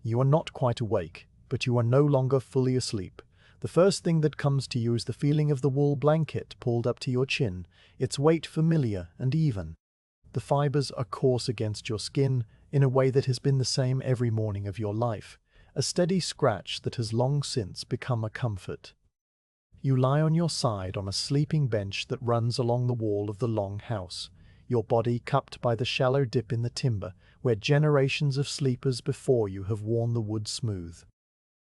You are not quite awake, but you are no longer fully asleep. The first thing that comes to you is the feeling of the wool blanket pulled up to your chin, its weight familiar and even. The fibers are coarse against your skin in a way that has been the same every morning of your life, a steady scratch that has long since become a comfort. You lie on your side on a sleeping bench that runs along the wall of the long house, your body cupped by the shallow dip in the timber where generations of sleepers before you have worn the wood smooth.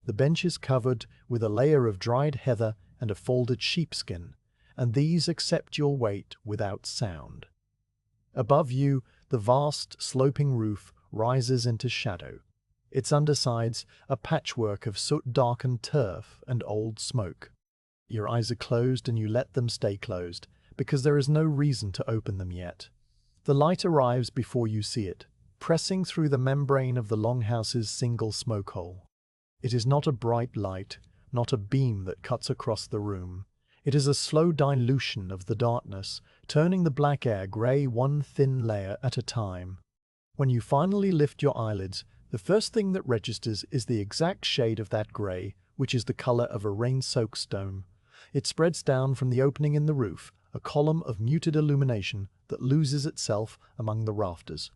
The bench is covered with a layer of dried heather and a folded sheepskin, and these accept your weight without sound. Above you, the vast, sloping roof rises into shadow, its undersides a patchwork of soot-darkened turf and old smoke. Your eyes are closed and you let them stay closed, because there is no reason to open them yet. The light arrives before you see it, pressing through the membrane of the longhouse's single smoke hole. It is not a bright light, not a beam that cuts across the room. It is a slow dilution of the darkness, turning the black air grey one thin layer at a time. When you finally lift your eyelids, the first thing that registers is the exact shade of that grey, which is the colour of a rain-soaked stone. It spreads down from the opening in the roof, a column of muted illumination that loses itself among the rafters.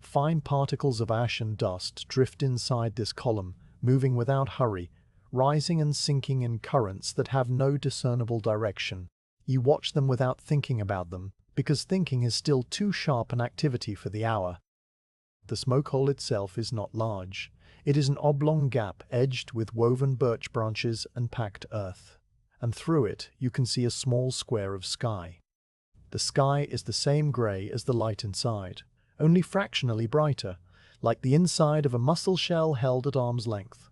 Fine particles of ash and dust drift inside this column, moving without hurry, rising and sinking in currents that have no discernible direction. You watch them without thinking about them, because thinking is still too sharp an activity for the hour. The smoke hole itself is not large. It is an oblong gap edged with woven birch branches and packed earth, and through it you can see a small square of sky. The sky is the same grey as the light inside, only fractionally brighter, like the inside of a mussel shell held at arm's length.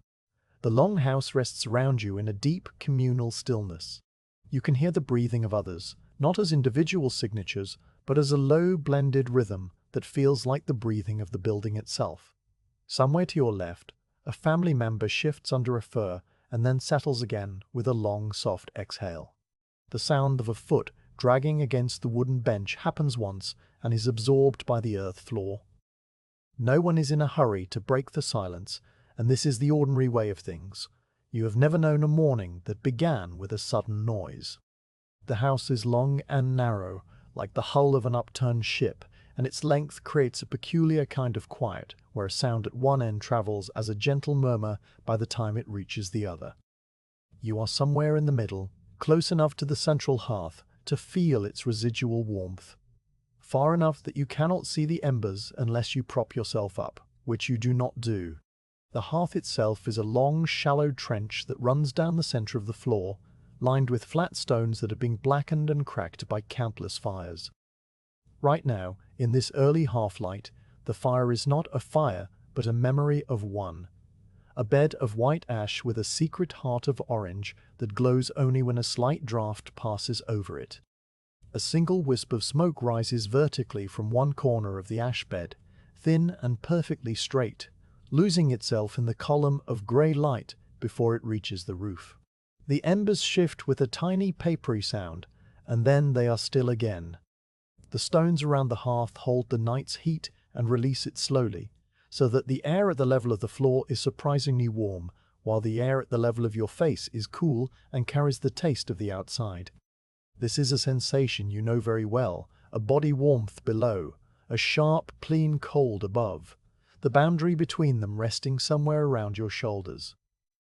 The long house rests around you in a deep, communal stillness. You can hear the breathing of others, not as individual signatures, but as a low, blended rhythm that feels like the breathing of the building itself. Somewhere to your left, a family member shifts under a fir and then settles again with a long, soft exhale. The sound of a foot dragging against the wooden bench happens once and is absorbed by the earth floor. No one is in a hurry to break the silence, and this is the ordinary way of things. You have never known a morning that began with a sudden noise. The house is long and narrow, like the hull of an upturned ship, and its length creates a peculiar kind of quiet, where a sound at one end travels as a gentle murmur by the time it reaches the other. You are somewhere in the middle, close enough to the central hearth to feel its residual warmth. Far enough that you cannot see the embers unless you prop yourself up, which you do not do. The hearth itself is a long, shallow trench that runs down the center of the floor, lined with flat stones that have been blackened and cracked by countless fires. Right now, in this early half-light, the fire is not a fire, but a memory of one. A bed of white ash with a secret heart of orange that glows only when a slight draught passes over it. A single wisp of smoke rises vertically from one corner of the ash bed, thin and perfectly straight, losing itself in the column of grey light before it reaches the roof. The embers shift with a tiny papery sound, and then they are still again. The stones around the hearth hold the night's heat and release it slowly, so that the air at the level of the floor is surprisingly warm, while the air at the level of your face is cool and carries the taste of the outside. This is a sensation you know very well, a body warmth below, a sharp, clean cold above, the boundary between them resting somewhere around your shoulders.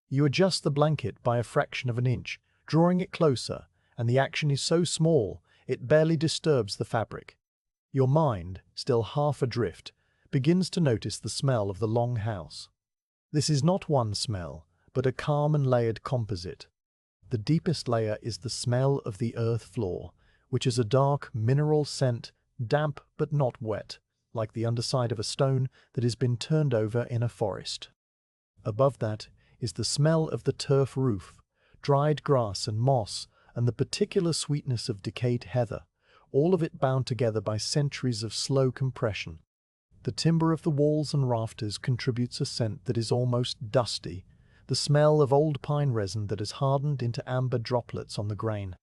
You adjust the blanket by a fraction of an inch, drawing it closer, and the action is so small it barely disturbs the fabric. Your mind, still half adrift, begins to notice the smell of the long house. This is not one smell, but a calm and layered composite. The deepest layer is the smell of the earth floor, which is a dark mineral scent, damp but not wet, like the underside of a stone that has been turned over in a forest. Above that is the smell of the turf roof, dried grass and moss, and the particular sweetness of decayed heather, all of it bound together by centuries of slow compression. The timber of the walls and rafters contributes a scent that is almost dusty, the smell of old pine resin that has hardened into amber droplets on the grain.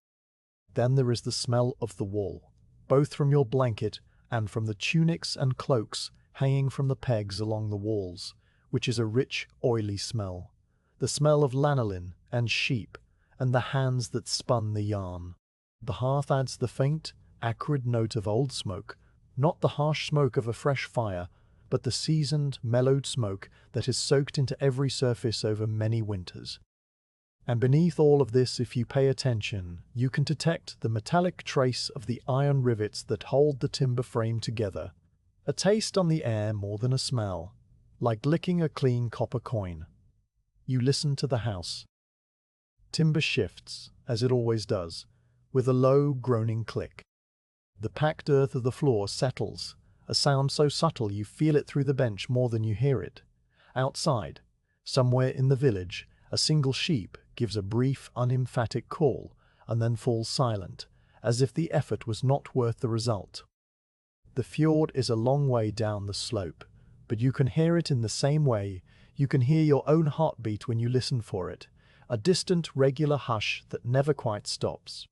Then there is the smell of the wool, both from your blanket and from the tunics and cloaks hanging from the pegs along the walls, which is a rich, oily smell. The smell of lanolin and sheep, and the hands that spun the yarn. The hearth adds the faint, acrid note of old smoke, not the harsh smoke of a fresh fire, but the seasoned, mellowed smoke that has soaked into every surface over many winters. And beneath all of this, if you pay attention, you can detect the metallic trace of the iron rivets that hold the timber frame together. A taste on the air more than a smell, like licking a clean copper coin. You listen to the house. Timber shifts, as it always does, with a low, groaning click. The packed earth of the floor settles, a sound so subtle you feel it through the bench more than you hear it. Outside, somewhere in the village, a single sheep gives a brief, unemphatic call, and then falls silent, as if the effort was not worth the result. The fjord is a long way down the slope, but you can hear it in the same way you can hear your own heartbeat when you listen for it, a distant, regular hush that never quite stops.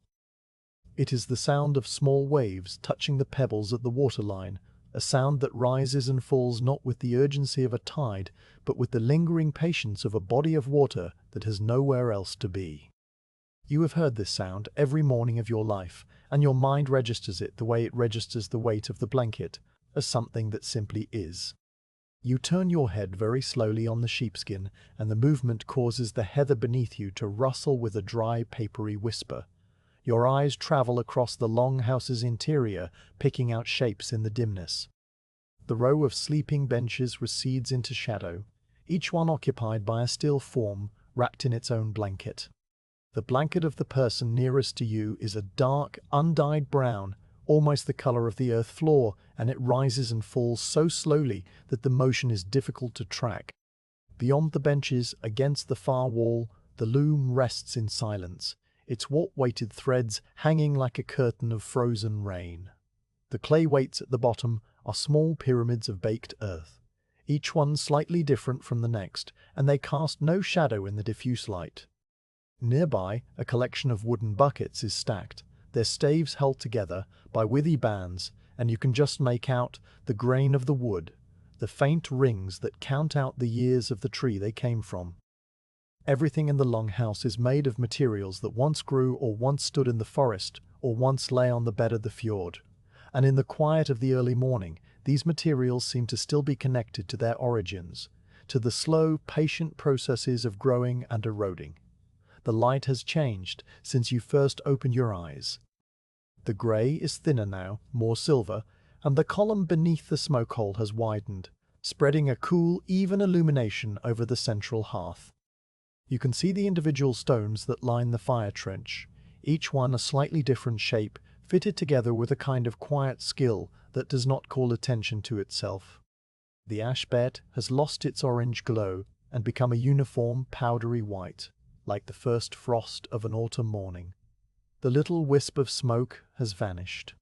It is the sound of small waves touching the pebbles at the waterline, a sound that rises and falls not with the urgency of a tide, but with the lingering patience of a body of water that has nowhere else to be. You have heard this sound every morning of your life, and your mind registers it the way it registers the weight of the blanket, as something that simply is. You turn your head very slowly on the sheepskin, and the movement causes the heather beneath you to rustle with a dry, papery whisper. Your eyes travel across the longhouse's interior, picking out shapes in the dimness. The row of sleeping benches recedes into shadow, each one occupied by a still form wrapped in its own blanket. The blanket of the person nearest to you is a dark, undyed brown, almost the color of the earth floor, and it rises and falls so slowly that the motion is difficult to track. Beyond the benches, against the far wall, the loom rests in silence, its warp-weighted threads hanging like a curtain of frozen rain. The clay weights at the bottom are small pyramids of baked earth, each one slightly different from the next, and they cast no shadow in the diffuse light. Nearby, a collection of wooden buckets is stacked, their staves held together by withy bands, and you can just make out the grain of the wood, the faint rings that count out the years of the tree they came from. Everything in the longhouse is made of materials that once grew or once stood in the forest or once lay on the bed of the fjord. And in the quiet of the early morning, these materials seem to still be connected to their origins, to the slow, patient processes of growing and eroding. The light has changed since you first opened your eyes. The grey is thinner now, more silver, and the column beneath the smoke hole has widened, spreading a cool, even illumination over the central hearth. You can see the individual stones that line the fire trench, each one a slightly different shape, fitted together with a kind of quiet skill that does not call attention to itself. The ash bed has lost its orange glow and become a uniform, powdery white, like the first frost of an autumn morning. The little wisp of smoke has vanished.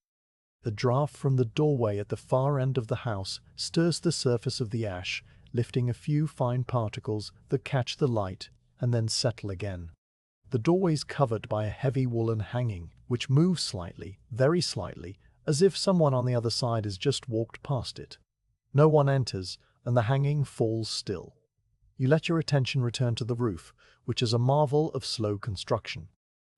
The draught from the doorway at the far end of the house stirs the surface of the ash, lifting a few fine particles that catch the light and then settle again. The doorway is covered by a heavy woolen hanging, which moves slightly, very slightly, as if someone on the other side has just walked past it. No one enters, and the hanging falls still. You let your attention return to the roof, which is a marvel of slow construction.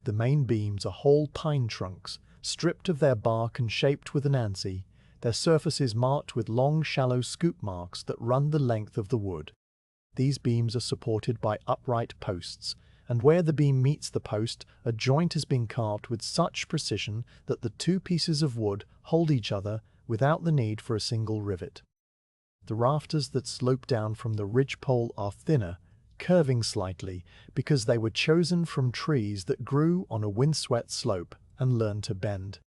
The main beams are whole pine trunks, stripped of their bark and shaped with an ansi, their surfaces marked with long, shallow scoop marks that run the length of the wood. These beams are supported by upright posts, and where the beam meets the post, a joint has been carved with such precision that the two pieces of wood hold each other without the need for a single rivet. The rafters that slope down from the ridgepole are thinner, curving slightly, because they were chosen from trees that grew on a windswept slope and learned to bend.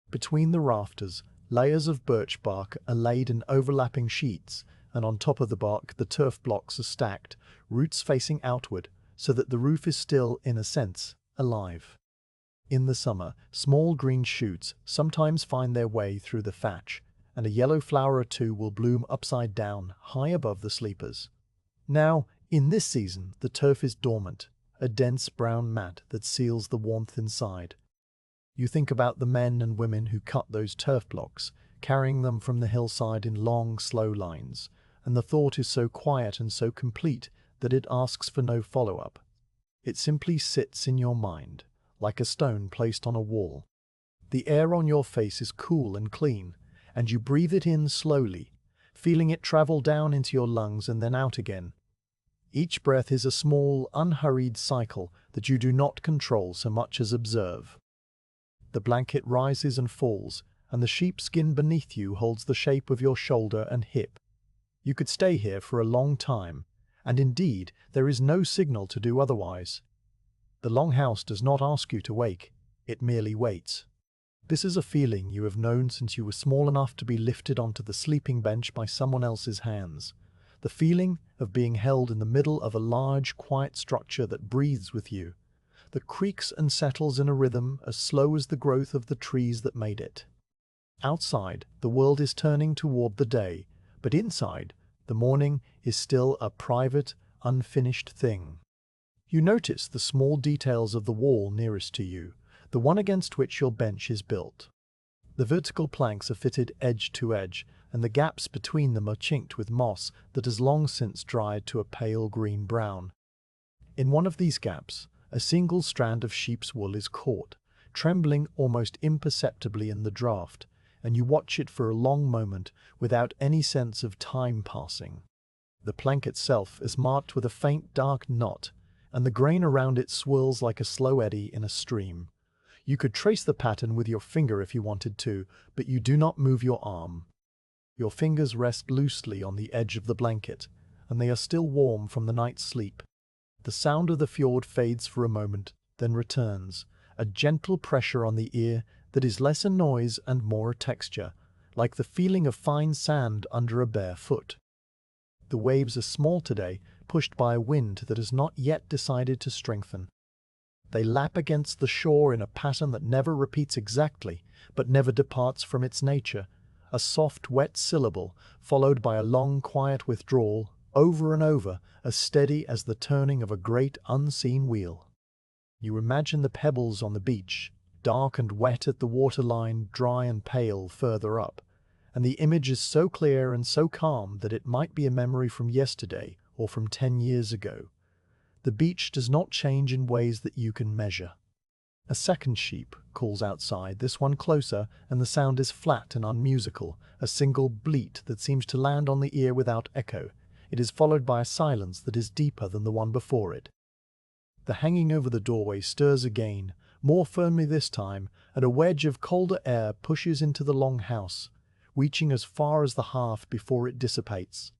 Between the rafters, layers of birch bark are laid in overlapping sheets, and on top of the bark the turf blocks are stacked, roots facing outward, so that the roof is still, in a sense, alive. In the summer, small green shoots sometimes find their way through the thatch, and a yellow flower or two will bloom upside down, high above the sleepers. Now, in this season, the turf is dormant, a dense brown mat that seals the warmth inside. You think about the men and women who cut those turf blocks, carrying them from the hillside in long, slow lines, and the thought is so quiet and so complete that it asks for no follow-up. It simply sits in your mind, like a stone placed on a wall. The air on your face is cool and clean, and you breathe it in slowly, feeling it travel down into your lungs and then out again. Each breath is a small, unhurried cycle that you do not control so much as observe. The blanket rises and falls, and the sheepskin beneath you holds the shape of your shoulder and hip. You could stay here for a long time, and indeed there is no signal to do otherwise. The longhouse does not ask you to wake, it merely waits. This is a feeling you have known since you were small enough to be lifted onto the sleeping bench by someone else's hands. The feeling of being held in the middle of a large, quiet structure that breathes with you, that creaks and settles in a rhythm as slow as the growth of the trees that made it. Outside, the world is turning toward the day, but inside, the morning is still a private, unfinished thing. You notice the small details of the wall nearest to you, the one against which your bench is built. The vertical planks are fitted edge to edge, and the gaps between them are chinked with moss that has long since dried to a pale green-brown. In one of these gaps, a single strand of sheep's wool is caught, trembling almost imperceptibly in the draught, and you watch it for a long moment without any sense of time passing. The plank itself is marked with a faint dark knot, and the grain around it swirls like a slow eddy in a stream. You could trace the pattern with your finger if you wanted to, but you do not move your arm. Your fingers rest loosely on the edge of the blanket, and they are still warm from the night's sleep. The sound of the fjord fades for a moment, then returns, a gentle pressure on the ear that is less a noise and more a texture, like the feeling of fine sand under a bare foot. The waves are small today, pushed by a wind that has not yet decided to strengthen. They lap against the shore in a pattern that never repeats exactly, but never departs from its nature, a soft, wet syllable, followed by a long, quiet withdrawal, over and over, as steady as the turning of a great, unseen wheel. You imagine the pebbles on the beach, dark and wet at the waterline, dry and pale further up, and the image is so clear and so calm that it might be a memory from yesterday or from 10 years ago. The beach does not change in ways that you can measure. A second sheep calls outside, this one closer, and the sound is flat and unmusical, a single bleat that seems to land on the ear without echo. It is followed by a silence that is deeper than the one before it. The hanging over the doorway stirs again, more firmly this time, and a wedge of colder air pushes into the long house, reaching as far as the hearth before it dissipates.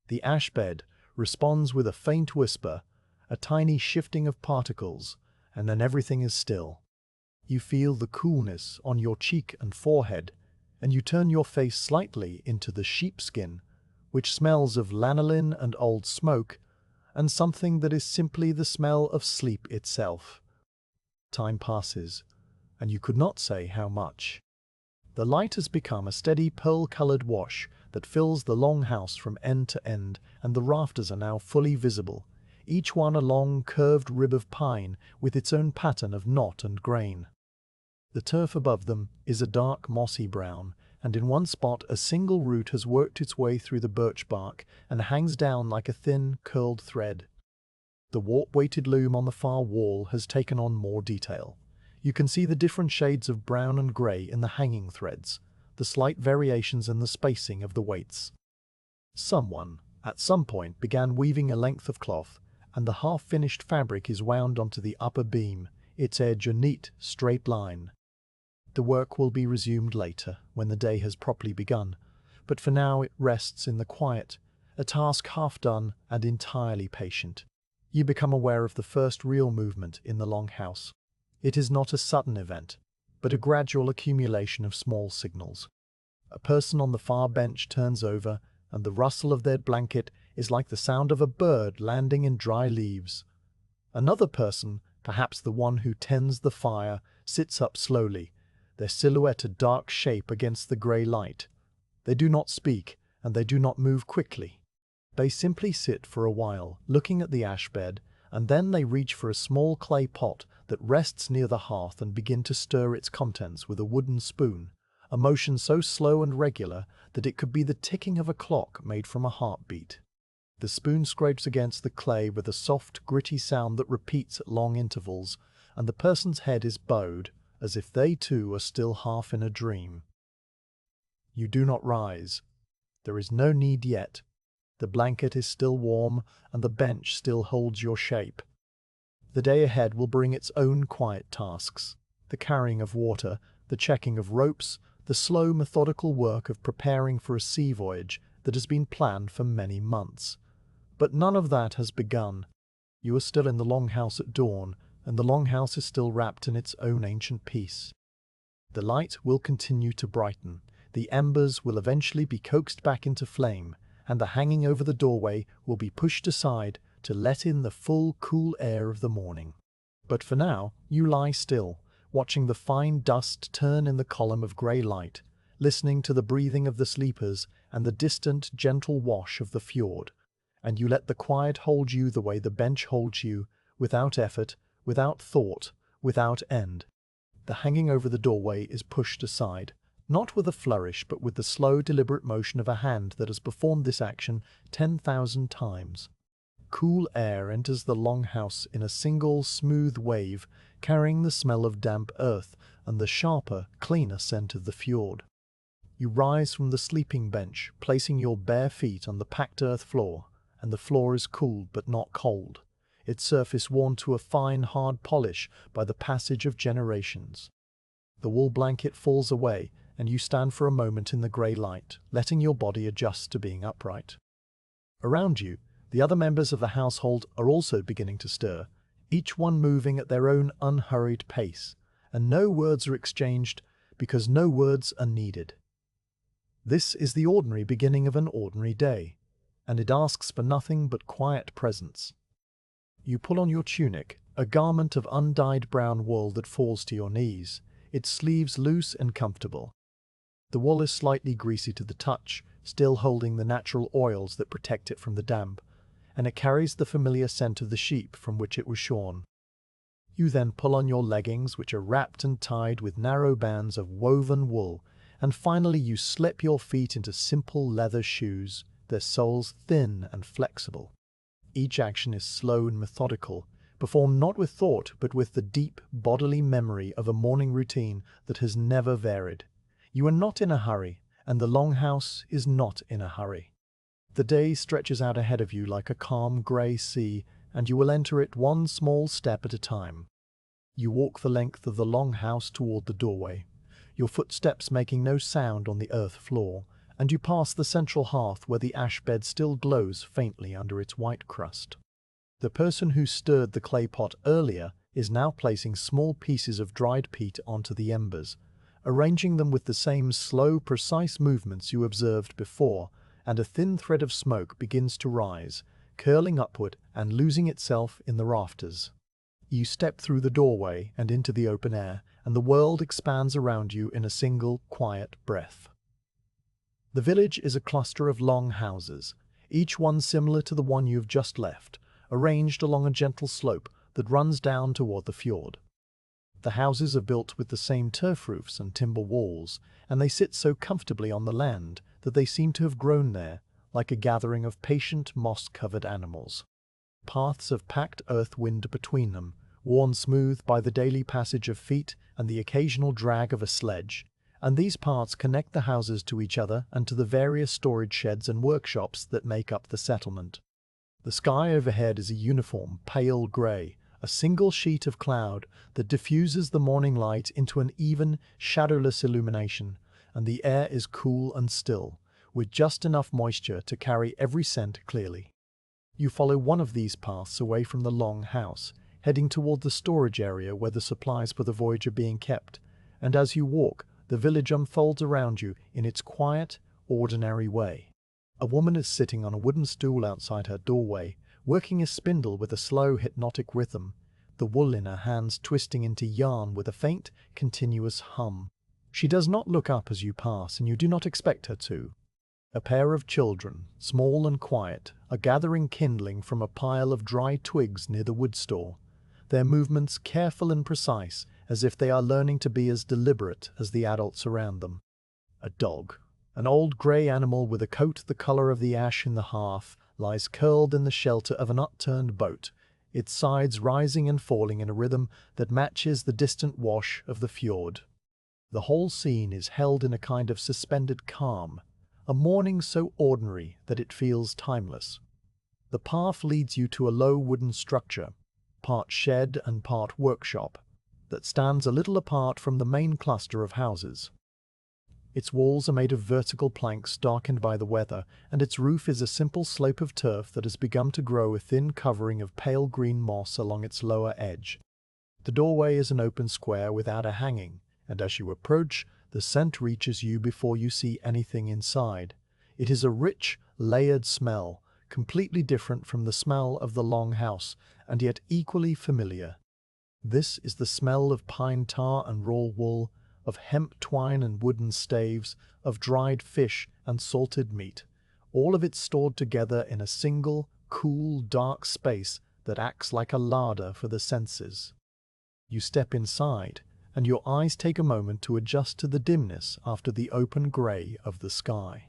The ash bed responds with a faint whisper, a tiny shifting of particles, and then everything is still. You feel the coolness on your cheek and forehead, and you turn your face slightly into the sheepskin, which smells of lanolin and old smoke, and something that is simply the smell of sleep itself. Time passes, and you could not say how much. The light has become a steady pearl-colored wash that fills the long house from end to end, and the rafters are now fully visible, each one a long, curved rib of pine with its own pattern of knot and grain. The turf above them is a dark, mossy brown, and in one spot a single root has worked its way through the birch bark and hangs down like a thin, curled thread. The warp-weighted loom on the far wall has taken on more detail. You can see the different shades of brown and grey in the hanging threads, the slight variations in the spacing of the weights. Someone, at some point, began weaving a length of cloth, and the half-finished fabric is wound onto the upper beam, its edge a neat, straight line. The work will be resumed later, when the day has properly begun, but for now it rests in the quiet, a task half done and entirely patient. You become aware of the first real movement in the long house. It is not a sudden event, but a gradual accumulation of small signals. A person on the far bench turns over, and the rustle of their blanket is like the sound of a bird landing in dry leaves. Another person, perhaps the one who tends the fire, sits up slowly, their silhouette a dark shape against the grey light. They do not speak, and they do not move quickly. They simply sit for a while, looking at the ash bed, and then they reach for a small clay pot that rests near the hearth and begin to stir its contents with a wooden spoon, a motion so slow and regular that it could be the ticking of a clock made from a heartbeat. The spoon scrapes against the clay with a soft, gritty sound that repeats at long intervals, and the person's head is bowed, as if they too are still half in a dream. You do not rise. There is no need yet. The blanket is still warm, and the bench still holds your shape. The day ahead will bring its own quiet tasks: the carrying of water, the checking of ropes, the slow, methodical work of preparing for a sea voyage that has been planned for many months. But none of that has begun. You are still in the longhouse at dawn, and the longhouse is still wrapped in its own ancient peace. The light will continue to brighten, the embers will eventually be coaxed back into flame, and the hanging over the doorway will be pushed aside to let in the full, cool air of the morning. But for now, you lie still, watching the fine dust turn in the column of grey light, listening to the breathing of the sleepers and the distant, gentle wash of the fjord, and you let the quiet hold you the way the bench holds you, without effort, without thought, without end. The hanging over the doorway is pushed aside, not with a flourish, but with the slow, deliberate motion of a hand that has performed this action 10,000 times. Cool air enters the longhouse in a single, smooth wave, carrying the smell of damp earth and the sharper, cleaner scent of the fjord. You rise from the sleeping bench, placing your bare feet on the packed earth floor, and the floor is cool but not cold, its surface worn to a fine, hard polish by the passage of generations. The wool blanket falls away, and you stand for a moment in the grey light, letting your body adjust to being upright. Around you, the other members of the household are also beginning to stir, each one moving at their own unhurried pace, and no words are exchanged because no words are needed. This is the ordinary beginning of an ordinary day, and it asks for nothing but quiet presence. You pull on your tunic, a garment of undyed brown wool that falls to your knees, its sleeves loose and comfortable. The wool is slightly greasy to the touch, still holding the natural oils that protect it from the damp, and it carries the familiar scent of the sheep from which it was shorn. You then pull on your leggings, which are wrapped and tied with narrow bands of woven wool, and finally you slip your feet into simple leather shoes, their soles thin and flexible. Each action is slow and methodical, performed not with thought but with the deep bodily memory of a morning routine that has never varied. You are not in a hurry, and the longhouse is not in a hurry. The day stretches out ahead of you like a calm grey sea, and you will enter it one small step at a time. You walk the length of the longhouse toward the doorway, your footsteps making no sound on the earth floor, and you pass the central hearth where the ash bed still glows faintly under its white crust. The person who stirred the clay pot earlier is now placing small pieces of dried peat onto the embers, arranging them with the same slow, precise movements you observed before, and a thin thread of smoke begins to rise, curling upward and losing itself in the rafters. You step through the doorway and into the open air, and the world expands around you in a single, quiet breath. The village is a cluster of long houses, each one similar to the one you have just left, arranged along a gentle slope that runs down toward the fjord. The houses are built with the same turf roofs and timber walls, and they sit so comfortably on the land that they seem to have grown there, like a gathering of patient, moss-covered animals. Paths of packed earth wind between them, worn smooth by the daily passage of feet and the occasional drag of a sledge, and these paths connect the houses to each other and to the various storage sheds and workshops that make up the settlement. The sky overhead is a uniform, pale grey, a single sheet of cloud that diffuses the morning light into an even, shadowless illumination, and the air is cool and still, with just enough moisture to carry every scent clearly. You follow one of these paths away from the long house, heading toward the storage area where the supplies for the voyage are being kept, and as you walk, the village unfolds around you in its quiet, ordinary way. A woman is sitting on a wooden stool outside her doorway, working a spindle with a slow, hypnotic rhythm, the wool in her hands twisting into yarn with a faint, continuous hum. She does not look up as you pass, and you do not expect her to. A pair of children, small and quiet, are gathering kindling from a pile of dry twigs near the wood store, their movements careful and precise, as if they are learning to be as deliberate as the adults around them. A dog, an old grey animal with a coat the colour of the ash in the hearth, lies curled in the shelter of an upturned boat, its sides rising and falling in a rhythm that matches the distant wash of the fjord. The whole scene is held in a kind of suspended calm, a morning so ordinary that it feels timeless. The path leads you to a low wooden structure, part shed and part workshop, that stands a little apart from the main cluster of houses. Its walls are made of vertical planks darkened by the weather, and its roof is a simple slope of turf that has begun to grow a thin covering of pale green moss along its lower edge. The doorway is an open square without a hanging, and as you approach, the scent reaches you before you see anything inside. It is a rich, layered smell, completely different from the smell of the long house, and yet equally familiar. This is the smell of pine tar and raw wool, of hemp twine and wooden staves, of dried fish and salted meat, all of it stored together in a single, cool, dark space that acts like a larder for the senses. You step inside, and your eyes take a moment to adjust to the dimness after the open grey of the sky.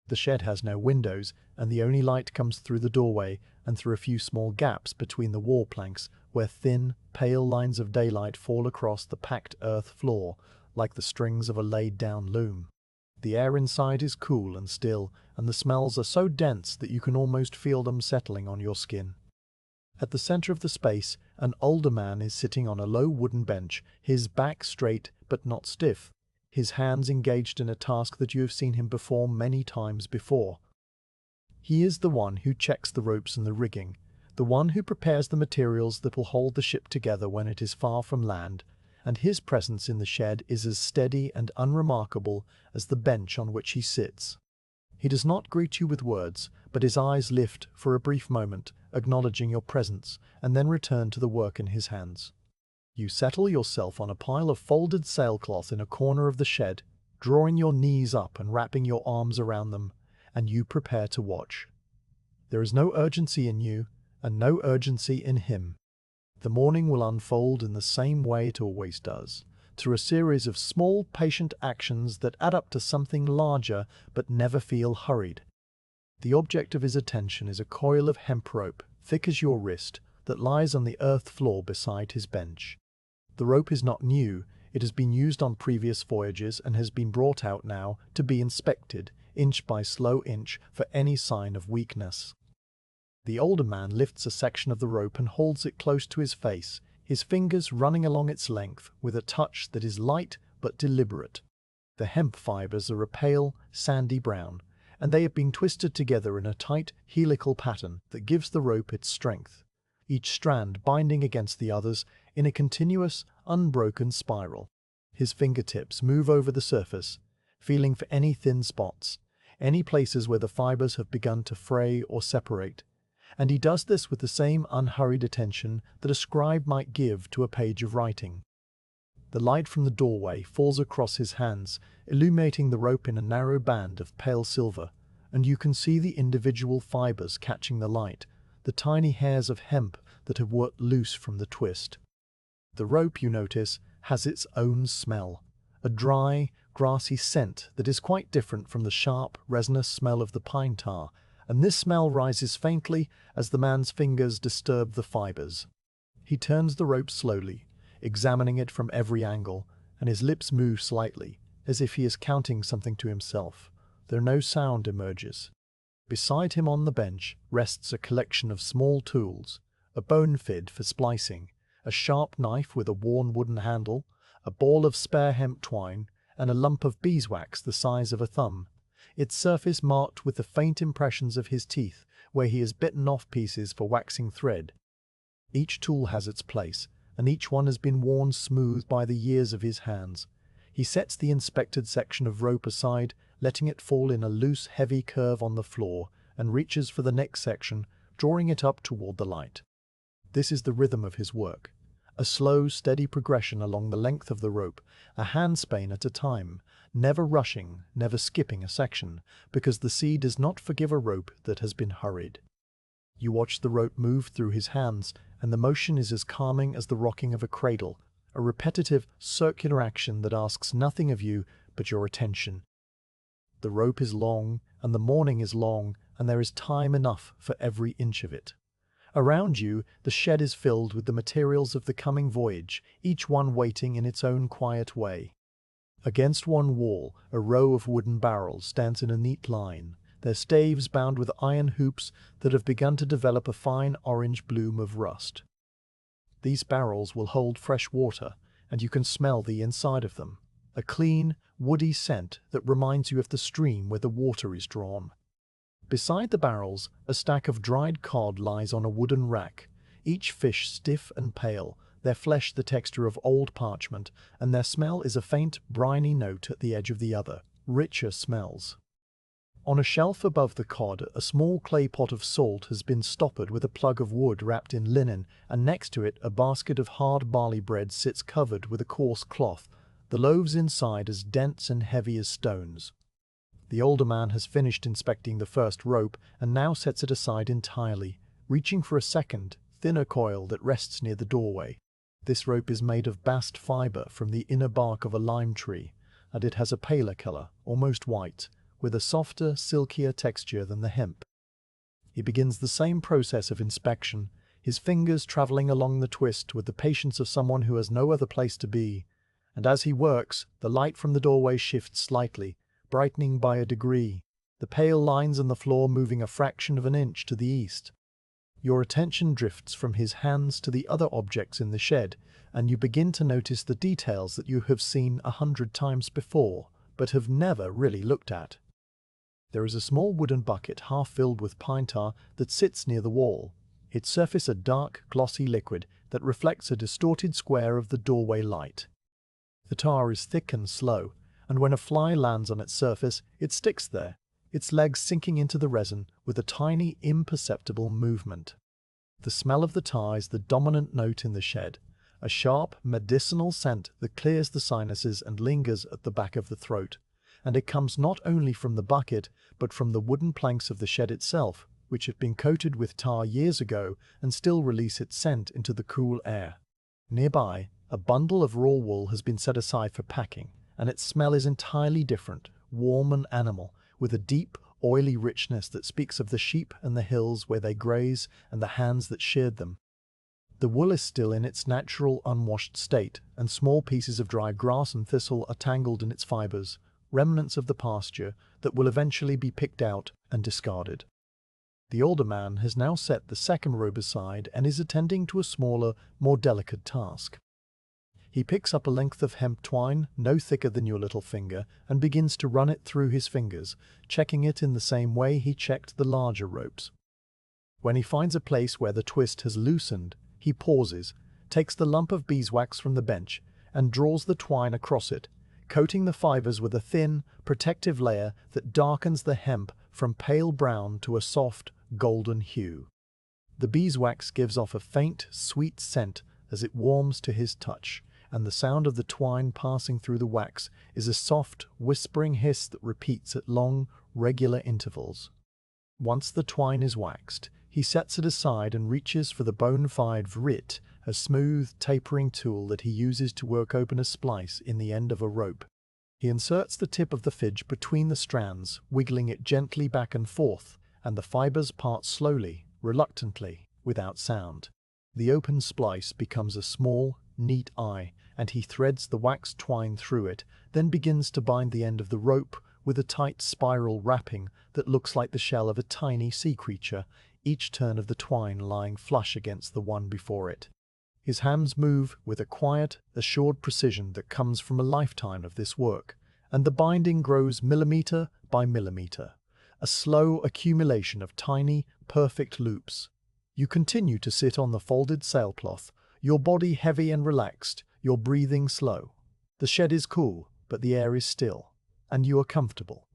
The shed has no windows, and the only light comes through the doorway and through a few small gaps between the wall planks where thin, pale lines of daylight fall across the packed earth floor like the strings of a laid-down loom. The air inside is cool and still, and the smells are so dense that you can almost feel them settling on your skin. At the center of the space, an older man is sitting on a low wooden bench, his back straight but not stiff, his hands engaged in a task that you have seen him perform many times before. He is the one who checks the ropes and the rigging, the one who prepares the materials that will hold the ship together when it is far from land, and his presence in the shed is as steady and unremarkable as the bench on which he sits. He does not greet you with words, but his eyes lift for a brief moment, acknowledging your presence, and then return to the work in his hands. You settle yourself on a pile of folded sailcloth in a corner of the shed, drawing your knees up and wrapping your arms around them, and you prepare to watch. There is no urgency in you, and no urgency in him. The morning will unfold in the same way it always does, through a series of small, patient actions that add up to something larger but never feel hurried. The object of his attention is a coil of hemp rope, thick as your wrist, that lies on the earth floor beside his bench. The rope is not new, it has been used on previous voyages and has been brought out now to be inspected, inch by slow inch, for any sign of weakness. The older man lifts a section of the rope and holds it close to his face, his fingers running along its length with a touch that is light but deliberate. The hemp fibers are a pale, sandy brown, and they have been twisted together in a tight, helical pattern that gives the rope its strength, each strand binding against the others in a continuous, unbroken spiral. His fingertips move over the surface, feeling for any thin spots, any places where the fibers have begun to fray or separate, and he does this with the same unhurried attention that a scribe might give to a page of writing. The light from the doorway falls across his hands, illuminating the rope in a narrow band of pale silver, and you can see the individual fibers catching the light, the tiny hairs of hemp that have worked loose from the twist. The rope, you notice, has its own smell, a dry, grassy scent that is quite different from the sharp, resinous smell of the pine tar, and this smell rises faintly as the man's fingers disturb the fibers. He turns the rope slowly, examining it from every angle, and his lips move slightly, as if he is counting something to himself, though no sound emerges. Beside him on the bench rests a collection of small tools, a bone fid for splicing, a sharp knife with a worn wooden handle, a ball of spare hemp twine, and a lump of beeswax the size of a thumb, its surface marked with the faint impressions of his teeth where he has bitten off pieces for waxing thread. Each tool has its place, and each one has been worn smooth by the years of his hands. He sets the inspected section of rope aside, letting it fall in a loose, heavy curve on the floor, and reaches for the next section, drawing it up toward the light. This is the rhythm of his work, a slow, steady progression along the length of the rope, a handspan at a time, never rushing, never skipping a section, because the sea does not forgive a rope that has been hurried. You watch the rope move through his hands, and the motion is as calming as the rocking of a cradle, a repetitive, circular action that asks nothing of you but your attention, The rope is long, and the morning is long, and there is time enough for every inch of it. Around you, the shed is filled with the materials of the coming voyage, each one waiting in its own quiet way. Against one wall, a row of wooden barrels stands in a neat line, their staves bound with iron hoops that have begun to develop a fine orange bloom of rust. These barrels will hold fresh water, and you can smell the inside of them, a clean, woody scent that reminds you of the stream where the water is drawn. Beside the barrels, a stack of dried cod lies on a wooden rack, each fish stiff and pale, their flesh the texture of old parchment, and their smell is a faint, briny note at the edge of the other, richer smells. On a shelf above the cod, a small clay pot of salt has been stoppered with a plug of wood wrapped in linen, and next to it a basket of hard barley bread sits covered with a coarse cloth, the loaves inside as dense and heavy as stones. The older man has finished inspecting the first rope and now sets it aside entirely, reaching for a second, thinner coil that rests near the doorway. This rope is made of bast fibre from the inner bark of a lime tree, and it has a paler colour, almost white, with a softer, silkier texture than the hemp. He begins the same process of inspection, his fingers travelling along the twist with the patience of someone who has no other place to be, and as he works, the light from the doorway shifts slightly, brightening by a degree, the pale lines on the floor moving a fraction of an inch to the east. Your attention drifts from his hands to the other objects in the shed, and you begin to notice the details that you have seen 100 times before, but have never really looked at. There is a small wooden bucket half filled with pine tar that sits near the wall, its surface a dark, glossy liquid that reflects a distorted square of the doorway light. The tar is thick and slow, and when a fly lands on its surface, it sticks there, its legs sinking into the resin with a tiny, imperceptible movement. The smell of the tar is the dominant note in the shed, a sharp, medicinal scent that clears the sinuses and lingers at the back of the throat, and it comes not only from the bucket, but from the wooden planks of the shed itself, which have been coated with tar years ago and still release its scent into the cool air. Nearby, a bundle of raw wool has been set aside for packing, and its smell is entirely different, warm and animal, with a deep, oily richness that speaks of the sheep and the hills where they graze and the hands that sheared them. The wool is still in its natural, unwashed state, and small pieces of dry grass and thistle are tangled in its fibers, remnants of the pasture that will eventually be picked out and discarded. The older man has now set the second robe aside and is attending to a smaller, more delicate task. He picks up a length of hemp twine, no thicker than your little finger, and begins to run it through his fingers, checking it in the same way he checked the larger ropes. When he finds a place where the twist has loosened, he pauses, takes the lump of beeswax from the bench, and draws the twine across it, coating the fibers with a thin, protective layer that darkens the hemp from pale brown to a soft, golden hue. The beeswax gives off a faint, sweet scent as it warms to his touch, and the sound of the twine passing through the wax is a soft, whispering hiss that repeats at long, regular intervals. Once the twine is waxed, he sets it aside and reaches for the bona fide vrit, a smooth, tapering tool that he uses to work open a splice in the end of a rope. He inserts the tip of the fidge between the strands, wiggling it gently back and forth, and the fibers part slowly, reluctantly, without sound. The open splice becomes a small, neat eye, and he threads the waxed twine through it, then begins to bind the end of the rope with a tight spiral wrapping that looks like the shell of a tiny sea creature, each turn of the twine lying flush against the one before it. His hands move with a quiet, assured precision that comes from a lifetime of this work, and the binding grows millimeter by millimeter, a slow accumulation of tiny, perfect loops. You continue to sit on the folded sailcloth, your body heavy and relaxed, your breathing slow. The shed is cool, but the air is still, and you are comfortable.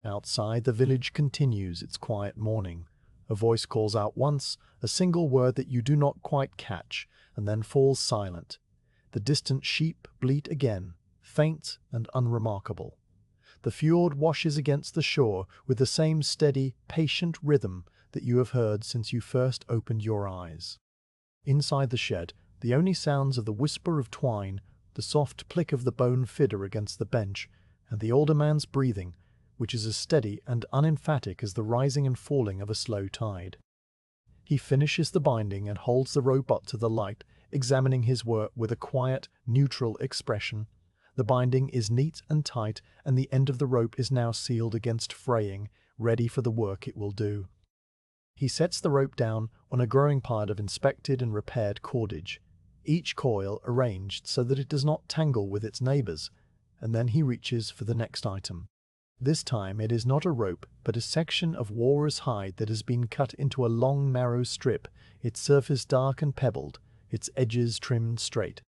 Outside, the village continues its quiet morning. A voice calls out once, a single word that you do not quite catch, and then falls silent. The distant sheep bleat again, faint and unremarkable. The fjord washes against the shore with the same steady, patient rhythm that you have heard since you first opened your eyes. Inside the shed, the only sounds are the whisper of twine, the soft click of the bone fidder against the bench, and the older man's breathing, which is as steady and unemphatic as the rising and falling of a slow tide. He finishes the binding and holds the rope up to the light, examining his work with a quiet, neutral expression. The binding is neat and tight, and the end of the rope is now sealed against fraying, ready for the work it will do. He sets the rope down on a growing pile of inspected and repaired cordage, each coil arranged so that it does not tangle with its neighbors, and then he reaches for the next item. This time it is not a rope, but a section of walrus hide that has been cut into a long narrow strip, its surface dark and pebbled, its edges trimmed straight.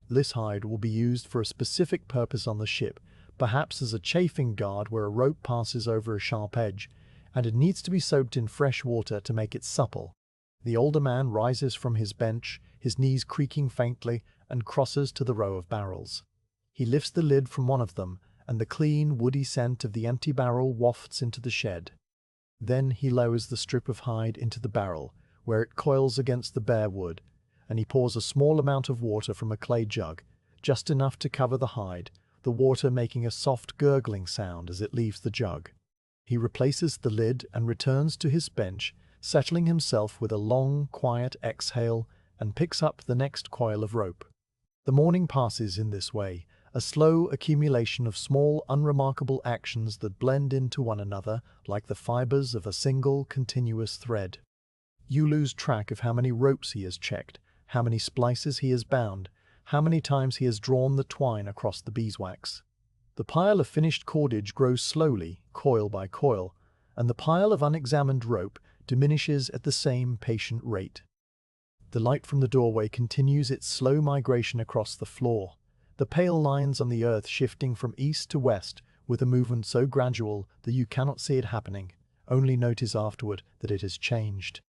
This hide will be used for a specific purpose on the ship, perhaps as a chafing guard where a rope passes over a sharp edge, and it needs to be soaked in fresh water to make it supple. The older man rises from his bench, his knees creaking faintly, and crosses to the row of barrels. He lifts the lid from one of them, and the clean, woody scent of the empty barrel wafts into the shed. Then he lowers the strip of hide into the barrel, where it coils against the bare wood, and he pours a small amount of water from a clay jug, just enough to cover the hide, the water making a soft gurgling sound as it leaves the jug. He replaces the lid and returns to his bench, settling himself with a long, quiet exhale, and picks up the next coil of rope. The morning passes in this way, a slow accumulation of small, unremarkable actions that blend into one another like the fibers of a single, continuous thread. You lose track of how many ropes he has checked, how many splices he has bound, how many times he has drawn the twine across the beeswax. The pile of finished cordage grows slowly, coil by coil, and the pile of unexamined rope diminishes at the same patient rate. The light from the doorway continues its slow migration across the floor, the pale lines on the earth shifting from east to west with a movement so gradual that you cannot see it happening, only notice afterward that it has changed.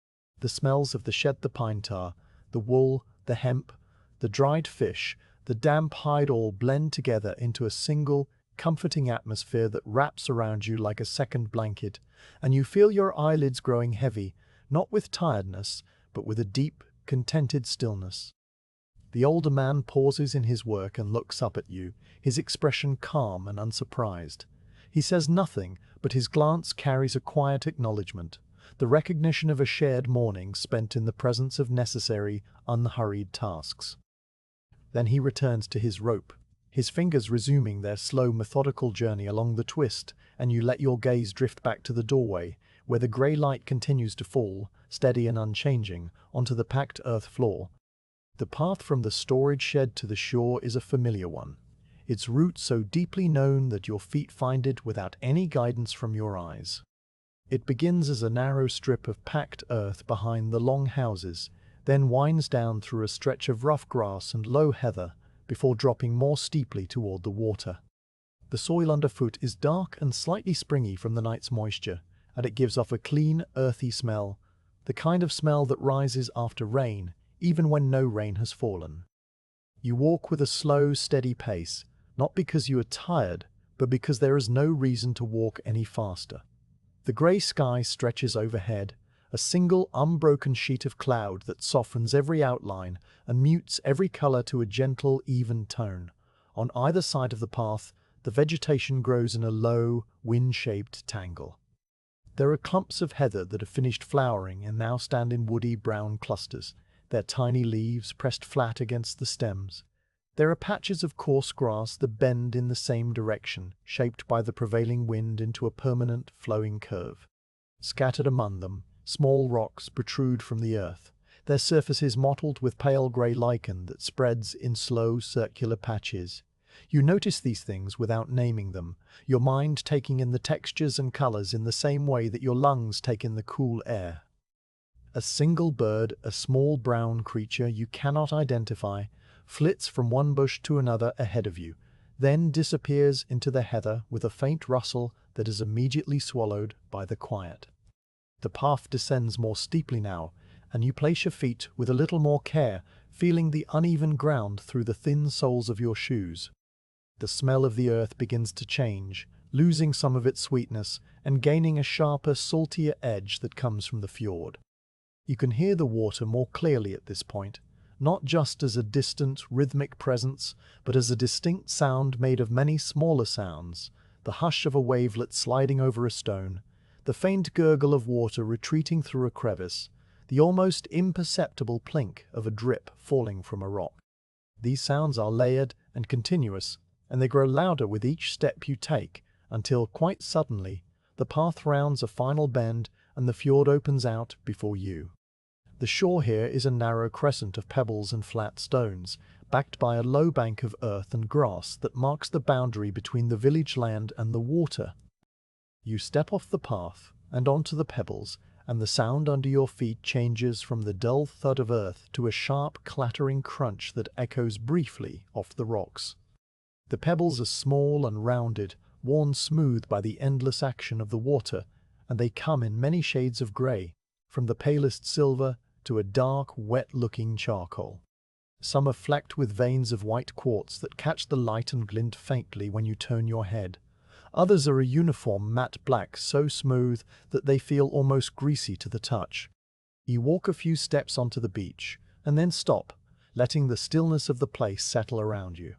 The smells of the shed, the pine tar, the wool, the hemp, the dried fish, the damp hide all blend together into a single, comforting atmosphere that wraps around you like a second blanket, and you feel your eyelids growing heavy, not with tiredness, but with a deep, contented stillness. The older man pauses in his work and looks up at you, his expression calm and unsurprised. He says nothing, but his glance carries a quiet acknowledgement, the recognition of a shared morning spent in the presence of necessary, unhurried tasks. Then he returns to his rope, his fingers resuming their slow, methodical journey along the twist, and you let your gaze drift back to the doorway, where the grey light continues to fall, steady and unchanging, onto the packed earth floor. The path from the storage shed to the shore is a familiar one, its route so deeply known that your feet find it without any guidance from your eyes. It begins as a narrow strip of packed earth behind the long houses, then winds down through a stretch of rough grass and low heather, before dropping more steeply toward the water. The soil underfoot is dark and slightly springy from the night's moisture, and it gives off a clean, earthy smell, the kind of smell that rises after rain, even when no rain has fallen. You walk with a slow, steady pace, not because you are tired, but because there is no reason to walk any faster. The grey sky stretches overhead, a single unbroken sheet of cloud that softens every outline and mutes every colour to a gentle, even tone. On either side of the path, the vegetation grows in a low, wind-shaped tangle. There are clumps of heather that have finished flowering and now stand in woody brown clusters, their tiny leaves pressed flat against the stems. There are patches of coarse grass that bend in the same direction, shaped by the prevailing wind into a permanent, flowing curve. Scattered among them, small rocks protrude from the earth, their surfaces mottled with pale grey lichen that spreads in slow, circular patches. You notice these things without naming them, your mind taking in the textures and colours in the same way that your lungs take in the cool air. A single bird, a small brown creature you cannot identify, flits from one bush to another ahead of you, then disappears into the heather with a faint rustle that is immediately swallowed by the quiet. The path descends more steeply now, and you place your feet with a little more care, feeling the uneven ground through the thin soles of your shoes. The smell of the earth begins to change, losing some of its sweetness and gaining a sharper, saltier edge that comes from the fjord. You can hear the water more clearly at this point, not just as a distant, rhythmic presence, but as a distinct sound made of many smaller sounds, the hush of a wavelet sliding over a stone, the faint gurgle of water retreating through a crevice, the almost imperceptible plink of a drip falling from a rock. These sounds are layered and continuous, and they grow louder with each step you take, until, quite suddenly, the path rounds a final bend and the fjord opens out before you. The shore here is a narrow crescent of pebbles and flat stones, backed by a low bank of earth and grass that marks the boundary between the village land and the water. You step off the path and onto the pebbles, and the sound under your feet changes from the dull thud of earth to a sharp, clattering crunch that echoes briefly off the rocks. The pebbles are small and rounded, worn smooth by the endless action of the water, and they come in many shades of grey, from the palest silver to a dark, wet-looking charcoal. Some are flecked with veins of white quartz that catch the light and glint faintly when you turn your head. Others are a uniform matte black, so smooth that they feel almost greasy to the touch. You walk a few steps onto the beach, and then stop, letting the stillness of the place settle around you.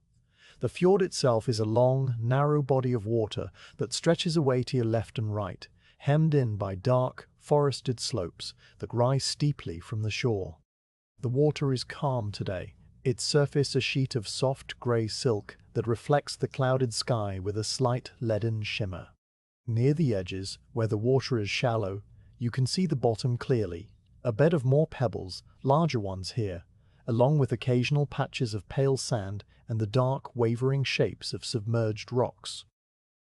The fjord itself is a long, narrow body of water that stretches away to your left and right, hemmed in by dark, forested slopes that rise steeply from the shore. The water is calm today, its surface a sheet of soft grey silk that reflects the clouded sky with a slight leaden shimmer. Near the edges, where the water is shallow, you can see the bottom clearly, a bed of more pebbles, larger ones here, along with occasional patches of pale sand and the dark, wavering shapes of submerged rocks.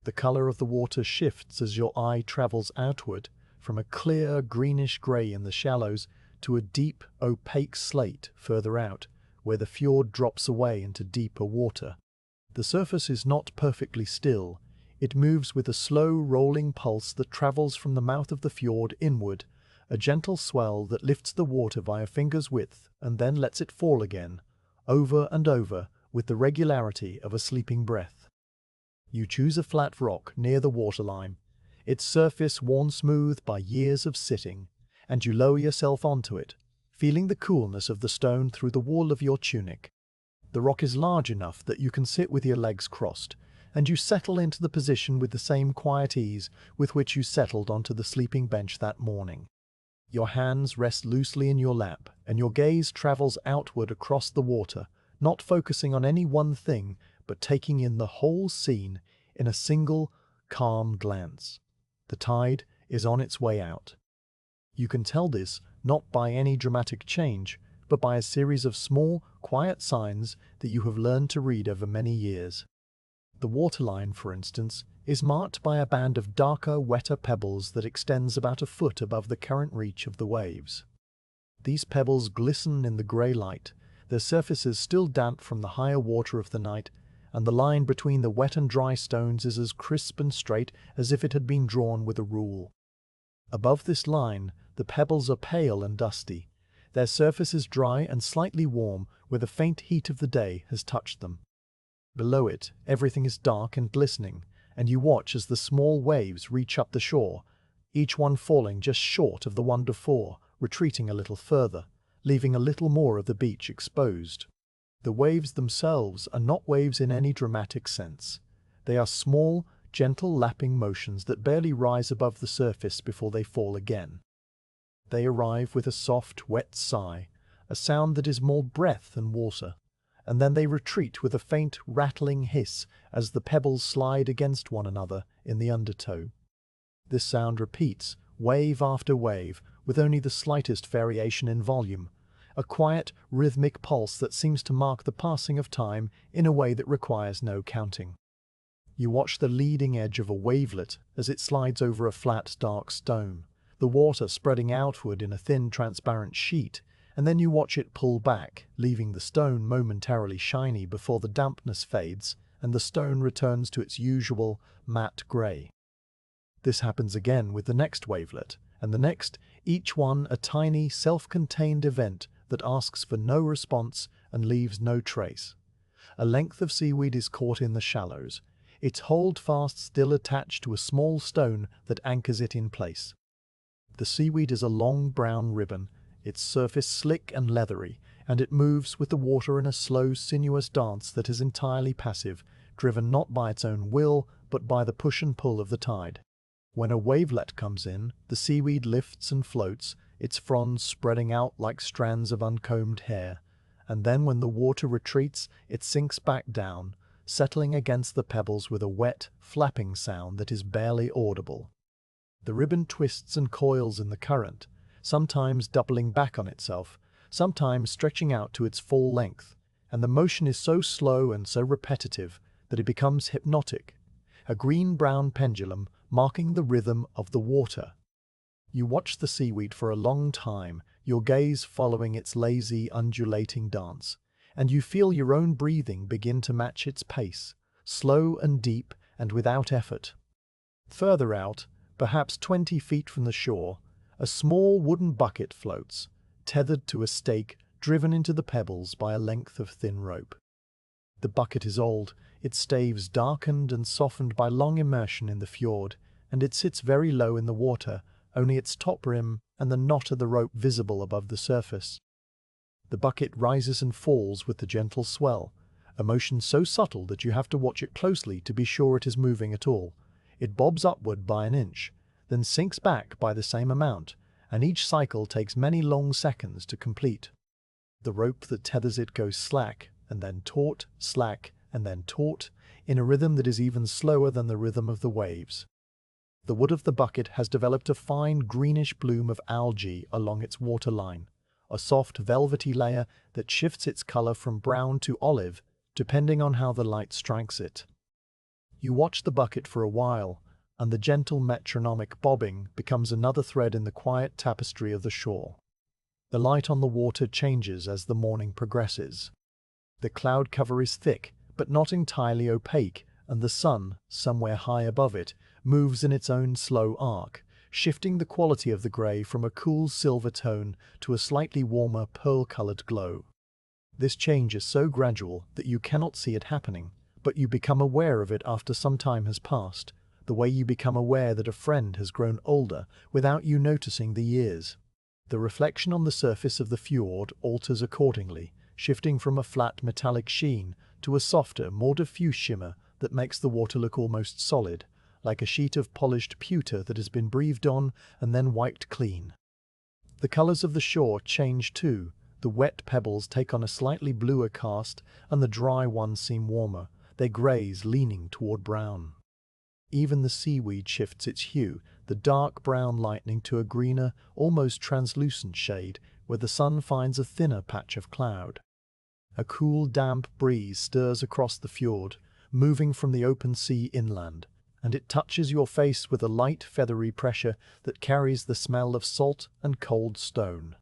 The color of the water shifts as your eye travels outward, from a clear greenish-grey in the shallows to a deep, opaque slate further out, where the fjord drops away into deeper water. The surface is not perfectly still. It moves with a slow, rolling pulse that travels from the mouth of the fjord inward, a gentle swell that lifts the water by a finger's width and then lets it fall again, over and over, with the regularity of a sleeping breath. You choose a flat rock near the waterline, its surface worn smooth by years of sitting, and you lower yourself onto it, feeling the coolness of the stone through the wool of your tunic. The rock is large enough that you can sit with your legs crossed, and you settle into the position with the same quiet ease with which you settled onto the sleeping bench that morning. Your hands rest loosely in your lap, and your gaze travels outward across the water, not focusing on any one thing, but taking in the whole scene in a single, calm glance. The tide is on its way out. You can tell this not by any dramatic change, but by a series of small, quiet signs that you have learned to read over many years. The waterline, for instance, is marked by a band of darker, wetter pebbles that extends about a foot above the current reach of the waves. These pebbles glisten in the grey light, their surfaces still damp from the higher water of the night, and the line between the wet and dry stones is as crisp and straight as if it had been drawn with a rule. Above this line, the pebbles are pale and dusty. Their surface is dry and slightly warm where the faint heat of the day has touched them. Below it, everything is dark and glistening, and you watch as the small waves reach up the shore, each one falling just short of the one before, retreating a little further, leaving a little more of the beach exposed. The waves themselves are not waves in any dramatic sense. They are small, gentle lapping motions that barely rise above the surface before they fall again. They arrive with a soft, wet sigh, a sound that is more breath than water, and then they retreat with a faint, rattling hiss as the pebbles slide against one another in the undertow. This sound repeats, wave after wave, with only the slightest variation in volume, a quiet, rhythmic pulse that seems to mark the passing of time in a way that requires no counting. You watch the leading edge of a wavelet as it slides over a flat, dark stone, the water spreading outward in a thin, transparent sheet, and then you watch it pull back, leaving the stone momentarily shiny before the dampness fades and the stone returns to its usual matte grey. This happens again with the next wavelet, and the next, each one a tiny, self-contained event that asks for no response and leaves no trace. A length of seaweed is caught in the shallows, its holdfast still attached to a small stone that anchors it in place. The seaweed is a long brown ribbon, its surface slick and leathery, and it moves with the water in a slow, sinuous dance that is entirely passive, driven not by its own will, but by the push and pull of the tide. When a wavelet comes in, the seaweed lifts and floats, its fronds spreading out like strands of uncombed hair, and then when the water retreats, it sinks back down, settling against the pebbles with a wet, flapping sound that is barely audible. The ribbon twists and coils in the current, sometimes doubling back on itself, sometimes stretching out to its full length, and the motion is so slow and so repetitive that it becomes hypnotic, a green-brown pendulum marking the rhythm of the water. You watch the seaweed for a long time, your gaze following its lazy, undulating dance, and you feel your own breathing begin to match its pace, slow and deep and without effort. Further out, perhaps 20 feet from the shore, a small wooden bucket floats, tethered to a stake driven into the pebbles by a length of thin rope. The bucket is old, its staves darkened and softened by long immersion in the fjord, and it sits very low in the water, only its top rim and the knot of the rope visible above the surface. The bucket rises and falls with the gentle swell, a motion so subtle that you have to watch it closely to be sure it is moving at all. It bobs upward by an inch, then sinks back by the same amount, and each cycle takes many long seconds to complete. The rope that tethers it goes slack, and then taut, slack, and then taut, in a rhythm that is even slower than the rhythm of the waves. The wood of the bucket has developed a fine greenish bloom of algae along its waterline, a soft velvety layer that shifts its color from brown to olive, depending on how the light strikes it. You watch the bucket for a while, and the gentle metronomic bobbing becomes another thread in the quiet tapestry of the shore. The light on the water changes as the morning progresses. The cloud cover is thick, but not entirely opaque, and the sun, somewhere high above it, moves in its own slow arc, shifting the quality of the grey from a cool silver tone to a slightly warmer pearl-coloured glow. This change is so gradual that you cannot see it happening, but you become aware of it after some time has passed, the way you become aware that a friend has grown older without you noticing the years. The reflection on the surface of the fjord alters accordingly, shifting from a flat metallic sheen to a softer, more diffuse shimmer that makes the water look almost solid, like a sheet of polished pewter that has been breathed on and then wiped clean. The colors of the shore change too. The wet pebbles take on a slightly bluer cast, and the dry ones seem warmer, their grays leaning toward brown. Even the seaweed shifts its hue, the dark brown lightening to a greener, almost translucent shade, where the sun finds a thinner patch of cloud. A cool, damp breeze stirs across the fjord, moving from the open sea inland, and it touches your face with a light, feathery pressure that carries the smell of salt and cold stone.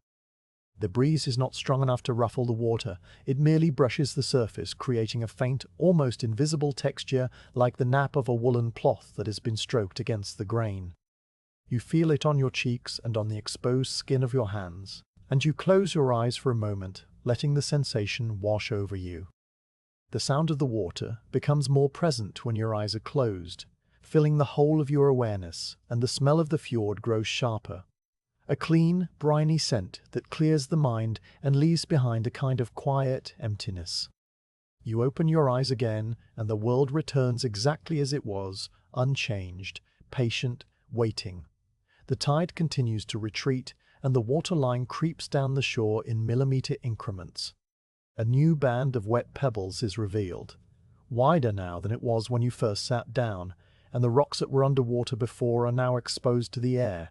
The breeze is not strong enough to ruffle the water, it merely brushes the surface, creating a faint, almost invisible texture like the nap of a woolen cloth that has been stroked against the grain. You feel it on your cheeks and on the exposed skin of your hands, and you close your eyes for a moment, letting the sensation wash over you. The sound of the water becomes more present when your eyes are closed, filling the whole of your awareness, and the smell of the fjord grows sharper. A clean, briny scent that clears the mind and leaves behind a kind of quiet emptiness. You open your eyes again, and the world returns exactly as it was, unchanged, patient, waiting. The tide continues to retreat, and the waterline creeps down the shore in millimeter increments. A new band of wet pebbles is revealed, wider now than it was when you first sat down, and the rocks that were underwater before are now exposed to the air,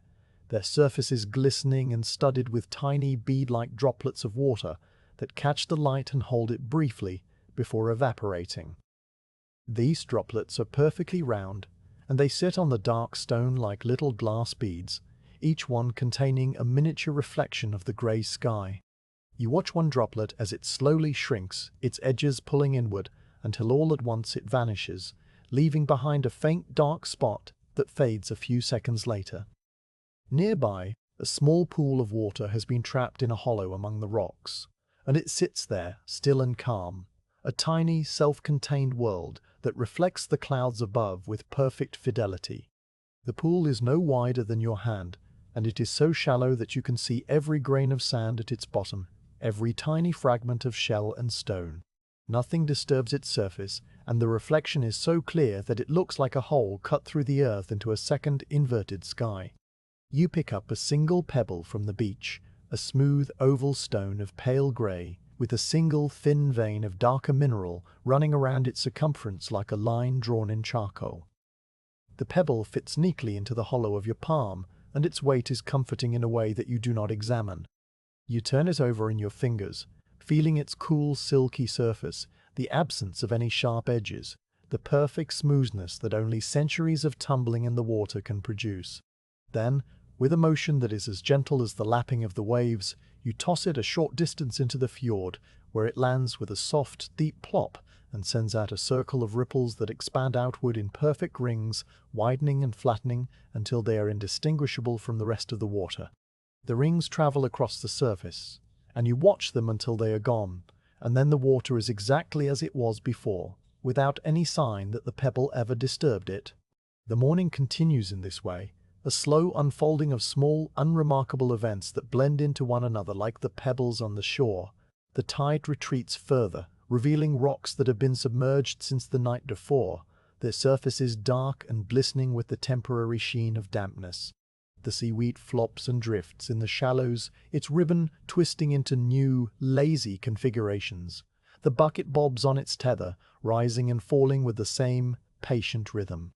their surfaces glistening and studded with tiny bead-like droplets of water that catch the light and hold it briefly before evaporating. These droplets are perfectly round, and they sit on the dark stone like little glass beads, each one containing a miniature reflection of the grey sky. You watch one droplet as it slowly shrinks, its edges pulling inward, until all at once it vanishes, leaving behind a faint dark spot that fades a few seconds later. Nearby, a small pool of water has been trapped in a hollow among the rocks, and it sits there, still and calm, a tiny, self-contained world that reflects the clouds above with perfect fidelity. The pool is no wider than your hand, and it is so shallow that you can see every grain of sand at its bottom, every tiny fragment of shell and stone. Nothing disturbs its surface, and the reflection is so clear that it looks like a hole cut through the earth into a second inverted sky. You pick up a single pebble from the beach, a smooth oval stone of pale grey, with a single thin vein of darker mineral running around its circumference like a line drawn in charcoal. The pebble fits neatly into the hollow of your palm, and its weight is comforting in a way that you do not examine. You turn it over in your fingers, feeling its cool, silky surface, the absence of any sharp edges, the perfect smoothness that only centuries of tumbling in the water can produce. Then, with a motion that is as gentle as the lapping of the waves, you toss it a short distance into the fjord, where it lands with a soft, deep plop and sends out a circle of ripples that expand outward in perfect rings, widening and flattening until they are indistinguishable from the rest of the water. The rings travel across the surface, and you watch them until they are gone, and then the water is exactly as it was before, without any sign that the pebble ever disturbed it. The morning continues in this way, a slow unfolding of small, unremarkable events that blend into one another like the pebbles on the shore. The tide retreats further, revealing rocks that have been submerged since the night before, their surfaces dark and glistening with the temporary sheen of dampness. The seaweed flops and drifts in the shallows, its ribbon twisting into new, lazy configurations. The bucket bobs on its tether, rising and falling with the same patient rhythm.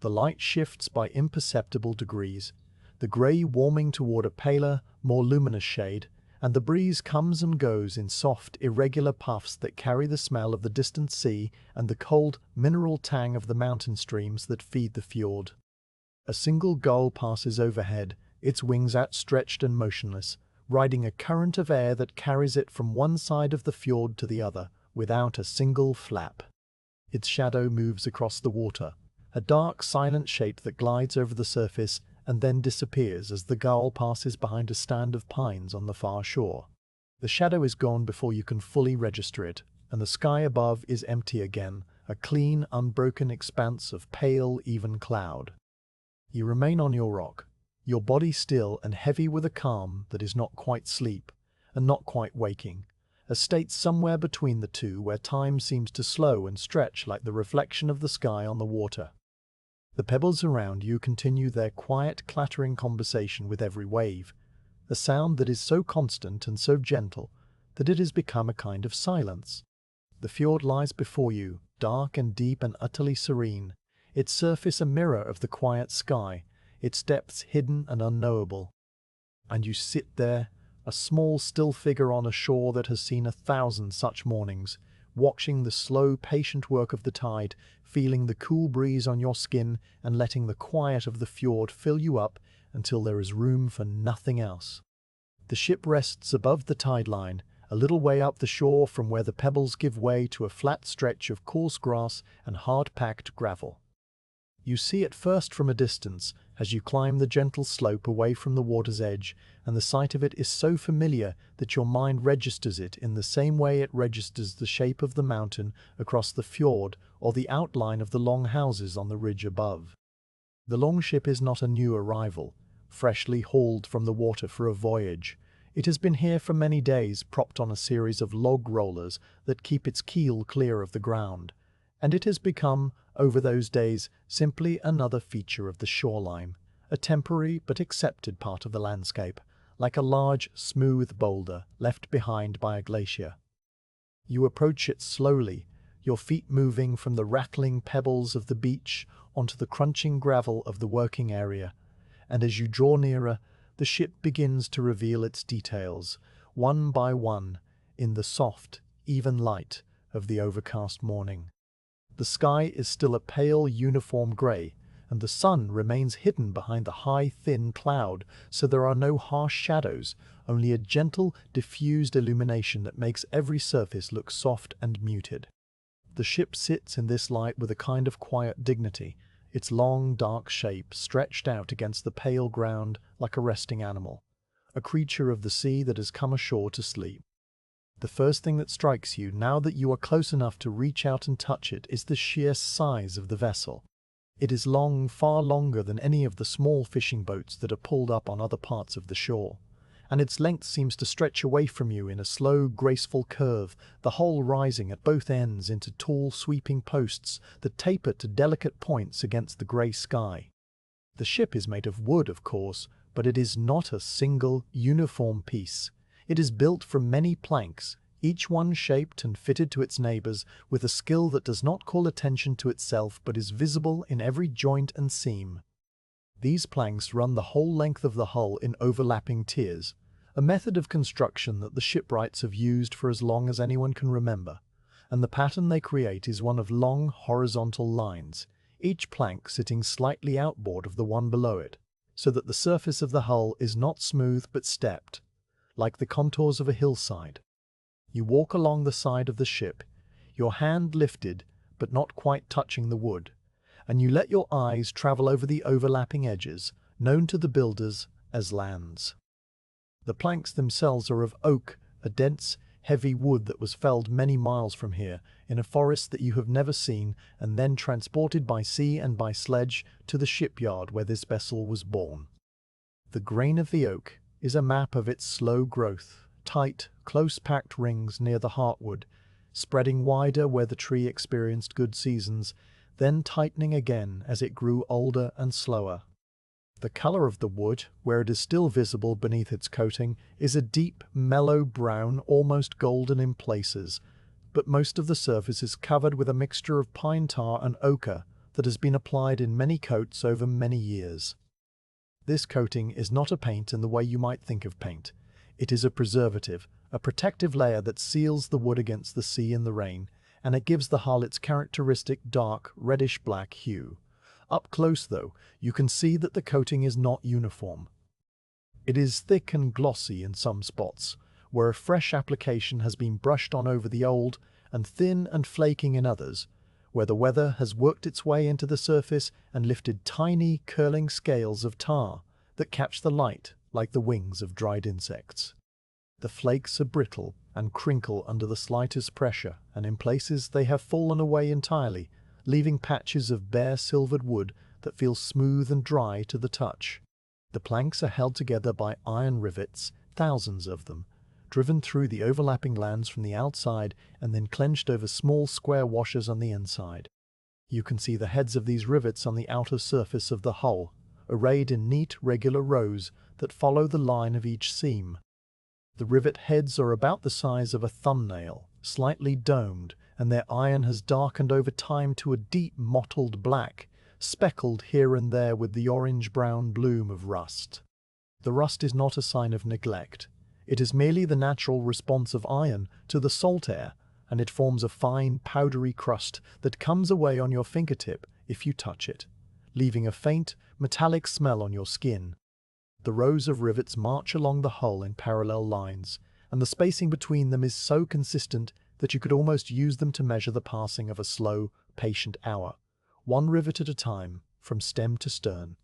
The light shifts by imperceptible degrees, the grey warming toward a paler, more luminous shade, and the breeze comes and goes in soft, irregular puffs that carry the smell of the distant sea and the cold, mineral tang of the mountain streams that feed the fjord. A single gull passes overhead, its wings outstretched and motionless, riding a current of air that carries it from one side of the fjord to the other, without a single flap. Its shadow moves across the water, a dark, silent shape that glides over the surface and then disappears as the gull passes behind a stand of pines on the far shore. The shadow is gone before you can fully register it, and the sky above is empty again, a clean, unbroken expanse of pale, even cloud. You remain on your rock, your body still and heavy with a calm that is not quite sleep, and not quite waking, a state somewhere between the two where time seems to slow and stretch like the reflection of the sky on the water. The pebbles around you continue their quiet, clattering conversation with every wave, a sound that is so constant and so gentle that it has become a kind of silence. The fjord lies before you, dark and deep and utterly serene, its surface a mirror of the quiet sky, its depths hidden and unknowable. And you sit there, a small, still figure on a shore that has seen 1,000 such mornings, watching the slow, patient work of the tide, feeling the cool breeze on your skin and letting the quiet of the fjord fill you up until there is room for nothing else. The ship rests above the tide line, a little way up the shore from where the pebbles give way to a flat stretch of coarse grass and hard-packed gravel. You see it first from a distance as you climb the gentle slope away from the water's edge, and the sight of it is so familiar that your mind registers it in the same way it registers the shape of the mountain across the fjord or the outline of the long houses on the ridge above. The longship is not a new arrival, freshly hauled from the water for a voyage. It has been here for many days, propped on a series of log rollers that keep its keel clear of the ground, and it has become, over those days, simply another feature of the shoreline, a temporary but accepted part of the landscape, like a large, smooth boulder left behind by a glacier. You approach it slowly, your feet moving from the rattling pebbles of the beach onto the crunching gravel of the working area, and as you draw nearer, the ship begins to reveal its details, one by one, in the soft, even light of the overcast morning. The sky is still a pale, uniform grey, and the sun remains hidden behind the high, thin cloud, so there are no harsh shadows, only a gentle, diffused illumination that makes every surface look soft and muted. The ship sits in this light with a kind of quiet dignity, its long, dark shape stretched out against the pale ground like a resting animal, a creature of the sea that has come ashore to sleep. The first thing that strikes you, now that you are close enough to reach out and touch it, is the sheer size of the vessel. It is long, far longer than any of the small fishing boats that are pulled up on other parts of the shore, and its length seems to stretch away from you in a slow, graceful curve, the hull rising at both ends into tall, sweeping posts that taper to delicate points against the grey sky. The ship is made of wood, of course, but it is not a single, uniform piece. It is built from many planks, each one shaped and fitted to its neighbours with a skill that does not call attention to itself but is visible in every joint and seam. These planks run the whole length of the hull in overlapping tiers, a method of construction that the shipwrights have used for as long as anyone can remember, and the pattern they create is one of long horizontal lines, each plank sitting slightly outboard of the one below it, so that the surface of the hull is not smooth but stepped, like the contours of a hillside. You walk along the side of the ship, your hand lifted but not quite touching the wood, and you let your eyes travel over the overlapping edges, known to the builders as lands. The planks themselves are of oak, a dense, heavy wood that was felled many miles from here, in a forest that you have never seen, and then transported by sea and by sledge to the shipyard where this vessel was born. The grain of the oak is a map of its slow growth, tight, close-packed rings near the heartwood, spreading wider where the tree experienced good seasons, then tightening again as it grew older and slower. The color of the wood, where it is still visible beneath its coating, is a deep, mellow brown, almost golden in places, but most of the surface is covered with a mixture of pine tar and ochre that has been applied in many coats over many years. This coating is not a paint in the way you might think of paint. It is a preservative, a protective layer that seals the wood against the sea and the rain, and it gives the hull its characteristic dark, reddish-black hue. Up close, though, you can see that the coating is not uniform. It is thick and glossy in some spots, where a fresh application has been brushed on over the old, and thin and flaking in others, where the weather has worked its way into the surface and lifted tiny, curling scales of tar that catch the light like the wings of dried insects. The flakes are brittle and crinkle under the slightest pressure, and in places they have fallen away entirely, leaving patches of bare silvered wood that feel smooth and dry to the touch. The planks are held together by iron rivets, thousands of them, driven through the overlapping lands from the outside and then clenched over small square washers on the inside. You can see the heads of these rivets on the outer surface of the hull, arrayed in neat, regular rows that follow the line of each seam. The rivet heads are about the size of a thumbnail, slightly domed, and their iron has darkened over time to a deep mottled black, speckled here and there with the orange-brown bloom of rust. The rust is not a sign of neglect. It is merely the natural response of iron to the salt air, and it forms a fine, powdery crust that comes away on your fingertip if you touch it, leaving a faint, metallic smell on your skin. The rows of rivets march along the hull in parallel lines, and the spacing between them is so consistent that you could almost use them to measure the passing of a slow, patient hour, one rivet at a time, from stem to stern.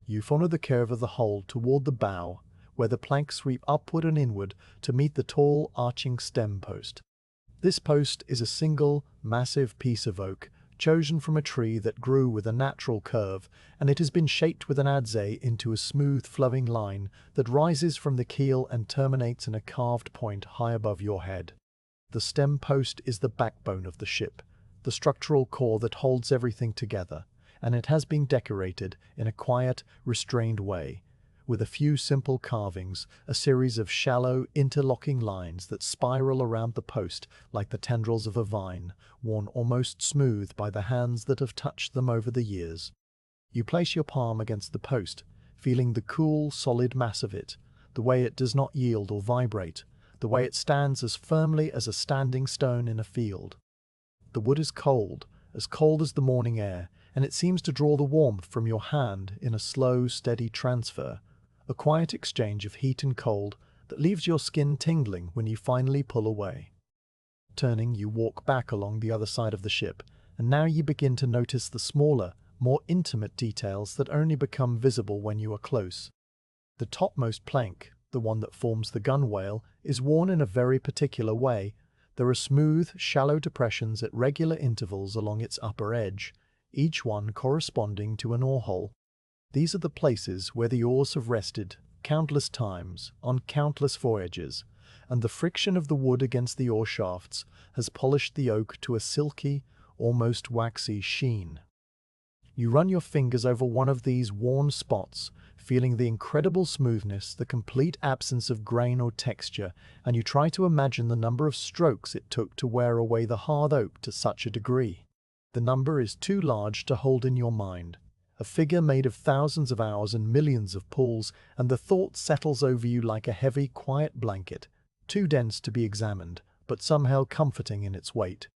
You follow the curve of the hull toward the bow, where the planks sweep upward and inward to meet the tall, arching stem post. This post is a single, massive piece of oak, chosen from a tree that grew with a natural curve, and it has been shaped with an adze into a smooth, flowing line that rises from the keel and terminates in a carved point high above your head. The stem post is the backbone of the ship, the structural core that holds everything together, and it has been decorated in a quiet, restrained way, with a few simple carvings, a series of shallow, interlocking lines that spiral around the post like the tendrils of a vine, worn almost smooth by the hands that have touched them over the years. You place your palm against the post, feeling the cool, solid mass of it, the way it does not yield or vibrate, the way it stands as firmly as a standing stone in a field. The wood is cold as the morning air, and it seems to draw the warmth from your hand in a slow, steady transfer, a quiet exchange of heat and cold that leaves your skin tingling when you finally pull away. Turning, you walk back along the other side of the ship, and now you begin to notice the smaller, more intimate details that only become visible when you are close. The topmost plank, the one that forms the gunwale, is worn in a very particular way. There are smooth, shallow depressions at regular intervals along its upper edge, each one corresponding to an oar hole. These are the places where the oars have rested countless times, on countless voyages, and the friction of the wood against the oar shafts has polished the oak to a silky, almost waxy sheen. You run your fingers over one of these worn spots, feeling the incredible smoothness, the complete absence of grain or texture, and you try to imagine the number of strokes it took to wear away the hard oak to such a degree. The number is too large to hold in your mind, a figure made of thousands of hours and millions of pulls, and the thought settles over you like a heavy, quiet blanket, too dense to be examined, but somehow comforting in its weight.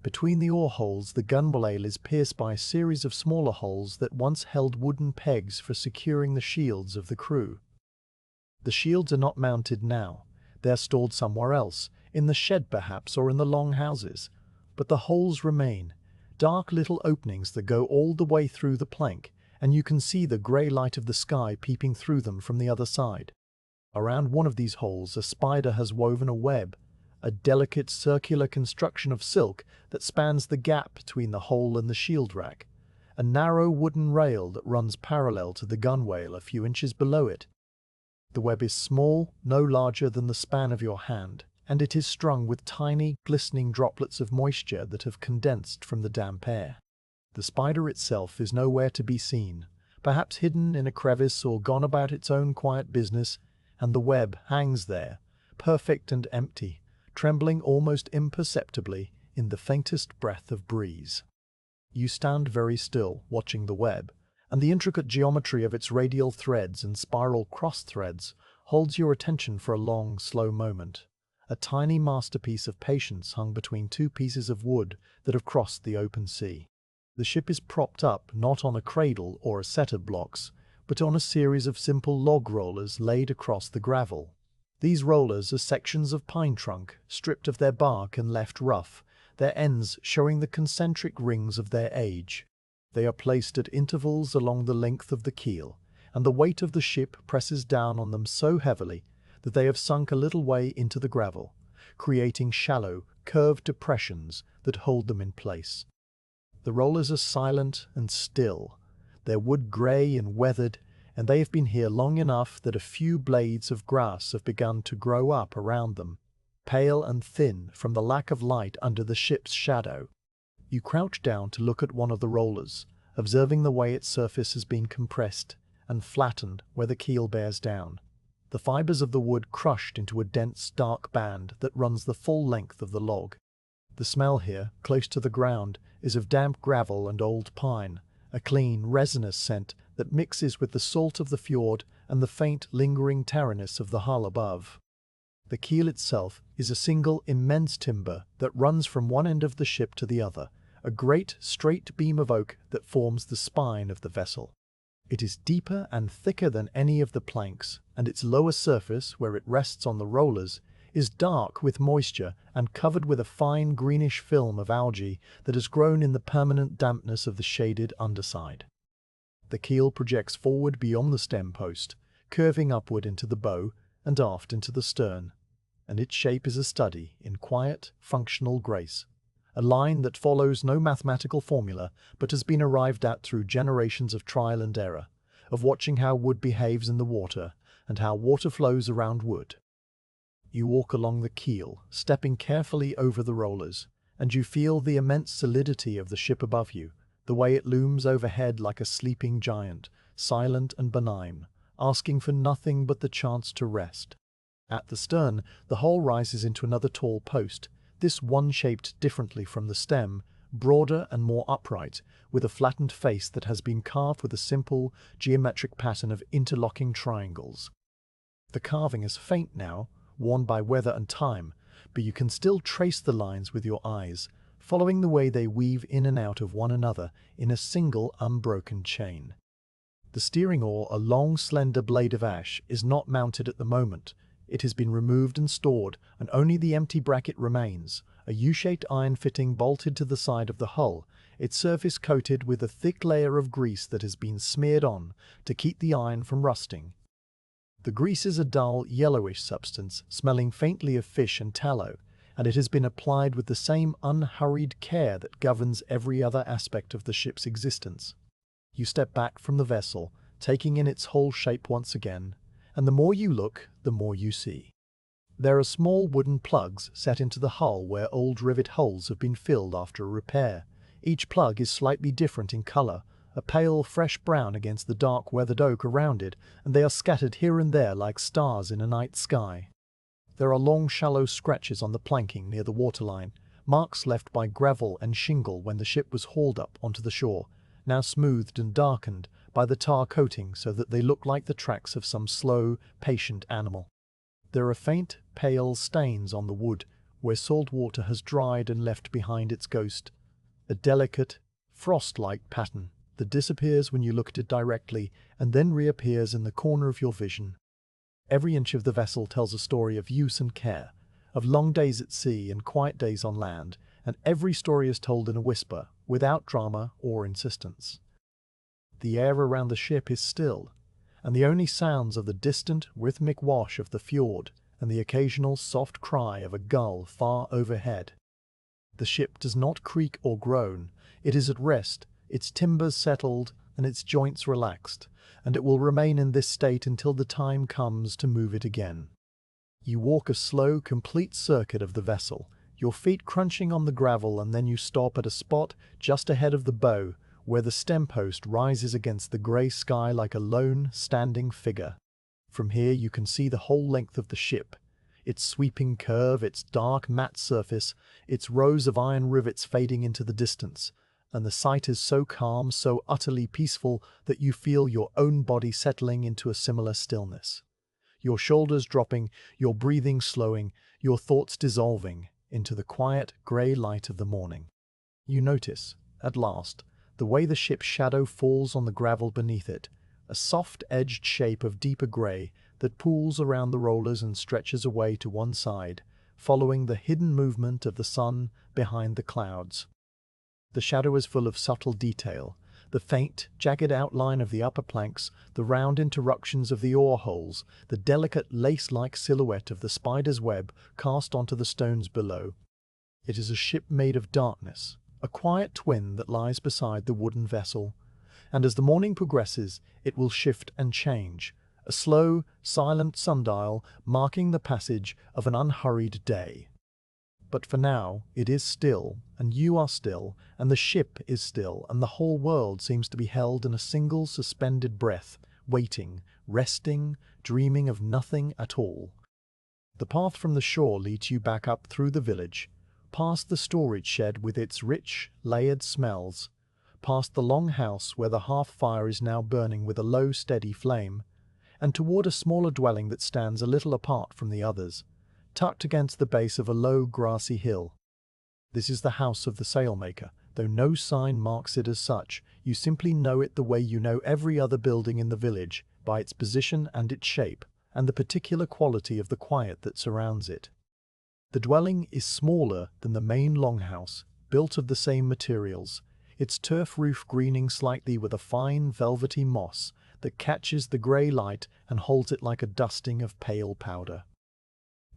Between the oar holes, the gunwale is pierced by a series of smaller holes that once held wooden pegs for securing the shields of the crew. The shields are not mounted now. They are stored somewhere else, in the shed perhaps, or in the longhouses. But the holes remain, dark little openings that go all the way through the plank, and you can see the grey light of the sky peeping through them from the other side. Around one of these holes a spider has woven a web, a delicate circular construction of silk that spans the gap between the hole and the shield rack, a narrow wooden rail that runs parallel to the gunwale a few inches below it. The web is small, no larger than the span of your hand, and it is strung with tiny, glistening droplets of moisture that have condensed from the damp air. The spider itself is nowhere to be seen, perhaps hidden in a crevice or gone about its own quiet business, and the web hangs there, perfect and empty, trembling almost imperceptibly in the faintest breath of breeze. You stand very still, watching the web, and the intricate geometry of its radial threads and spiral cross-threads holds your attention for a long, slow moment. A tiny masterpiece of patience hung between two pieces of wood that have crossed the open sea. The ship is propped up not on a cradle or a set of blocks, but on a series of simple log rollers laid across the gravel. These rollers are sections of pine trunk, stripped of their bark and left rough, their ends showing the concentric rings of their age. They are placed at intervals along the length of the keel, and the weight of the ship presses down on them so heavily that they have sunk a little way into the gravel, creating shallow, curved depressions that hold them in place. The rollers are silent and still, their wood grey and weathered, and they have been here long enough that a few blades of grass have begun to grow up around them, pale and thin from the lack of light under the ship's shadow. You crouch down to look at one of the rollers, observing the way its surface has been compressed and flattened where the keel bears down, the fibers of the wood crushed into a dense, dark band that runs the full length of the log. The smell here, close to the ground, is of damp gravel and old pine, a clean, resinous scent that mixes with the salt of the fjord and the faint, lingering tarriness of the hull above. The keel itself is a single, immense timber that runs from one end of the ship to the other, a great, straight beam of oak that forms the spine of the vessel. It is deeper and thicker than any of the planks, and its lower surface, where it rests on the rollers, is dark with moisture and covered with a fine greenish film of algae that has grown in the permanent dampness of the shaded underside. The keel projects forward beyond the stem post, curving upward into the bow and aft into the stern, and its shape is a study in quiet, functional grace, a line that follows no mathematical formula but has been arrived at through generations of trial and error, of watching how wood behaves in the water and how water flows around wood. You walk along the keel, stepping carefully over the rollers, and you feel the immense solidity of the ship above you, the way it looms overhead like a sleeping giant, silent and benign, asking for nothing but the chance to rest. At the stern, the hull rises into another tall post, this one shaped differently from the stem, broader and more upright, with a flattened face that has been carved with a simple, geometric pattern of interlocking triangles. The carving is faint now, worn by weather and time, but you can still trace the lines with your eyes, following the way they weave in and out of one another in a single unbroken chain. The steering oar, a long slender blade of ash, is not mounted at the moment. It has been removed and stored, and only the empty bracket remains, a U-shaped iron fitting bolted to the side of the hull, its surface coated with a thick layer of grease that has been smeared on to keep the iron from rusting. The grease is a dull, yellowish substance, smelling faintly of fish and tallow, and it has been applied with the same unhurried care that governs every other aspect of the ship's existence. You step back from the vessel, taking in its whole shape once again, and the more you look, the more you see. There are small wooden plugs set into the hull where old rivet holes have been filled after a repair. Each plug is slightly different in color, a pale, fresh brown against the dark weathered oak around it, and they are scattered here and there like stars in a night sky. There are long, shallow scratches on the planking near the waterline, marks left by gravel and shingle when the ship was hauled up onto the shore, now smoothed and darkened by the tar coating so that they look like the tracks of some slow, patient animal. There are faint, pale stains on the wood where salt water has dried and left behind its ghost, a delicate, frost-like pattern that disappears when you look at it directly and then reappears in the corner of your vision. Every inch of the vessel tells a story of use and care, of long days at sea and quiet days on land, and every story is told in a whisper, without drama or insistence. The air around the ship is still, and the only sounds are the distant, rhythmic wash of the fjord and the occasional soft cry of a gull far overhead. The ship does not creak or groan. It is at rest, its timbers settled, and its joints relaxed, and it will remain in this state until the time comes to move it again. You walk a slow, complete circuit of the vessel, your feet crunching on the gravel, and then you stop at a spot just ahead of the bow, where the stem post rises against the grey sky like a lone, standing figure. From here you can see the whole length of the ship, its sweeping curve, its dark, matte surface, its rows of iron rivets fading into the distance, and the sight is so calm, so utterly peaceful, that you feel your own body settling into a similar stillness. Your shoulders dropping, your breathing slowing, your thoughts dissolving into the quiet, grey light of the morning. You notice, at last, the way the ship's shadow falls on the gravel beneath it, a soft-edged shape of deeper grey that pools around the rollers and stretches away to one side, following the hidden movement of the sun behind the clouds. The shadow is full of subtle detail, the faint, jagged outline of the upper planks, the round interruptions of the oar holes, the delicate lace-like silhouette of the spider's web cast onto the stones below. It is a ship made of darkness, a quiet twin that lies beside the wooden vessel, and as the morning progresses, it will shift and change, a slow, silent sundial marking the passage of an unhurried day. But for now, it is still, and you are still, and the ship is still, and the whole world seems to be held in a single suspended breath, waiting, resting, dreaming of nothing at all. The path from the shore leads you back up through the village, past the storage shed with its rich, layered smells, past the long house where the hearth-fire is now burning with a low, steady flame, and toward a smaller dwelling that stands a little apart from the others, tucked against the base of a low, grassy hill. This is the house of the sailmaker. Though no sign marks it as such, you simply know it the way you know every other building in the village, by its position and its shape, and the particular quality of the quiet that surrounds it. The dwelling is smaller than the main longhouse, built of the same materials, its turf roof greening slightly with a fine, velvety moss that catches the grey light and holds it like a dusting of pale powder.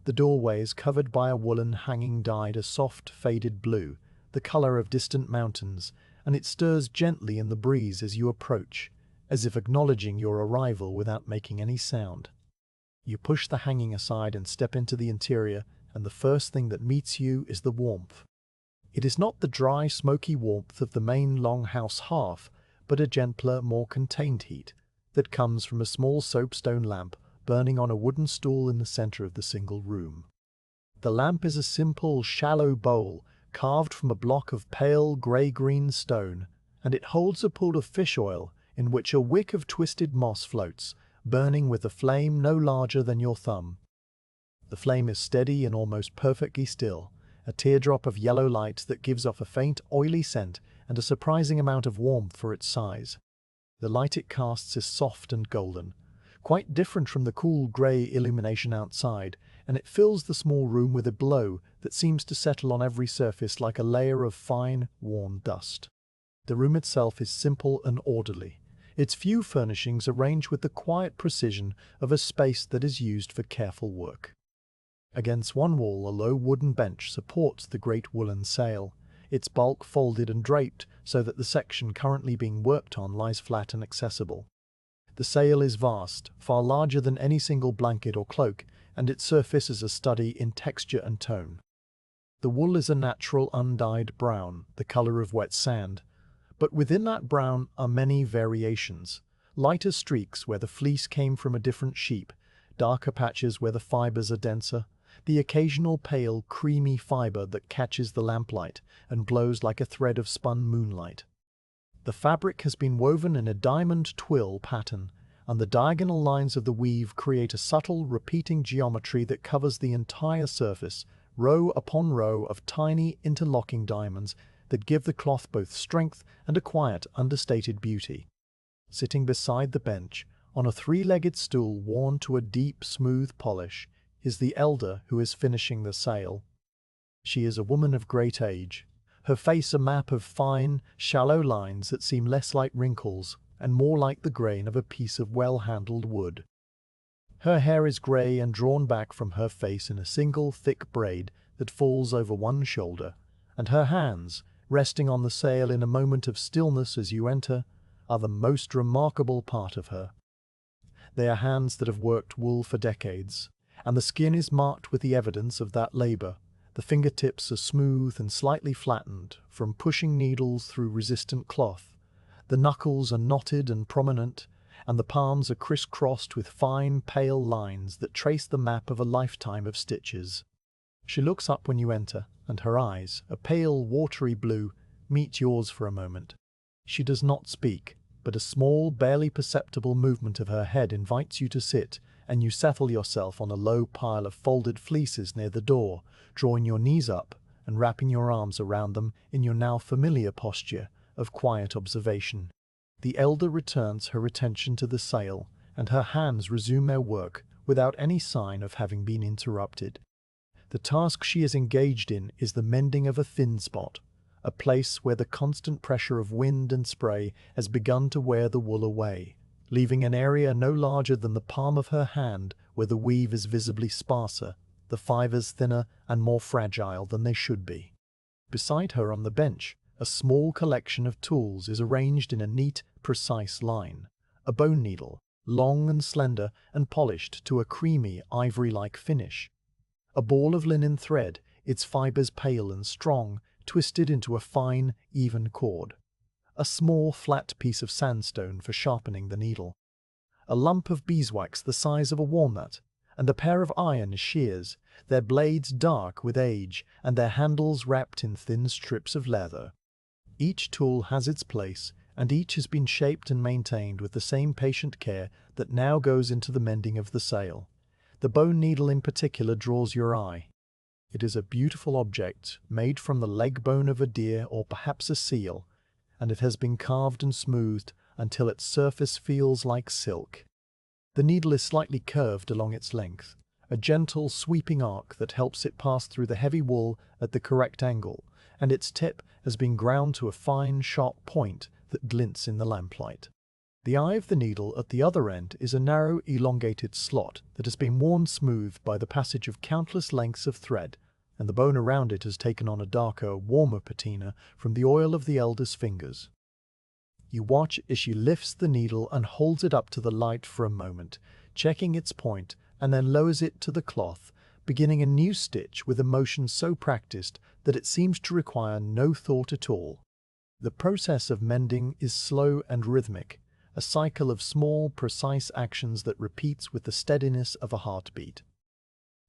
The doorway is covered by a woolen hanging dyed a soft, faded blue, the colour of distant mountains, and it stirs gently in the breeze as you approach, as if acknowledging your arrival without making any sound. You push the hanging aside and step into the interior, and the first thing that meets you is the warmth. It is not the dry, smoky warmth of the main longhouse hearth, but a gentler, more contained heat that comes from a small soapstone lamp burning on a wooden stool in the center of the single room. The lamp is a simple, shallow bowl carved from a block of pale grey-green stone, and it holds a pool of fish oil in which a wick of twisted moss floats, burning with a flame no larger than your thumb. The flame is steady and almost perfectly still, a teardrop of yellow light that gives off a faint, oily scent and a surprising amount of warmth for its size. The light it casts is soft and golden, quite different from the cool grey illumination outside, and it fills the small room with a glow that seems to settle on every surface like a layer of fine, worn dust. The room itself is simple and orderly, its few furnishings arranged with the quiet precision of a space that is used for careful work. Against one wall a low wooden bench supports the great woolen sail, its bulk folded and draped so that the section currently being worked on lies flat and accessible. The sail is vast, far larger than any single blanket or cloak, and its surface is a study in texture and tone. The wool is a natural undyed brown, the color of wet sand, but within that brown are many variations. Lighter streaks where the fleece came from a different sheep, darker patches where the fibers are denser, the occasional pale, creamy fiber that catches the lamplight and glows like a thread of spun moonlight. The fabric has been woven in a diamond twill pattern, and the diagonal lines of the weave create a subtle, repeating geometry that covers the entire surface, row upon row of tiny, interlocking diamonds that give the cloth both strength and a quiet, understated beauty. Sitting beside the bench, on a three-legged stool worn to a deep, smooth polish, is the elder who is finishing the sail. She is a woman of great age, her face a map of fine, shallow lines that seem less like wrinkles and more like the grain of a piece of well-handled wood. Her hair is grey and drawn back from her face in a single thick braid that falls over one shoulder, and her hands, resting on the sail in a moment of stillness as you enter, are the most remarkable part of her. They are hands that have worked wool for decades, and the skin is marked with the evidence of that labor. The fingertips are smooth and slightly flattened from pushing needles through resistant cloth. The knuckles are knotted and prominent, and the palms are crisscrossed with fine, pale lines that trace the map of a lifetime of stitches. She looks up when you enter, and her eyes, a pale, watery blue, meet yours for a moment. She does not speak, but a small, barely perceptible movement of her head invites you to sit, and you settle yourself on a low pile of folded fleeces near the door, drawing your knees up and wrapping your arms around them in your now familiar posture of quiet observation. The elder returns her attention to the sail, and her hands resume their work without any sign of having been interrupted. The task she is engaged in is the mending of a thin spot, a place where the constant pressure of wind and spray has begun to wear the wool away, leaving an area no larger than the palm of her hand where the weave is visibly sparser, the fibers thinner and more fragile than they should be. Beside her on the bench, a small collection of tools is arranged in a neat, precise line. A bone needle, long and slender and polished to a creamy, ivory-like finish. A ball of linen thread, its fibers pale and strong, twisted into a fine, even cord. A small, flat piece of sandstone for sharpening the needle. A lump of beeswax the size of a walnut, and a pair of iron shears, their blades dark with age and their handles wrapped in thin strips of leather. Each tool has its place, and each has been shaped and maintained with the same patient care that now goes into the mending of the sail. The bone needle in particular draws your eye. It is a beautiful object, made from the leg bone of a deer or perhaps a seal, and it has been carved and smoothed until its surface feels like silk. The needle is slightly curved along its length, a gentle, sweeping arc that helps it pass through the heavy wool at the correct angle, and its tip has been ground to a fine, sharp point that glints in the lamplight. The eye of the needle at the other end is a narrow, elongated slot that has been worn smooth by the passage of countless lengths of thread, and the bone around it has taken on a darker, warmer patina from the oil of the elder's fingers. You watch as she lifts the needle and holds it up to the light for a moment, checking its point, and then lowers it to the cloth, beginning a new stitch with a motion so practiced that it seems to require no thought at all. The process of mending is slow and rhythmic, a cycle of small, precise actions that repeats with the steadiness of a heartbeat.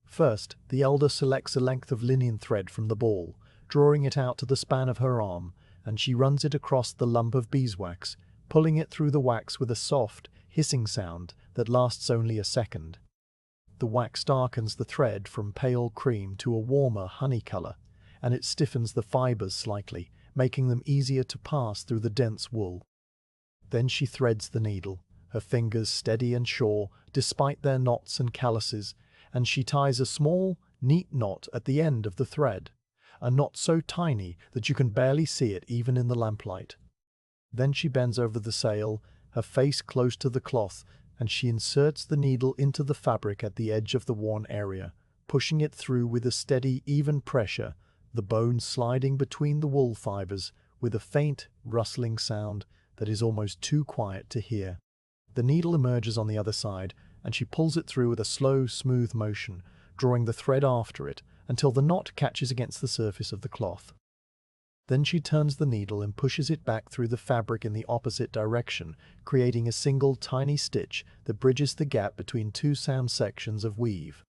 First, the elder selects a length of linen thread from the ball, drawing it out to the span of her arm, and she runs it across the lump of beeswax, pulling it through the wax with a soft, hissing sound that lasts only a second. The wax darkens the thread from pale cream to a warmer honey color, and it stiffens the fibers slightly, making them easier to pass through the dense wool. Then she threads the needle, her fingers steady and sure, despite their knots and calluses, and she ties a small, neat knot at the end of the thread, a knot so tiny that you can barely see it even in the lamplight. Then she bends over the sail, her face close to the cloth, and she inserts the needle into the fabric at the edge of the worn area, pushing it through with a steady, even pressure, the bone sliding between the wool fibers with a faint, rustling sound that is almost too quiet to hear. The needle emerges on the other side, and she pulls it through with a slow, smooth motion, drawing the thread after it until the knot catches against the surface of the cloth. Then she turns the needle and pushes it back through the fabric in the opposite direction, creating a single tiny stitch that bridges the gap between two sound sections of weave.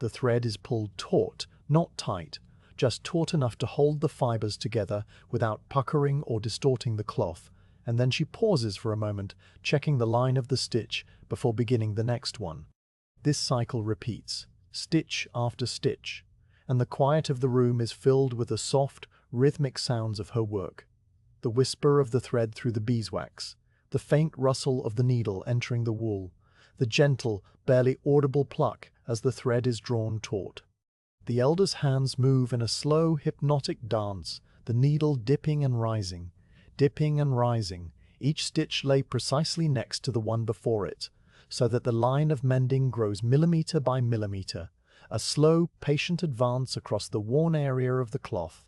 The thread is pulled taut, not tight, just taut enough to hold the fibers together without puckering or distorting the cloth, and then she pauses for a moment, checking the line of the stitch before beginning the next one. This cycle repeats, stitch after stitch, and the quiet of the room is filled with the soft, rhythmic sounds of her work. The whisper of the thread through the beeswax, the faint rustle of the needle entering the wool, the gentle, barely audible pluck as the thread is drawn taut. The elder's hands move in a slow, hypnotic dance, the needle dipping and rising, each stitch lay precisely next to the one before it, so that the line of mending grows millimeter by millimeter, a slow, patient advance across the worn area of the cloth.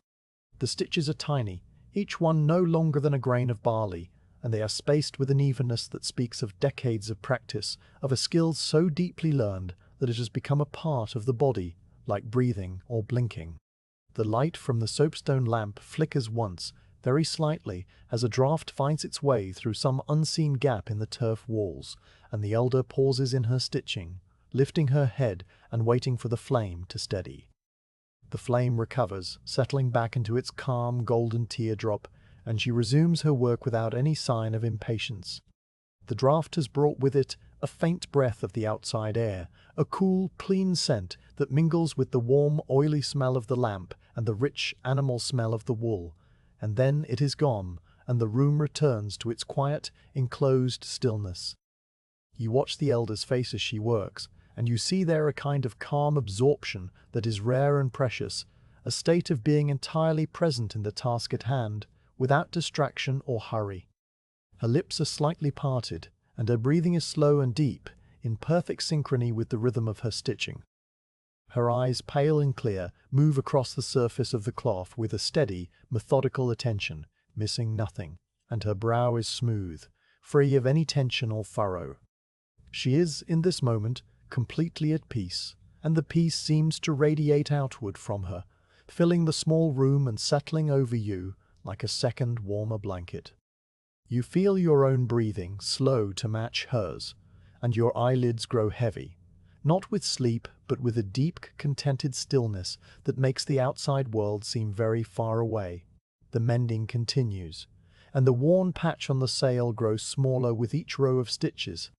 The stitches are tiny, each one no longer than a grain of barley, and they are spaced with an evenness that speaks of decades of practice, of a skill so deeply learned that it has become a part of the body, like breathing or blinking. The light from the soapstone lamp flickers once, very slightly, as a draught finds its way through some unseen gap in the turf walls, and the elder pauses in her stitching, lifting her head and waiting for the flame to steady. The flame recovers, settling back into its calm golden teardrop, and she resumes her work without any sign of impatience. The draught has brought with it a faint breath of the outside air, a cool, clean scent that mingles with the warm, oily smell of the lamp and the rich animal smell of the wool, and then it is gone, and the room returns to its quiet, enclosed stillness. You watch the elder's face as she works, and you see there a kind of calm absorption that is rare and precious, a state of being entirely present in the task at hand, without distraction or hurry. Her lips are slightly parted, and her breathing is slow and deep, in perfect synchrony with the rhythm of her stitching. Her eyes, pale and clear, move across the surface of the cloth with a steady, methodical attention, missing nothing, and her brow is smooth, free of any tension or furrow. She is, in this moment, completely at peace, and the peace seems to radiate outward from her, filling the small room and settling over you like a second warmer blanket. You feel your own breathing slow to match hers, and your eyelids grow heavy, not with sleep but with a deep, contented stillness that makes the outside world seem very far away. The mending continues, and the worn patch on the sail grows smaller with each row of stitches.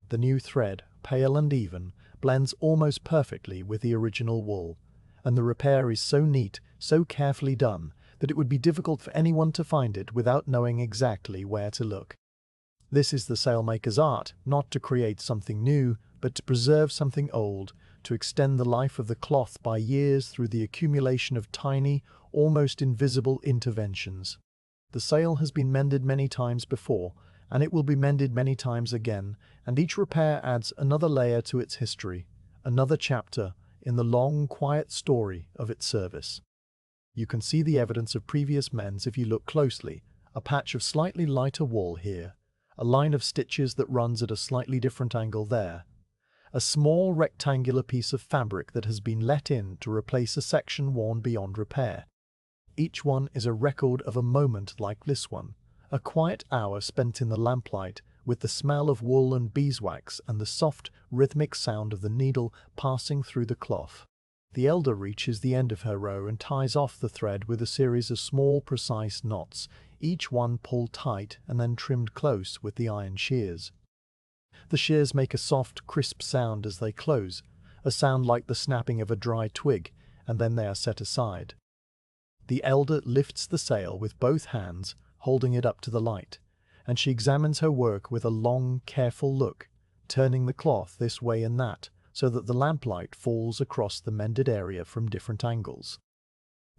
The new thread, pale and even, blends almost perfectly with the original wool, and the repair is so neat, so carefully done, that it would be difficult for anyone to find it without knowing exactly where to look. This is the sailmaker's art, not to create something new, but to preserve something old, to extend the life of the cloth by years through the accumulation of tiny, almost invisible interventions. The sail has been mended many times before, and it will be mended many times again, and each repair adds another layer to its history, another chapter in the long, quiet story of its service. You can see the evidence of previous mends if you look closely, a patch of slightly lighter wool here, a line of stitches that runs at a slightly different angle there, a small rectangular piece of fabric that has been let in to replace a section worn beyond repair. Each one is a record of a moment like this one, a quiet hour spent in the lamplight with the smell of wool and beeswax and the soft, rhythmic sound of the needle passing through the cloth. The elder reaches the end of her row and ties off the thread with a series of small, precise knots, each one pulled tight and then trimmed close with the iron shears. The shears make a soft, crisp sound as they close, a sound like the snapping of a dry twig, and then they are set aside. The elder lifts the sail with both hands, holding it up to the light, and she examines her work with a long, careful look, turning the cloth this way and that, so that the lamplight falls across the mended area from different angles.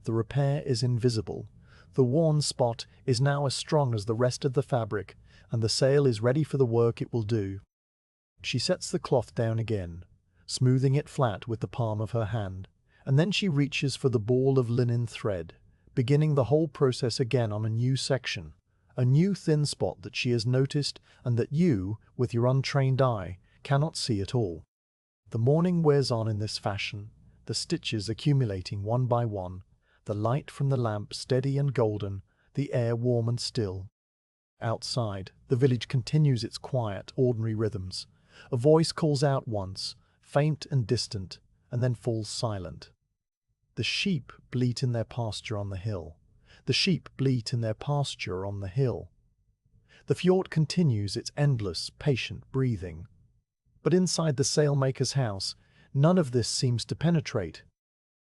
The repair is invisible. The worn spot is now as strong as the rest of the fabric, and the sail is ready for the work it will do. She sets the cloth down again, smoothing it flat with the palm of her hand, and then she reaches for the ball of linen thread, beginning the whole process again on a new section, a new thin spot that she has noticed and that you, with your untrained eye, cannot see at all. The morning wears on in this fashion, the stitches accumulating one by one, the light from the lamp steady and golden, the air warm and still. Outside, the village continues its quiet, ordinary rhythms. A voice calls out once, faint and distant, and then falls silent. The sheep bleat in their pasture on the hill. The sheep bleat in their pasture on the hill. The fjord continues its endless, patient breathing. But inside the sailmaker's house, none of this seems to penetrate.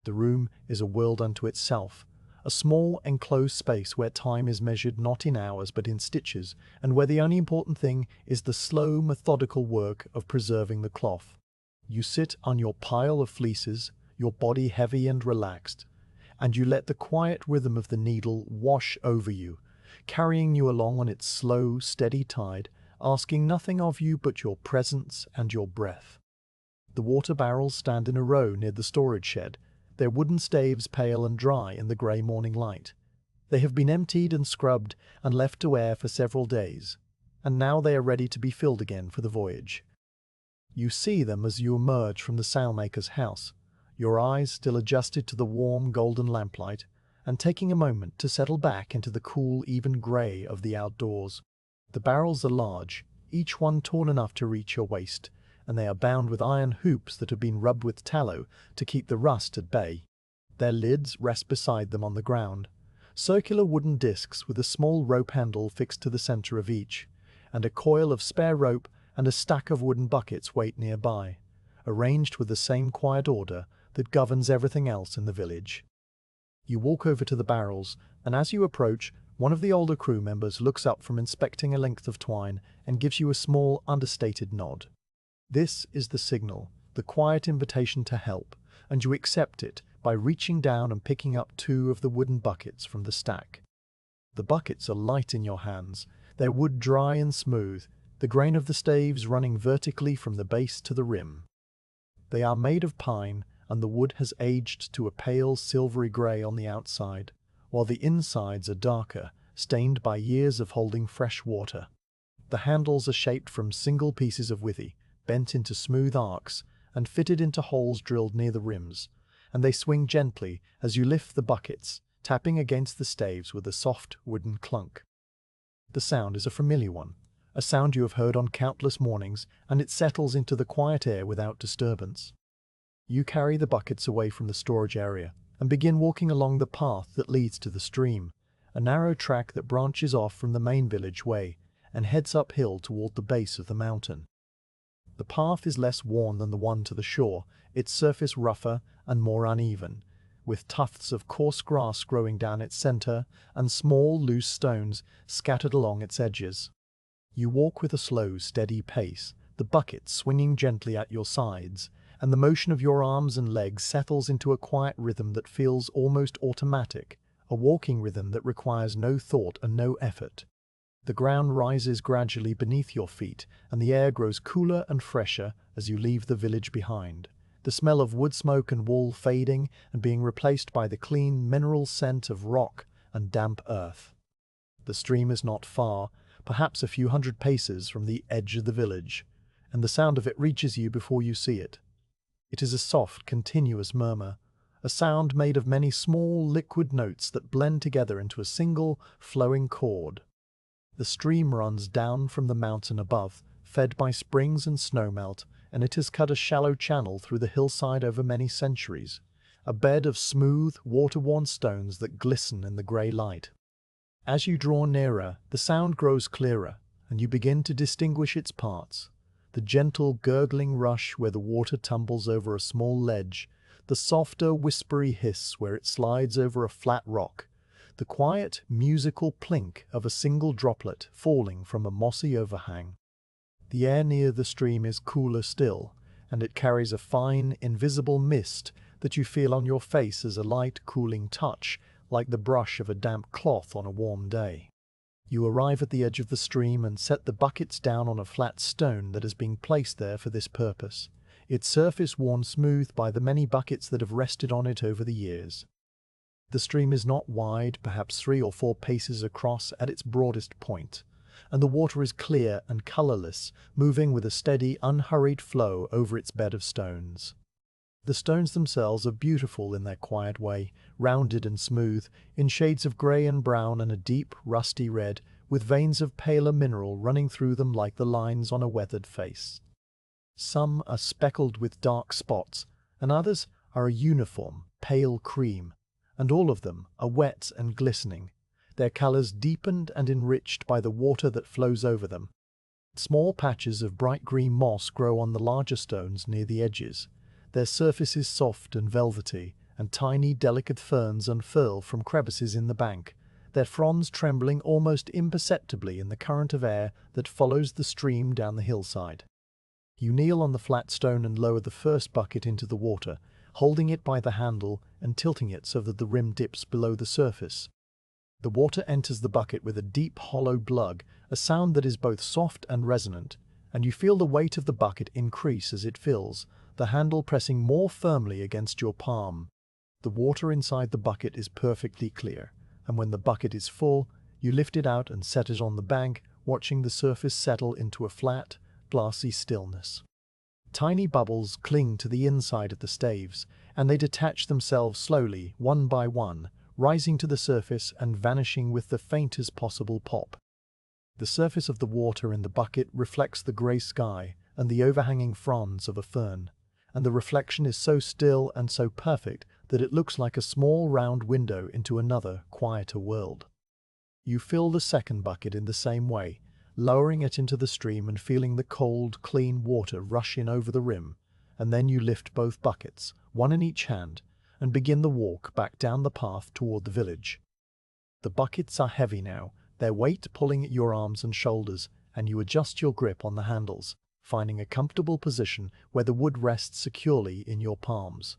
The room is a world unto itself, a small enclosed space where time is measured not in hours but in stitches, and where the only important thing is the slow, methodical work of preserving the cloth. You sit on your pile of fleeces, your body heavy and relaxed, and you let the quiet rhythm of the needle wash over you, carrying you along on its slow, steady tide, asking nothing of you but your presence and your breath. The water barrels stand in a row near the storage shed, their wooden staves pale and dry in the grey morning light. They have been emptied and scrubbed and left to air for several days, and now they are ready to be filled again for the voyage. You see them as you emerge from the sailmaker's house, your eyes still adjusted to the warm golden lamplight, and taking a moment to settle back into the cool, even grey of the outdoors. The barrels are large, each one torn enough to reach your waist, and they are bound with iron hoops that have been rubbed with tallow to keep the rust at bay. Their lids rest beside them on the ground, circular wooden discs with a small rope handle fixed to the centre of each, and a coil of spare rope and a stack of wooden buckets wait nearby, arranged with the same quiet order that governs everything else in the village. You walk over to the barrels, and as you approach, one of the older crew members looks up from inspecting a length of twine and gives you a small, understated nod. This is the signal, the quiet invitation to help, and you accept it by reaching down and picking up 2 of the wooden buckets from the stack. The buckets are light in your hands, their wood dry and smooth, the grain of the staves running vertically from the base to the rim. They are made of pine, and the wood has aged to a pale silvery grey on the outside, while the insides are darker, stained by years of holding fresh water. The handles are shaped from single pieces of withy, bent into smooth arcs, and fitted into holes drilled near the rims, and they swing gently as you lift the buckets, tapping against the staves with a soft wooden clunk. The sound is a familiar one, a sound you have heard on countless mornings, and it settles into the quiet air without disturbance. You carry the buckets away from the storage area and begin walking along the path that leads to the stream, a narrow track that branches off from the main village way and heads uphill toward the base of the mountain. The path is less worn than the one to the shore, its surface rougher and more uneven, with tufts of coarse grass growing down its center and small, loose stones scattered along its edges. You walk with a slow, steady pace, the bucket swinging gently at your sides, and the motion of your arms and legs settles into a quiet rhythm that feels almost automatic, a walking rhythm that requires no thought and no effort. The ground rises gradually beneath your feet, and the air grows cooler and fresher as you leave the village behind, the smell of wood smoke and wool fading and being replaced by the clean mineral scent of rock and damp earth. The stream is not far, perhaps a few hundred paces from the edge of the village, and the sound of it reaches you before you see it. It is a soft, continuous murmur, a sound made of many small, liquid notes that blend together into a single, flowing chord. The stream runs down from the mountain above, fed by springs and snowmelt, and it has cut a shallow channel through the hillside over many centuries, a bed of smooth, water-worn stones that glisten in the grey light. As you draw nearer, the sound grows clearer, and you begin to distinguish its parts. The gentle, gurgling rush where the water tumbles over a small ledge, the softer, whispery hiss where it slides over a flat rock, the quiet, musical plink of a single droplet falling from a mossy overhang. The air near the stream is cooler still, and it carries a fine, invisible mist that you feel on your face as a light, cooling touch, like the brush of a damp cloth on a warm day. You arrive at the edge of the stream and set the buckets down on a flat stone that has been placed there for this purpose, its surface worn smooth by the many buckets that have rested on it over the years. The stream is not wide, perhaps 3 or 4 paces across at its broadest point, and the water is clear and colourless, moving with a steady, unhurried flow over its bed of stones. The stones themselves are beautiful in their quiet way, rounded and smooth, in shades of grey and brown and a deep, rusty red, with veins of paler mineral running through them like the lines on a weathered face. Some are speckled with dark spots, and others are a uniform, pale cream, and all of them are wet and glistening, their colours deepened and enriched by the water that flows over them. Small patches of bright green moss grow on the larger stones near the edges. Their surface is soft and velvety, and tiny, delicate ferns unfurl from crevices in the bank, their fronds trembling almost imperceptibly in the current of air that follows the stream down the hillside. You kneel on the flat stone and lower the first bucket into the water, holding it by the handle and tilting it so that the rim dips below the surface. The water enters the bucket with a deep, hollow glug, a sound that is both soft and resonant, and you feel the weight of the bucket increase as it fills, the handle pressing more firmly against your palm. The water inside the bucket is perfectly clear, and when the bucket is full, you lift it out and set it on the bank, watching the surface settle into a flat, glassy stillness. Tiny bubbles cling to the inside of the staves, and they detach themselves slowly, one by one, rising to the surface and vanishing with the faintest possible pop. The surface of the water in the bucket reflects the grey sky and the overhanging fronds of a fern, and the reflection is so still and so perfect that it looks like a small round window into another, quieter world. You fill the second bucket in the same way, lowering it into the stream and feeling the cold, clean water rush in over the rim, and then you lift both buckets, one in each hand, and begin the walk back down the path toward the village. The buckets are heavy now, their weight pulling at your arms and shoulders, and you adjust your grip on the handles, finding a comfortable position where the wood rests securely in your palms.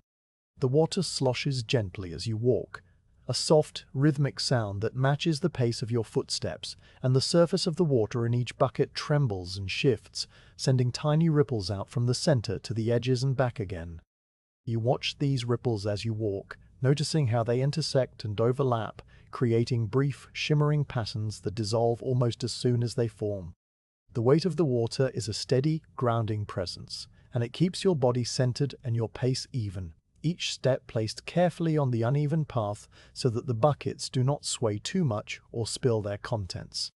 The water sloshes gently as you walk, a soft, rhythmic sound that matches the pace of your footsteps, and the surface of the water in each bucket trembles and shifts, sending tiny ripples out from the center to the edges and back again. You watch these ripples as you walk, noticing how they intersect and overlap, creating brief, shimmering patterns that dissolve almost as soon as they form. The weight of the water is a steady, grounding presence, and it keeps your body centered and your pace even, each step placed carefully on the uneven path so that the buckets do not sway too much or spill their contents.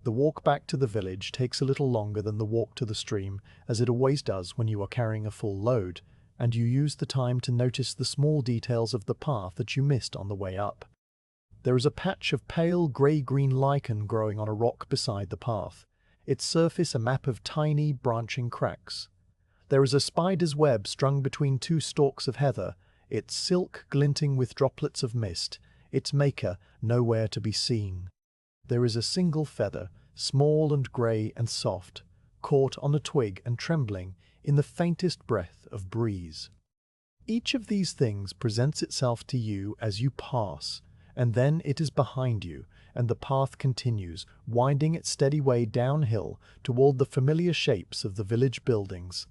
The walk back to the village takes a little longer than the walk to the stream, as it always does when you are carrying a full load, and you use the time to notice the small details of the path that you missed on the way up. There is a patch of pale grey-green lichen growing on a rock beside the path, its surface a map of tiny, branching cracks. There is a spider's web strung between 2 stalks of heather, its silk glinting with droplets of mist, its maker nowhere to be seen. There is a single feather, small and grey and soft, caught on a twig and trembling in the faintest breath of breeze. Each of these things presents itself to you as you pass, and then it is behind you, and the path continues, winding its steady way downhill toward the familiar shapes of the village buildings.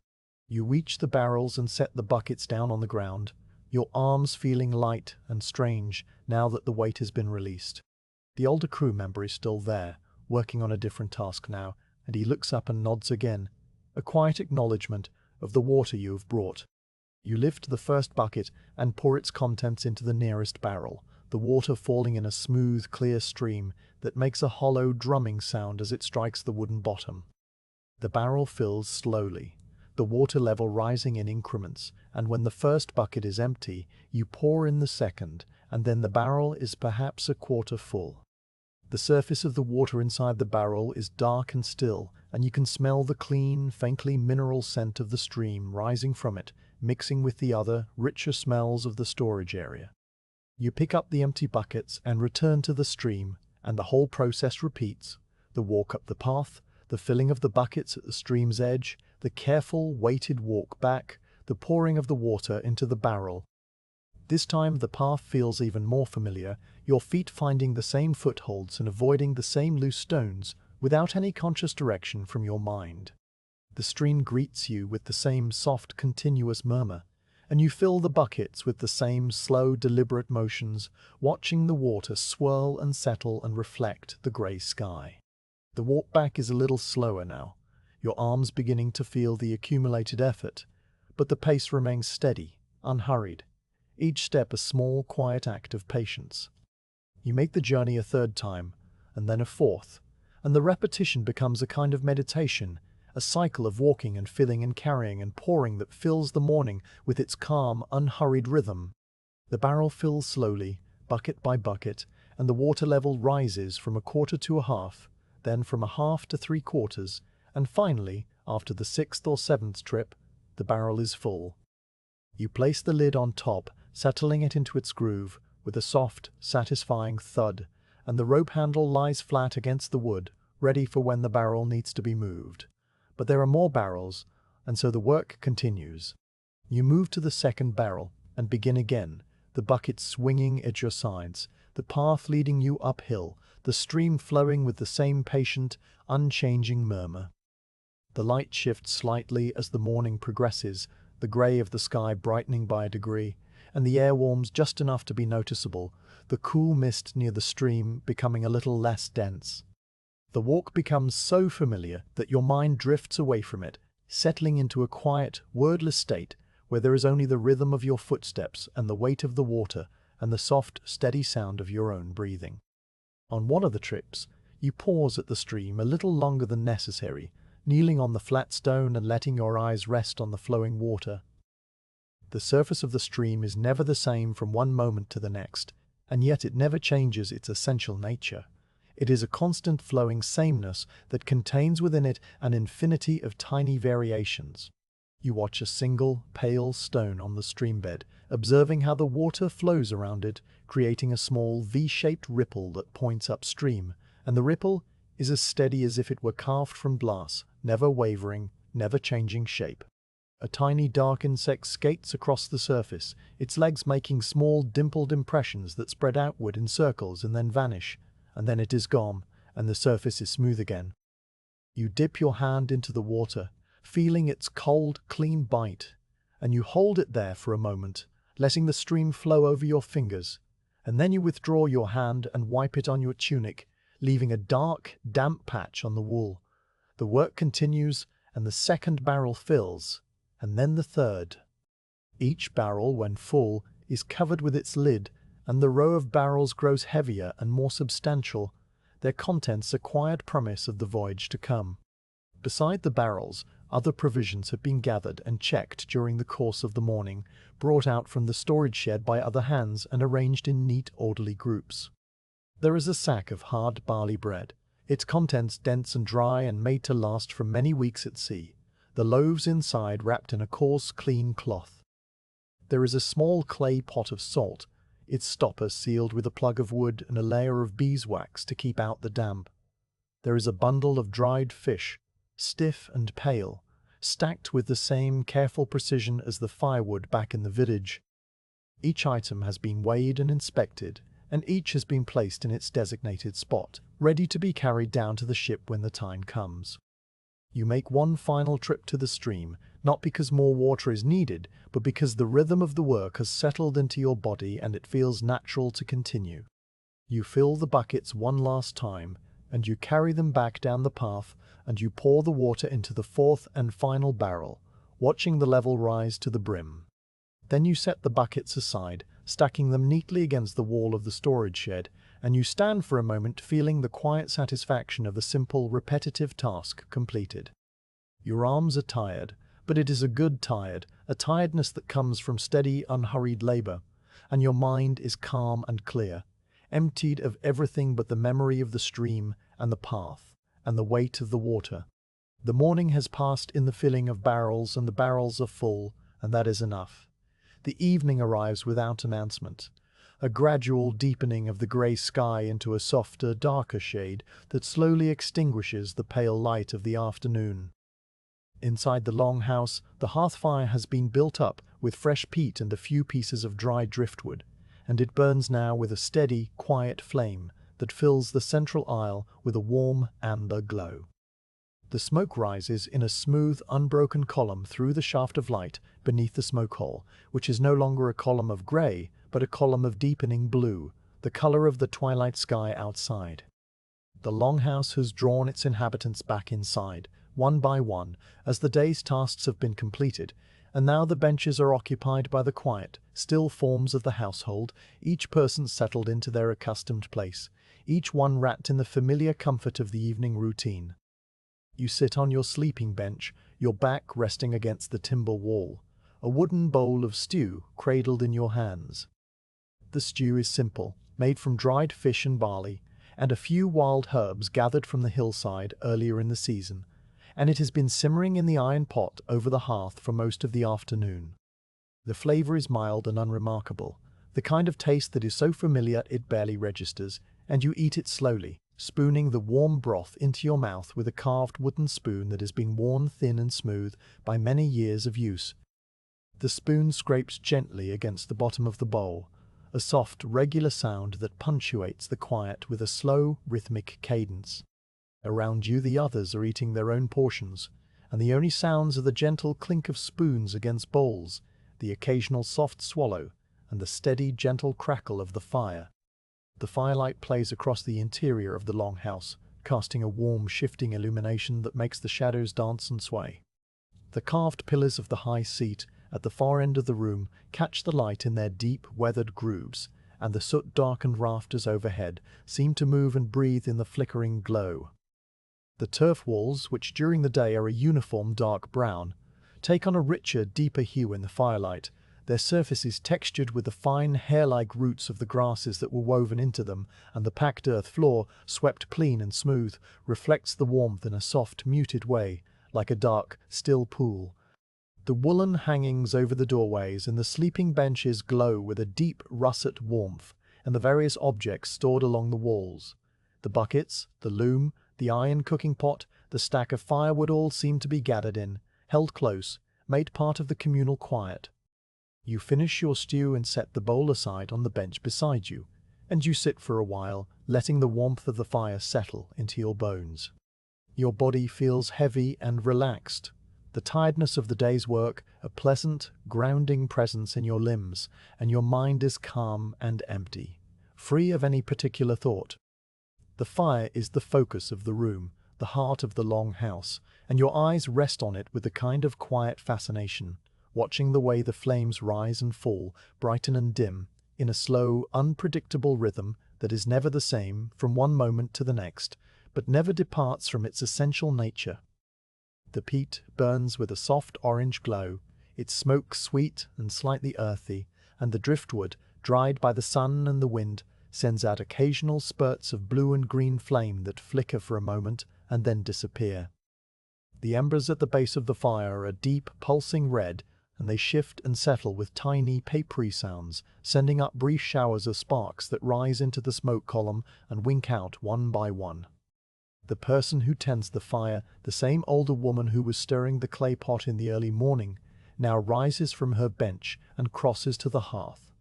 You reach the barrels and set the buckets down on the ground, your arms feeling light and strange now that the weight has been released. The older crew member is still there, working on a different task now, and he looks up and nods again, a quiet acknowledgement of the water you have brought. You lift the first bucket and pour its contents into the nearest barrel, the water falling in a smooth, clear stream that makes a hollow, drumming sound as it strikes the wooden bottom. The barrel fills slowly, the water level rising in increments, and when the first bucket is empty, you pour in the second, and then the barrel is perhaps a quarter full. The surface of the water inside the barrel is dark and still, and you can smell the clean, faintly mineral scent of the stream rising from it, mixing with the other, richer smells of the storage area. You pick up the empty buckets and return to the stream, and the whole process repeats: the walk up the path, the filling of the buckets at the stream's edge, the careful, weighted walk back, the pouring of the water into the barrel. This time the path feels even more familiar, your feet finding the same footholds and avoiding the same loose stones without any conscious direction from your mind. The stream greets you with the same soft, continuous murmur, and you fill the buckets with the same slow, deliberate motions, watching the water swirl and settle and reflect the grey sky. The walk back is a little slower now, your arms beginning to feel the accumulated effort, but the pace remains steady, unhurried, each step a small, quiet act of patience. You make the journey a third time, and then a fourth, and the repetition becomes a kind of meditation, a cycle of walking and filling and carrying and pouring that fills the morning with its calm, unhurried rhythm. The barrel fills slowly, bucket by bucket, and the water level rises from a quarter to a half, then from a half to 3/4, and finally, after the 6th or 7th trip, the barrel is full. You place the lid on top, settling it into its groove, with a soft, satisfying thud, and the rope handle lies flat against the wood, ready for when the barrel needs to be moved. But there are more barrels, and so the work continues. You move to the second barrel, and begin again, the bucket swinging at your sides, the path leading you uphill, the stream flowing with the same patient, unchanging murmur. The light shifts slightly as the morning progresses, the grey of the sky brightening by a degree, and the air warms just enough to be noticeable, the cool mist near the stream becoming a little less dense. The walk becomes so familiar that your mind drifts away from it, settling into a quiet, wordless state where there is only the rhythm of your footsteps and the weight of the water and the soft, steady sound of your own breathing. On one of the trips, you pause at the stream a little longer than necessary, kneeling on the flat stone and letting your eyes rest on the flowing water. The surface of the stream is never the same from one moment to the next, and yet it never changes its essential nature. It is a constant flowing sameness that contains within it an infinity of tiny variations. You watch a single, pale stone on the streambed, observing how the water flows around it, creating a small V-shaped ripple that points upstream, and the ripple is as steady as if it were carved from glass, never wavering, never changing shape. A tiny dark insect skates across the surface, its legs making small dimpled impressions that spread outward in circles and then vanish, and then it is gone, and the surface is smooth again. You dip your hand into the water, feeling its cold, clean bite, and you hold it there for a moment, letting the stream flow over your fingers, and then you withdraw your hand and wipe it on your tunic, leaving a dark, damp patch on the wool. The work continues, and the second barrel fills, and then the third. Each barrel, when full, is covered with its lid, and the row of barrels grows heavier and more substantial, their contents a quiet promise of the voyage to come. Beside the barrels, other provisions have been gathered and checked during the course of the morning, brought out from the storage shed by other hands and arranged in neat, orderly groups. There is a sack of hard barley bread, its contents dense and dry and made to last for many weeks at sea, the loaves inside wrapped in a coarse, clean cloth. There is a small clay pot of salt, its stopper sealed with a plug of wood and a layer of beeswax to keep out the damp. There is a bundle of dried fish, stiff and pale, stacked with the same careful precision as the firewood back in the village. Each item has been weighed and inspected, and each has been placed in its designated spot, ready to be carried down to the ship when the time comes. You make one final trip to the stream, not because more water is needed, but because the rhythm of the work has settled into your body and it feels natural to continue. You fill the buckets one last time, and you carry them back down the path, and you pour the water into the fourth and final barrel, watching the level rise to the brim. Then you set the buckets aside, stacking them neatly against the wall of the storage shed, and you stand for a moment feeling the quiet satisfaction of a simple, repetitive task completed. Your arms are tired, but it is a good tired, a tiredness that comes from steady, unhurried labor, and your mind is calm and clear, emptied of everything but the memory of the stream and the path and the weight of the water. The morning has passed in the filling of barrels, and the barrels are full, and that is enough. The evening arrives without announcement, a gradual deepening of the grey sky into a softer, darker shade that slowly extinguishes the pale light of the afternoon. Inside the long house, the hearth fire has been built up with fresh peat and a few pieces of dry driftwood, and it burns now with a steady, quiet flame that fills the central aisle with a warm amber glow. The smoke rises in a smooth, unbroken column through the shaft of light beneath the smoke hole, which is no longer a column of grey, but a column of deepening blue, the colour of the twilight sky outside. The longhouse has drawn its inhabitants back inside, one by one, as the day's tasks have been completed, and now the benches are occupied by the quiet, still forms of the household, each person settled into their accustomed place, each one wrapped in the familiar comfort of the evening routine. You sit on your sleeping bench, your back resting against the timber wall, a wooden bowl of stew cradled in your hands. The stew is simple, made from dried fish and barley, and a few wild herbs gathered from the hillside earlier in the season, and it has been simmering in the iron pot over the hearth for most of the afternoon. The flavour is mild and unremarkable, the kind of taste that is so familiar it barely registers, and you eat it slowly, spooning the warm broth into your mouth with a carved wooden spoon that has been worn thin and smooth by many years of use. The spoon scrapes gently against the bottom of the bowl, a soft, regular sound that punctuates the quiet with a slow, rhythmic cadence. Around you the others are eating their own portions, and the only sounds are the gentle clink of spoons against bowls, the occasional soft swallow, and the steady, gentle crackle of the fire. The firelight plays across the interior of the longhouse, casting a warm, shifting illumination that makes the shadows dance and sway. The carved pillars of the high seat at the far end of the room catch the light in their deep, weathered grooves, and the soot-darkened rafters overhead seem to move and breathe in the flickering glow. The turf walls, which during the day are a uniform dark brown, take on a richer, deeper hue in the firelight, their surfaces textured with the fine hair-like roots of the grasses that were woven into them, and the packed earth floor, swept clean and smooth, reflects the warmth in a soft, muted way, like a dark, still pool. The woollen hangings over the doorways and the sleeping benches glow with a deep russet warmth, and the various objects stored along the walls. The buckets, the loom, the iron cooking pot, the stack of firewood all seem to be gathered in, held close, made part of the communal quiet. You finish your stew and set the bowl aside on the bench beside you, and you sit for a while, letting the warmth of the fire settle into your bones. Your body feels heavy and relaxed, the tiredness of the day's work a pleasant, grounding presence in your limbs, and your mind is calm and empty, free of any particular thought. The fire is the focus of the room, the heart of the long house, and your eyes rest on it with a kind of quiet fascination, watching the way the flames rise and fall, brighten and dim, in a slow, unpredictable rhythm that is never the same from one moment to the next, but never departs from its essential nature. The peat burns with a soft orange glow, its smoke sweet and slightly earthy, and the driftwood, dried by the sun and the wind, sends out occasional spurts of blue and green flame that flicker for a moment and then disappear. The embers at the base of the fire are a deep, pulsing red, and they shift and settle with tiny, papery sounds, sending up brief showers of sparks that rise into the smoke column and wink out one by one. The person who tends the fire, the same older woman who was stirring the clay pot in the early morning, now rises from her bench and crosses to the hearth.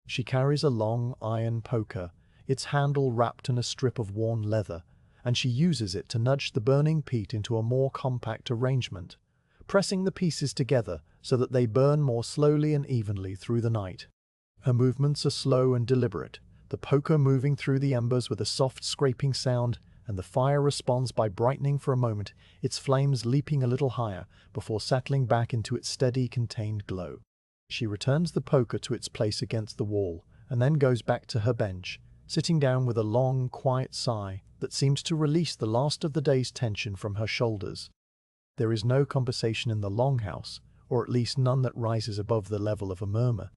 She carries a long iron poker, its handle wrapped in a strip of worn leather, and she uses it to nudge the burning peat into a more compact arrangement, pressing the pieces together so that they burn more slowly and evenly through the night. Her movements are slow and deliberate, the poker moving through the embers with a soft scraping sound, and the fire responds by brightening for a moment, its flames leaping a little higher before settling back into its steady, contained glow. She returns the poker to its place against the wall, and then goes back to her bench, sitting down with a long, quiet sigh that seems to release the last of the day's tension from her shoulders. There is no conversation in the longhouse, or at least none that rises above the level of a murmur.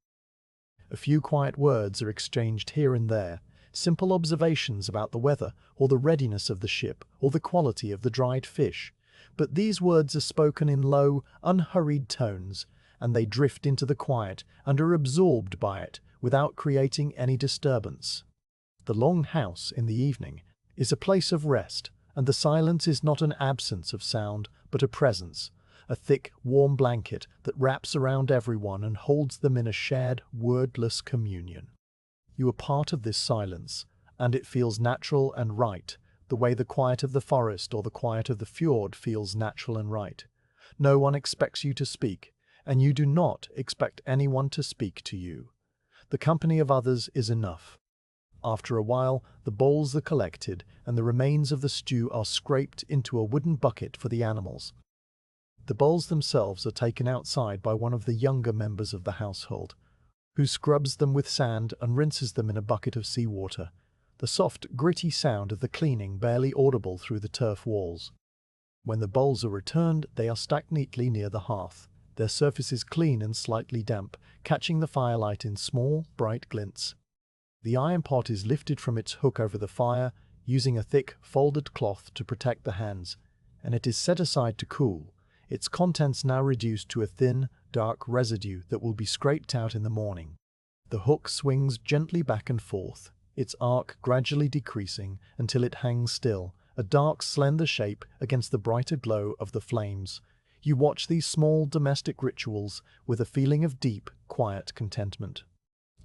A few quiet words are exchanged here and there, simple observations about the weather, or the readiness of the ship, or the quality of the dried fish, but these words are spoken in low, unhurried tones, and they drift into the quiet and are absorbed by it without creating any disturbance. The long house in the evening is a place of rest, and the silence is not an absence of sound, but a presence, a thick, warm blanket that wraps around everyone and holds them in a shared, wordless communion. You are part of this silence, and it feels natural and right, the way the quiet of the forest or the quiet of the fjord feels natural and right. No one expects you to speak, and you do not expect anyone to speak to you. The company of others is enough. After a while, the bowls are collected, and the remains of the stew are scraped into a wooden bucket for the animals. The bowls themselves are taken outside by one of the younger members of the household, who scrubs them with sand and rinses them in a bucket of seawater, the soft, gritty sound of the cleaning barely audible through the turf walls. When the bowls are returned, they are stacked neatly near the hearth, their surfaces clean and slightly damp, catching the firelight in small, bright glints. The iron pot is lifted from its hook over the fire, using a thick, folded cloth to protect the hands, and it is set aside to cool, its contents now reduced to a thin, dark residue that will be scraped out in the morning. The hook swings gently back and forth, its arc gradually decreasing until it hangs still, a dark, slender shape against the brighter glow of the flames. You watch these small domestic rituals with a feeling of deep, quiet contentment.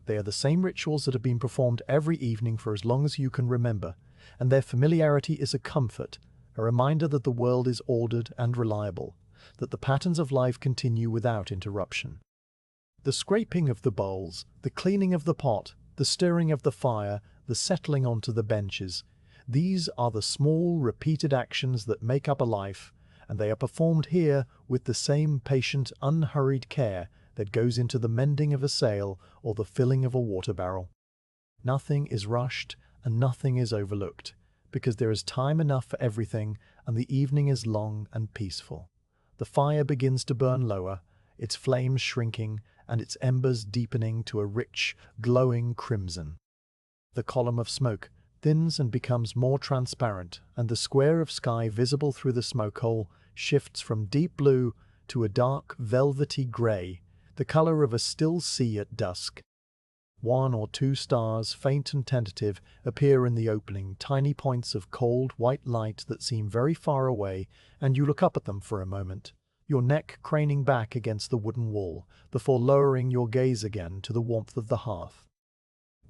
They are the same rituals that have been performed every evening for as long as you can remember, and their familiarity is a comfort, a reminder that the world is ordered and reliable, that the patterns of life continue without interruption. The scraping of the bowls, the cleaning of the pot, the stirring of the fire, the settling onto the benches, these are the small, repeated actions that make up a life, and they are performed here with the same patient, unhurried care that goes into the mending of a sail or the filling of a water barrel. Nothing is rushed and nothing is overlooked, because there is time enough for everything, and the evening is long and peaceful. The fire begins to burn lower, its flames shrinking and its embers deepening to a rich, glowing crimson. The column of smoke thins and becomes more transparent, and the square of sky visible through the smoke hole shifts from deep blue to a dark, velvety grey, the color of a still sea at dusk. One or two stars, faint and tentative, appear in the opening, tiny points of cold, white light that seem very far away, and you look up at them for a moment, your neck craning back against the wooden wall, before lowering your gaze again to the warmth of the hearth.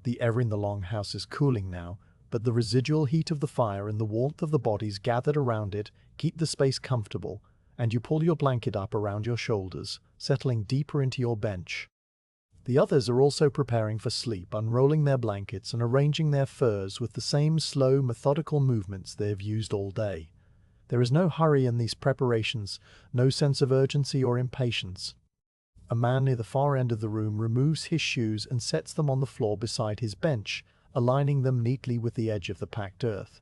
The air in the long house is cooling now, but the residual heat of the fire and the warmth of the bodies gathered around it keep the space comfortable, and you pull your blanket up around your shoulders, settling deeper into your bench. The others are also preparing for sleep, unrolling their blankets and arranging their furs with the same slow, methodical movements they have used all day. There is no hurry in these preparations, no sense of urgency or impatience. A man near the far end of the room removes his shoes and sets them on the floor beside his bench, aligning them neatly with the edge of the packed earth.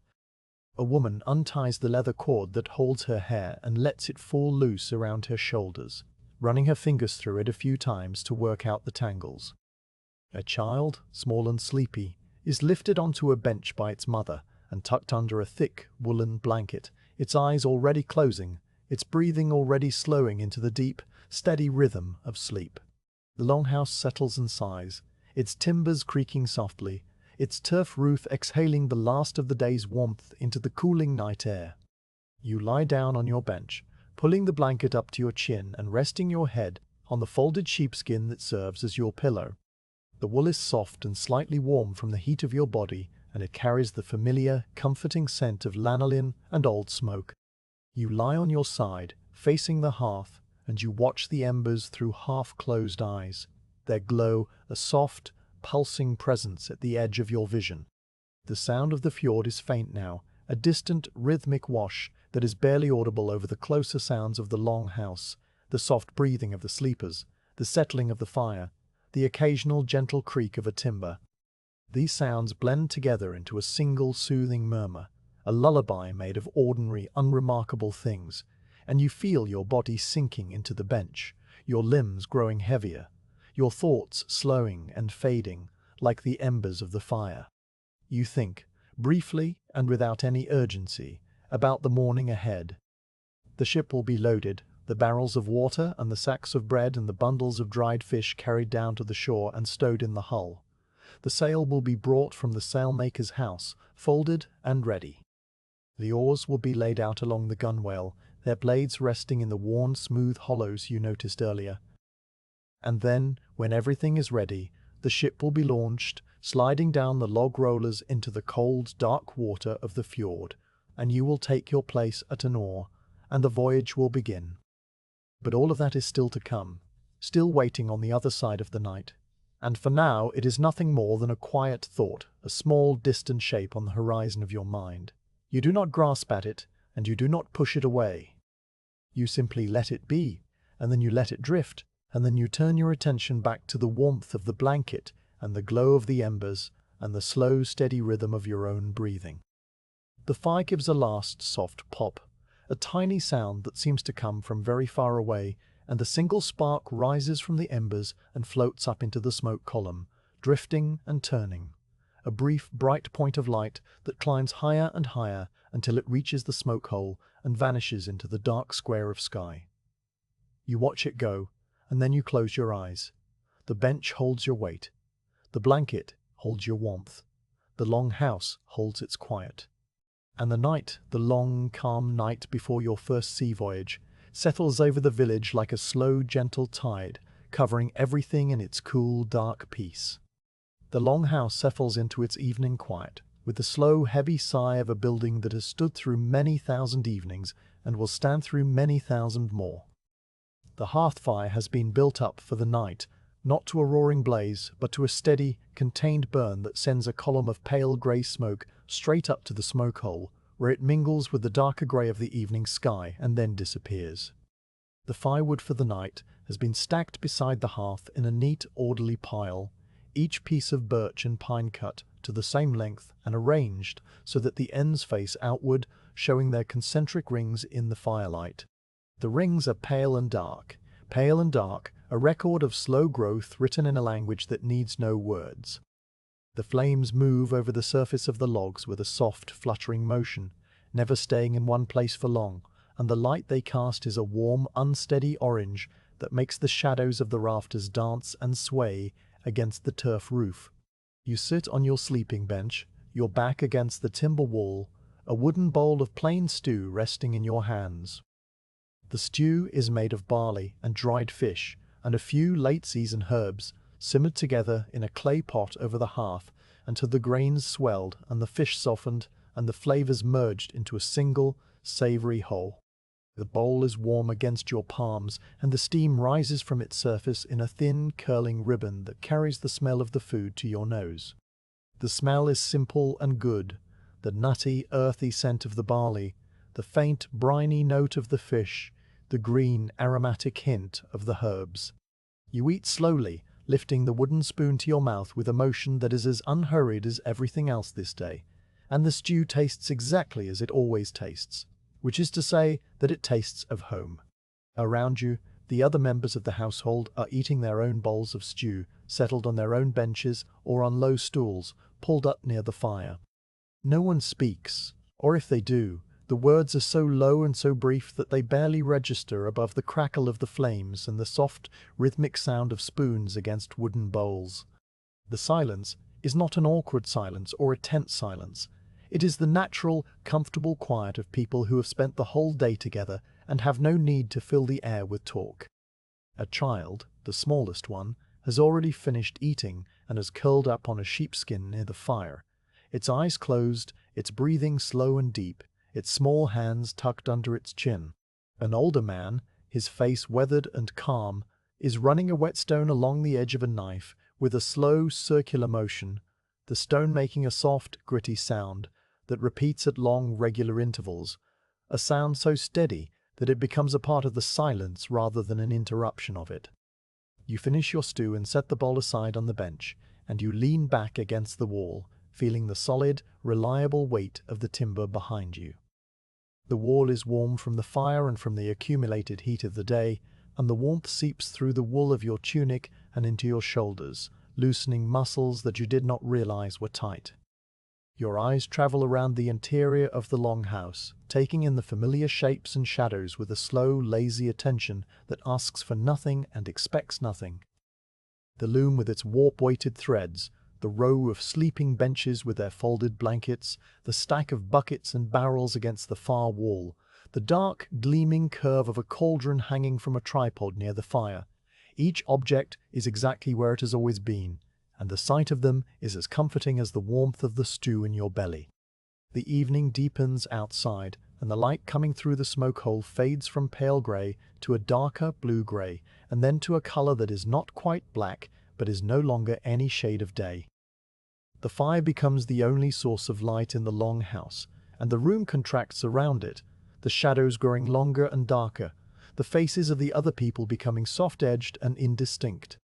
A woman unties the leather cord that holds her hair and lets it fall loose around her shoulders, running her fingers through it a few times to work out the tangles. A child, small and sleepy, is lifted onto a bench by its mother and tucked under a thick, woolen blanket, its eyes already closing, its breathing already slowing into the deep, steady rhythm of sleep. The longhouse settles and sighs, its timbers creaking softly, its turf roof exhaling the last of the day's warmth into the cooling night air. You lie down on your bench, pulling the blanket up to your chin and resting your head on the folded sheepskin that serves as your pillow. The wool is soft and slightly warm from the heat of your body, and it carries the familiar, comforting scent of lanolin and old smoke. You lie on your side, facing the hearth, and you watch the embers through half-closed eyes, their glow a soft, pulsing presence at the edge of your vision. The sound of the fjord is faint now, a distant, rhythmic wash that is barely audible over the closer sounds of the long house, the soft breathing of the sleepers, the settling of the fire, the occasional gentle creak of a timber. These sounds blend together into a single soothing murmur, a lullaby made of ordinary, unremarkable things, and you feel your body sinking into the bench, your limbs growing heavier, your thoughts slowing and fading like the embers of the fire. You think, briefly and without any urgency, about the morning ahead. The ship will be loaded, the barrels of water and the sacks of bread and the bundles of dried fish carried down to the shore and stowed in the hull. The sail will be brought from the sailmaker's house, folded and ready. The oars will be laid out along the gunwale, their blades resting in the worn, smooth hollows you noticed earlier. And then, when everything is ready, the ship will be launched, sliding down the log rollers into the cold, dark water of the fjord, and you will take your place at an oar, and the voyage will begin. But all of that is still to come, still waiting on the other side of the night. And for now, it is nothing more than a quiet thought, a small, distant shape on the horizon of your mind. You do not grasp at it, and you do not push it away. You simply let it be, and then you let it drift, and then you turn your attention back to the warmth of the blanket and the glow of the embers and the slow, steady rhythm of your own breathing. The fire gives a last soft pop, a tiny sound that seems to come from very far away, and a single spark rises from the embers and floats up into the smoke column, drifting and turning. A brief, bright point of light that climbs higher and higher until it reaches the smoke hole and vanishes into the dark square of sky. You watch it go, and then you close your eyes. The bench holds your weight. The blanket holds your warmth. The long house holds its quiet. And the night, the long, calm night before your first sea voyage, settles over the village like a slow, gentle tide, covering everything in its cool, dark peace. The long house settles into its evening quiet, with the slow, heavy sigh of a building that has stood through many thousand evenings and will stand through many thousand more. The hearth fire has been built up for the night, not to a roaring blaze, but to a steady, contained burn that sends a column of pale grey smoke straight up to the smoke hole, where it mingles with the darker grey of the evening sky and then disappears. The firewood for the night has been stacked beside the hearth in a neat, orderly pile, each piece of birch and pine cut to the same length and arranged so that the ends face outward, showing their concentric rings in the firelight. The rings are pale and dark, a record of slow growth written in a language that needs no words. The flames move over the surface of the logs with a soft, fluttering motion, never staying in one place for long, and the light they cast is a warm, unsteady orange that makes the shadows of the rafters dance and sway against the turf roof. You sit on your sleeping bench, your back against the timber wall, a wooden bowl of plain stew resting in your hands. The stew is made of barley and dried fish and a few late-season herbs, simmered together in a clay pot over the hearth until the grains swelled and the fish softened and the flavors merged into a single, savory whole. The bowl is warm against your palms, and the steam rises from its surface in a thin, curling ribbon that carries the smell of the food to your nose. The smell is simple and good, the nutty, earthy scent of the barley, the faint, briny note of the fish, the green, aromatic hint of the herbs. You eat slowly, lifting the wooden spoon to your mouth with a motion that is as unhurried as everything else this day, and the stew tastes exactly as it always tastes, which is to say that it tastes of home. Around you, the other members of the household are eating their own bowls of stew, settled on their own benches or on low stools, pulled up near the fire. No one speaks, or if they do, the words are so low and so brief that they barely register above the crackle of the flames and the soft, rhythmic sound of spoons against wooden bowls. The silence is not an awkward silence or a tense silence. It is the natural, comfortable quiet of people who have spent the whole day together and have no need to fill the air with talk. A child, the smallest one, has already finished eating and has curled up on a sheepskin near the fire, its eyes closed, its breathing slow and deep, its small hands tucked under its chin. An older man, his face weathered and calm, is running a whetstone along the edge of a knife with a slow, circular motion, the stone making a soft, gritty sound that repeats at long, regular intervals, a sound so steady that it becomes a part of the silence rather than an interruption of it. You finish your stew and set the bowl aside on the bench, and you lean back against the wall, feeling the solid, reliable weight of the timber behind you. The wall is warm from the fire and from the accumulated heat of the day, and the warmth seeps through the wool of your tunic and into your shoulders, loosening muscles that you did not realize were tight. Your eyes travel around the interior of the longhouse, taking in the familiar shapes and shadows with a slow, lazy attention that asks for nothing and expects nothing. The loom with its warp-weighted threads, the row of sleeping benches with their folded blankets, the stack of buckets and barrels against the far wall, the dark, gleaming curve of a cauldron hanging from a tripod near the fire. Each object is exactly where it has always been, and the sight of them is as comforting as the warmth of the stew in your belly. The evening deepens outside, and the light coming through the smoke hole fades from pale grey to a darker blue-grey, and then to a colour that is not quite black, but is no longer any shade of day. The fire becomes the only source of light in the long house, and the room contracts around it, the shadows growing longer and darker, the faces of the other people becoming soft-edged and indistinct.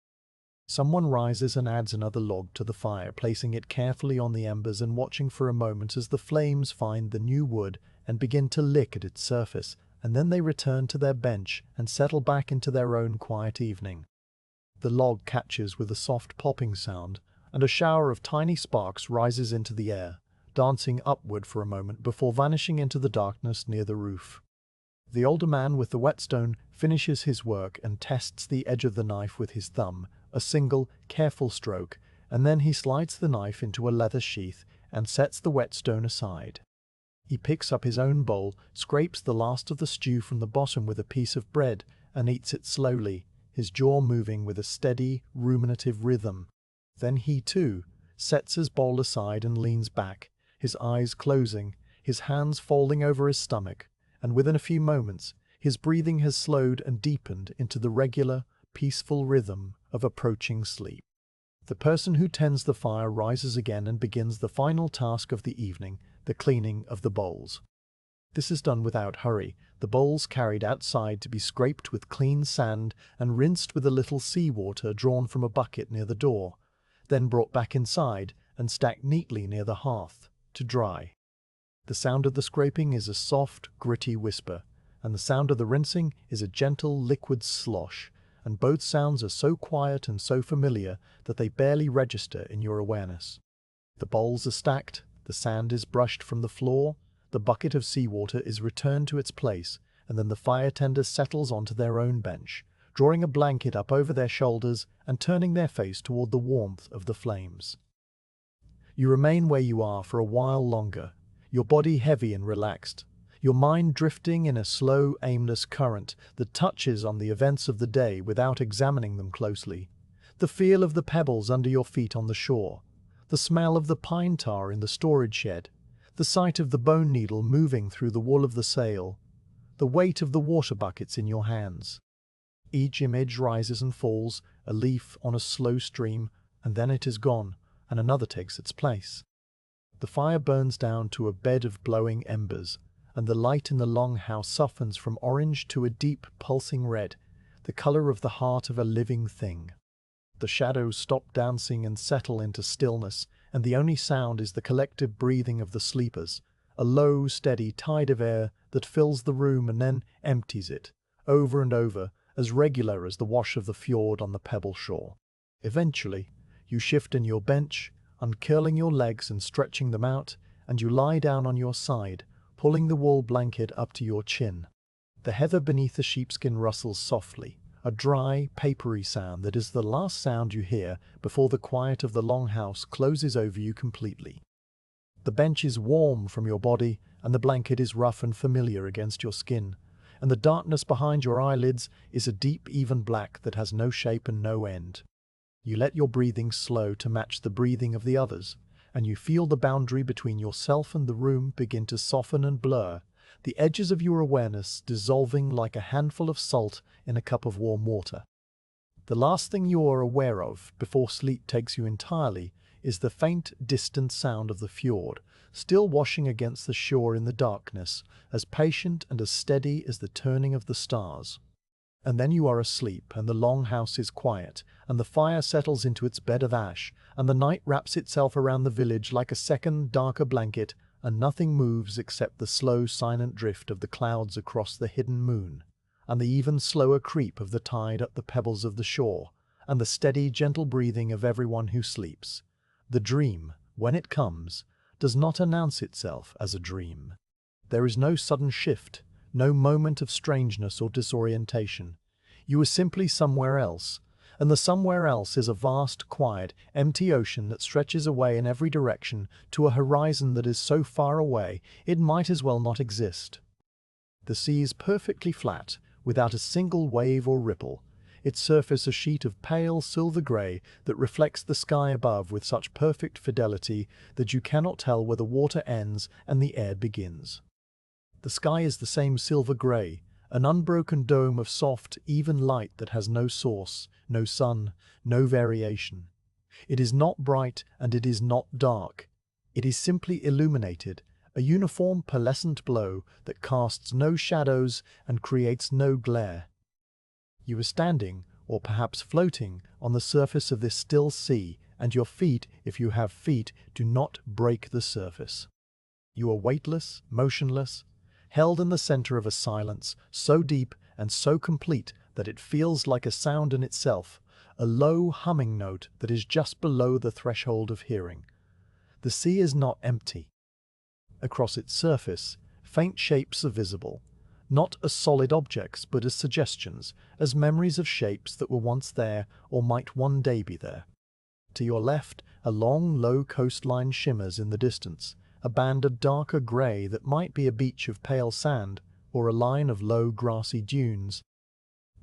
Someone rises and adds another log to the fire, placing it carefully on the embers and watching for a moment as the flames find the new wood and begin to lick at its surface, and then they return to their bench and settle back into their own quiet evening. The log catches with a soft popping sound, and a shower of tiny sparks rises into the air, dancing upward for a moment before vanishing into the darkness near the roof. The older man with the whetstone finishes his work and tests the edge of the knife with his thumb, a single, careful stroke, and then he slides the knife into a leather sheath and sets the whetstone aside. He picks up his own bowl, scrapes the last of the stew from the bottom with a piece of bread, and eats it slowly, his jaw moving with a steady, ruminative rhythm. Then he, too, sets his bowl aside and leans back, his eyes closing, his hands folding over his stomach, and within a few moments his breathing has slowed and deepened into the regular, peaceful rhythm of approaching sleep. The person who tends the fire rises again and begins the final task of the evening, the cleaning of the bowls. This is done without hurry, the bowls carried outside to be scraped with clean sand and rinsed with a little sea-water drawn from a bucket near the door, then brought back inside and stacked neatly near the hearth to dry. The sound of the scraping is a soft, gritty whisper, and the sound of the rinsing is a gentle, liquid slosh, and both sounds are so quiet and so familiar that they barely register in your awareness. The bowls are stacked, the sand is brushed from the floor, the bucket of seawater is returned to its place, and then the fire tender settles onto their own bench, drawing a blanket up over their shoulders and turning their face toward the warmth of the flames. You remain where you are for a while longer, your body heavy and relaxed, your mind drifting in a slow, aimless current that touches on the events of the day without examining them closely. The feel of the pebbles under your feet on the shore, the smell of the pine tar in the storage shed, the sight of the bone needle moving through the wool of the sail, the weight of the water buckets in your hands. Each image rises and falls, a leaf on a slow stream, and then it is gone, and another takes its place. The fire burns down to a bed of glowing embers, and the light in the long house softens from orange to a deep, pulsing red, the color of the heart of a living thing. The shadows stop dancing and settle into stillness, and the only sound is the collective breathing of the sleepers, a low, steady tide of air that fills the room and then empties it, over and over, as regular as the wash of the fjord on the pebble shore. Eventually, you shift in your bench, uncurling your legs and stretching them out, and you lie down on your side, pulling the wool blanket up to your chin. The heather beneath the sheepskin rustles softly, a dry, papery sound that is the last sound you hear before the quiet of the longhouse closes over you completely. The bench is warm from your body, and the blanket is rough and familiar against your skin, and the darkness behind your eyelids is a deep, even black that has no shape and no end. You let your breathing slow to match the breathing of the others, and you feel the boundary between yourself and the room begin to soften and blur, the edges of your awareness dissolving like a handful of salt in a cup of warm water. The last thing you are aware of before sleep takes you entirely is the faint, distant sound of the fjord, still washing against the shore in the darkness, as patient and as steady as the turning of the stars. And then you are asleep, and the longhouse is quiet, and the fire settles into its bed of ash, and the night wraps itself around the village like a second, darker blanket, and nothing moves except the slow, silent drift of the clouds across the hidden moon, and the even slower creep of the tide up the pebbles of the shore, and the steady, gentle breathing of everyone who sleeps. The dream, when it comes, does not announce itself as a dream. There is no sudden shift, no moment of strangeness or disorientation. You are simply somewhere else, and the somewhere else is a vast, quiet, empty ocean that stretches away in every direction to a horizon that is so far away it might as well not exist. The sea is perfectly flat, without a single wave or ripple. its surface a sheet of pale silver grey that reflects the sky above with such perfect fidelity that you cannot tell where the water ends and the air begins. The sky is the same silver grey, an unbroken dome of soft, even light that has no source, no sun, no variation. It is not bright and it is not dark. It is simply illuminated, a uniform pearlescent glow that casts no shadows and creates no glare. You are standing, or perhaps floating, on the surface of this still sea, and your feet, if you have feet, do not break the surface. You are weightless, motionless, held in the center of a silence so deep and so complete that it feels like a sound in itself, a low humming note that is just below the threshold of hearing. The sea is not empty. Across its surface, faint shapes are visible, not as solid objects but as suggestions, as memories of shapes that were once there or might one day be there. To your left, a long, low coastline shimmers in the distance, a band of darker grey that might be a beach of pale sand or a line of low grassy dunes.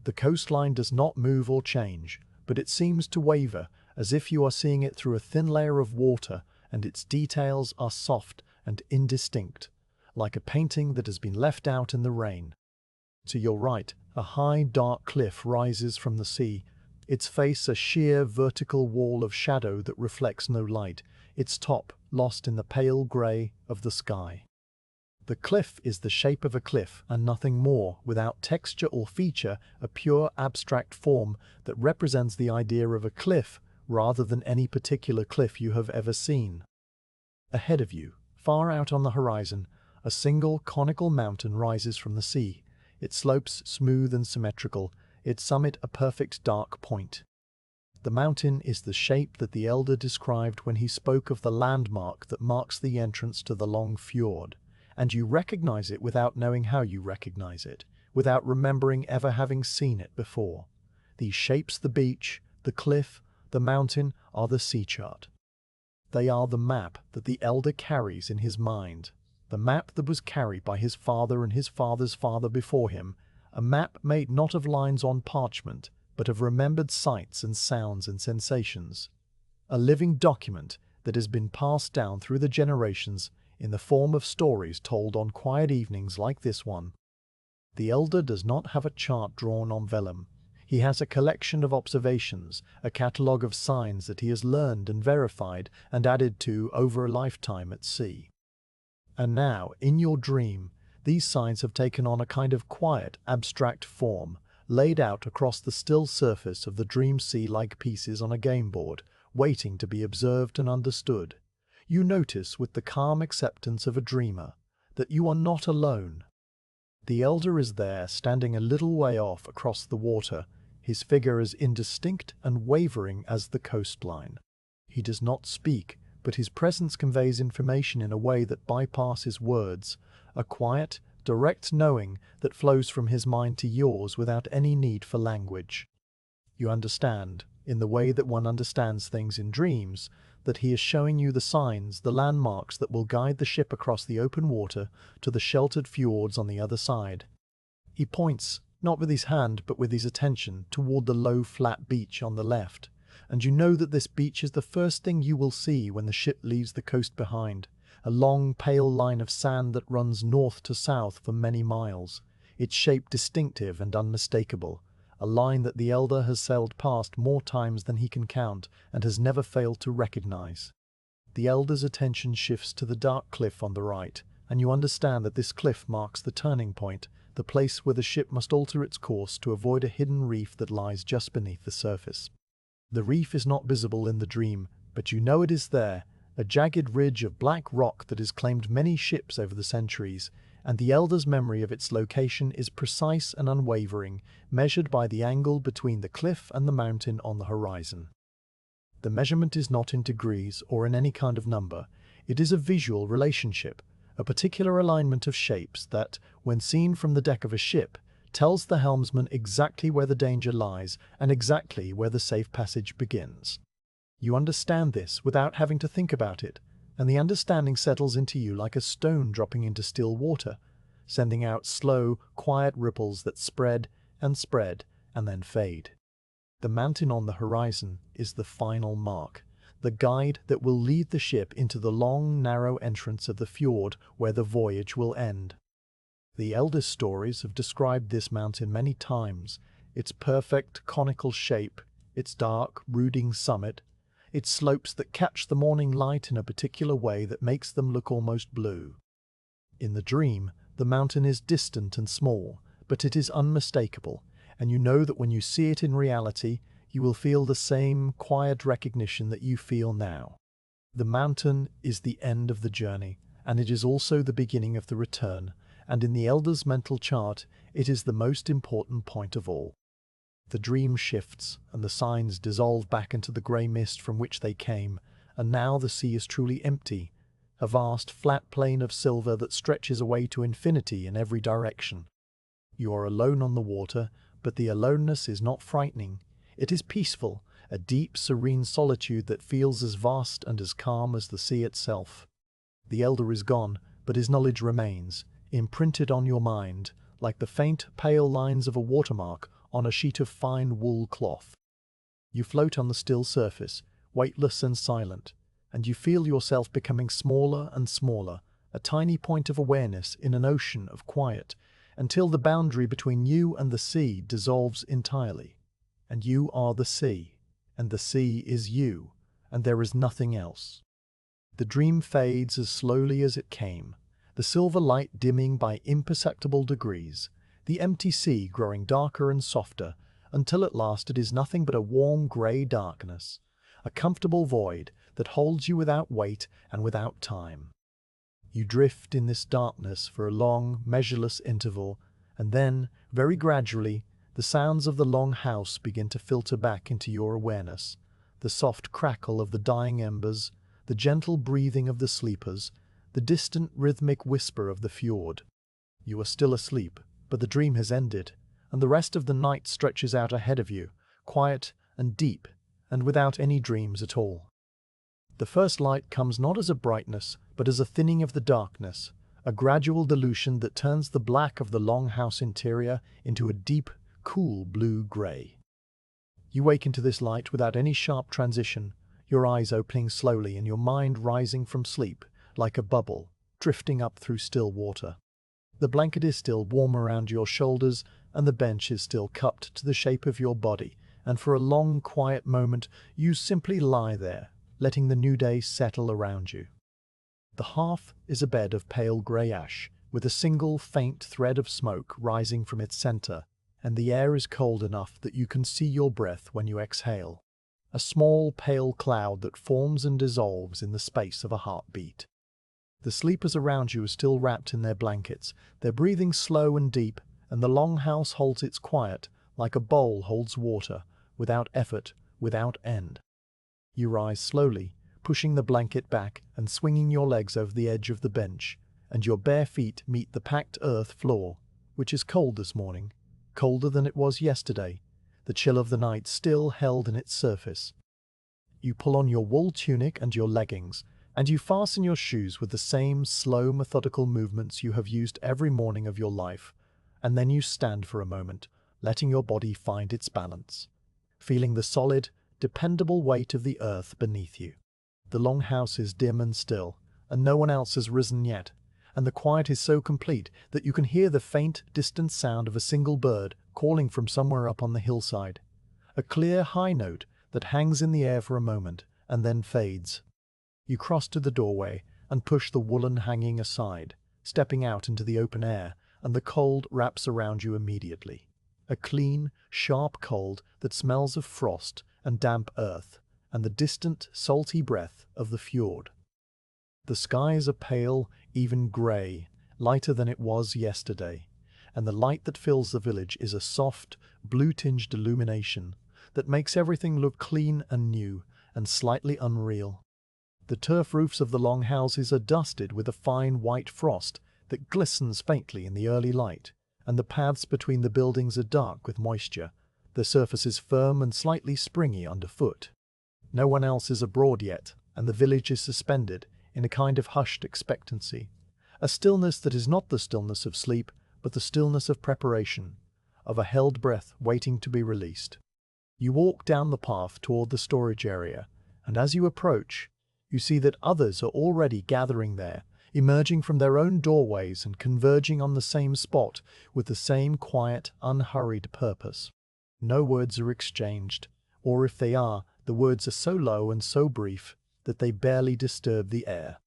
The coastline does not move or change, but it seems to waver, as if you are seeing it through a thin layer of water, and its details are soft and indistinct, like a painting that has been left out in the rain. To your right, a high, dark cliff rises from the sea, its face a sheer vertical wall of shadow that reflects no light, its top lost in the pale grey of the sky. The cliff is the shape of a cliff and nothing more, without texture or feature, a pure abstract form that represents the idea of a cliff rather than any particular cliff you have ever seen. Ahead of you, far out on the horizon, a single conical mountain rises from the sea, its slopes smooth and symmetrical, its summit a perfect dark point. The mountain is the shape that the elder described when he spoke of the landmark that marks the entrance to the long fjord, and you recognize it without knowing how you recognize it, without remembering ever having seen it before. These shapes, the beach, the cliff, the mountain, are the sea chart. They are the map that the elder carries in his mind, the map that was carried by his father and his father's father before him, a map made not of lines on parchment, but of remembered sights and sounds and sensations. A living document that has been passed down through the generations in the form of stories told on quiet evenings like this one. The elder does not have a chart drawn on vellum. He has a collection of observations, a catalogue of signs that he has learned and verified and added to over a lifetime at sea. And now, in your dream, these signs have taken on a kind of quiet, abstract form, laid out across the still surface of the dream sea like pieces on a game board, waiting to be observed and understood. You notice, with the calm acceptance of a dreamer, that you are not alone. The elder is there, standing a little way off across the water, his figure as indistinct and wavering as the coastline. He does not speak, but his presence conveys information in a way that bypasses words, a quiet, direct knowing that flows from his mind to yours without any need for language. You understand, in the way that one understands things in dreams, that he is showing you the signs, the landmarks that will guide the ship across the open water to the sheltered fjords on the other side. He points, not with his hand but with his attention, toward the low flat beach on the left, and you know that this beach is the first thing you will see when the ship leaves the coast behind, a long pale line of sand that runs north to south for many miles, its shape distinctive and unmistakable, a line that the elder has sailed past more times than he can count and has never failed to recognize. The elder's attention shifts to the dark cliff on the right, and you understand that this cliff marks the turning point, the place where the ship must alter its course to avoid a hidden reef that lies just beneath the surface. The reef is not visible in the dream, but you know it is there, a jagged ridge of black rock that has claimed many ships over the centuries, and the elder's memory of its location is precise and unwavering, measured by the angle between the cliff and the mountain on the horizon. The measurement is not in degrees or in any kind of number. It is a visual relationship, a particular alignment of shapes that, when seen from the deck of a ship, tells the helmsman exactly where the danger lies and exactly where the safe passage begins. You understand this without having to think about it, and the understanding settles into you like a stone dropping into still water, sending out slow, quiet ripples that spread and then fade. The mountain on the horizon is the final mark, the guide that will lead the ship into the long, narrow entrance of the fjord where the voyage will end. The eldest stories have described this mountain many times, its perfect conical shape, its dark, brooding summit, its slopes that catch the morning light in a particular way that makes them look almost blue. In the dream, the mountain is distant and small, but it is unmistakable, and you know that when you see it in reality, you will feel the same quiet recognition that you feel now. The mountain is the end of the journey, and it is also the beginning of the return, and in the Elder's mental chart, it is the most important point of all. The dream shifts, and the signs dissolve back into the grey mist from which they came, and now the sea is truly empty, a vast flat plain of silver that stretches away to infinity in every direction. You are alone on the water, but the aloneness is not frightening. It is peaceful, a deep, serene solitude that feels as vast and as calm as the sea itself. The Elder is gone, but his knowledge remains, imprinted on your mind, like the faint, pale lines of a watermark on a sheet of fine wool cloth. You float on the still surface, weightless and silent, and you feel yourself becoming smaller and smaller, a tiny point of awareness in an ocean of quiet, until the boundary between you and the sea dissolves entirely. And you are the sea, and the sea is you, and there is nothing else. The dream fades as slowly as it came, the silver light dimming by imperceptible degrees, the empty sea growing darker and softer, until at last it is nothing but a warm grey darkness, a comfortable void that holds you without weight and without time. You drift in this darkness for a long, measureless interval, and then, very gradually, the sounds of the long house begin to filter back into your awareness, the soft crackle of the dying embers, the gentle breathing of the sleepers, the distant rhythmic whisper of the fjord. You are still asleep, but the dream has ended, and the rest of the night stretches out ahead of you, quiet and deep, and without any dreams at all. The first light comes not as a brightness, but as a thinning of the darkness, a gradual dilution that turns the black of the longhouse interior into a deep, cool blue-grey. You wake into this light without any sharp transition, your eyes opening slowly and your mind rising from sleep, like a bubble, drifting up through still water. The blanket is still warm around your shoulders, and the bench is still cupped to the shape of your body, and for a long, quiet moment you simply lie there, letting the new day settle around you. The hearth is a bed of pale grey ash, with a single faint thread of smoke rising from its centre, and the air is cold enough that you can see your breath when you exhale, a small pale cloud that forms and dissolves in the space of a heartbeat. The sleepers around you are still wrapped in their blankets, their breathing slow and deep, and the longhouse holds its quiet, like a bowl holds water, without effort, without end. You rise slowly, pushing the blanket back and swinging your legs over the edge of the bench, and your bare feet meet the packed earth floor, which is cold this morning, colder than it was yesterday, the chill of the night still held in its surface. You pull on your wool tunic and your leggings, and you fasten your shoes with the same slow, methodical movements you have used every morning of your life, and then you stand for a moment, letting your body find its balance, feeling the solid, dependable weight of the earth beneath you. The longhouse is dim and still, and no one else has risen yet, and the quiet is so complete that you can hear the faint, distant sound of a single bird calling from somewhere up on the hillside, a clear, high note that hangs in the air for a moment and then fades. You cross to the doorway and push the woolen hanging aside, stepping out into the open air, and the cold wraps around you immediately. A clean, sharp cold that smells of frost and damp earth, and the distant, salty breath of the fjord. The sky is a pale, even grey, lighter than it was yesterday, and the light that fills the village is a soft, blue-tinged illumination that makes everything look clean and new and slightly unreal. The turf roofs of the long houses are dusted with a fine white frost that glistens faintly in the early light, and the paths between the buildings are dark with moisture, the surfaces firm and slightly springy underfoot. No one else is abroad yet, and the village is suspended in a kind of hushed expectancy, a stillness that is not the stillness of sleep, but the stillness of preparation, of a held breath waiting to be released. You walk down the path toward the storage area, and as you approach, you see that others are already gathering there, emerging from their own doorways and converging on the same spot with the same quiet, unhurried purpose. No words are exchanged, or if they are, the words are so low and so brief that they barely disturb the air.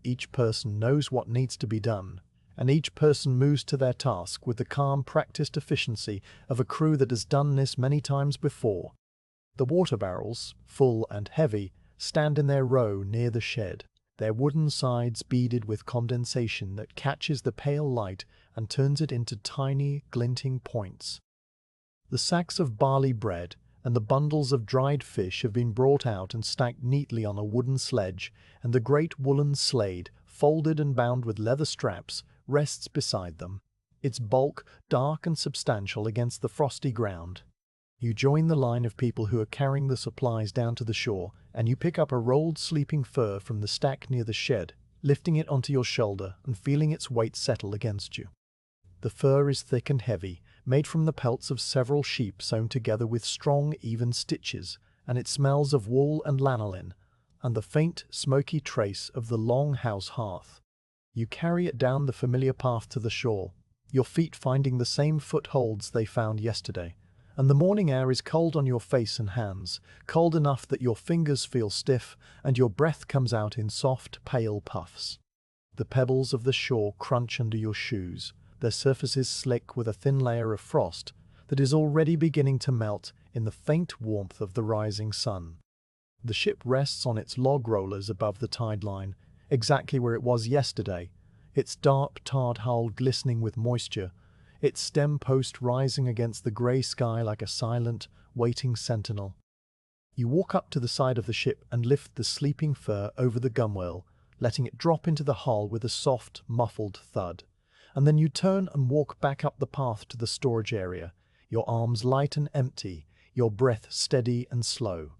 Each person knows what needs to be done, and each person moves to their task with the calm, practiced efficiency of a crew that has done this many times before. The water barrels, full and heavy, stand in their row near the shed, their wooden sides beaded with condensation that catches the pale light and turns it into tiny, glinting points. The sacks of barley bread and the bundles of dried fish have been brought out and stacked neatly on a wooden sledge, and the great woolen slade, folded and bound with leather straps, rests beside them, its bulk dark and substantial against the frosty ground. You join the line of people who are carrying the supplies down to the shore, and you pick up a rolled sleeping fur from the stack near the shed, lifting it onto your shoulder and feeling its weight settle against you. The fur is thick and heavy, made from the pelts of several sheep sewn together with strong, even stitches, and it smells of wool and lanolin, and the faint, smoky trace of the long house hearth. You carry it down the familiar path to the shore, your feet finding the same footholds they found yesterday, and the morning air is cold on your face and hands, cold enough that your fingers feel stiff and your breath comes out in soft, pale puffs. The pebbles of the shore crunch under your shoes, their surfaces slick with a thin layer of frost that is already beginning to melt in the faint warmth of the rising sun. The ship rests on its log rollers above the tide line, exactly where it was yesterday, its dark tarred hull glistening with moisture, its stem post rising against the grey sky like a silent, waiting sentinel. You walk up to the side of the ship and lift the sleeping fur over the gunwale, letting it drop into the hull with a soft, muffled thud. And then you turn and walk back up the path to the storage area, your arms light and empty, your breath steady and slow.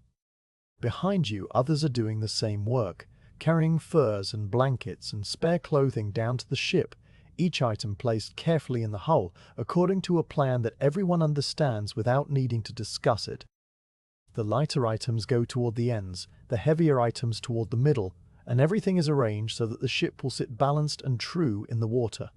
Behind you, others are doing the same work, carrying furs and blankets and spare clothing down to the ship, each item placed carefully in the hull according to a plan that everyone understands without needing to discuss it. The lighter items go toward the ends, the heavier items toward the middle, and everything is arranged so that the ship will sit balanced and true in the water.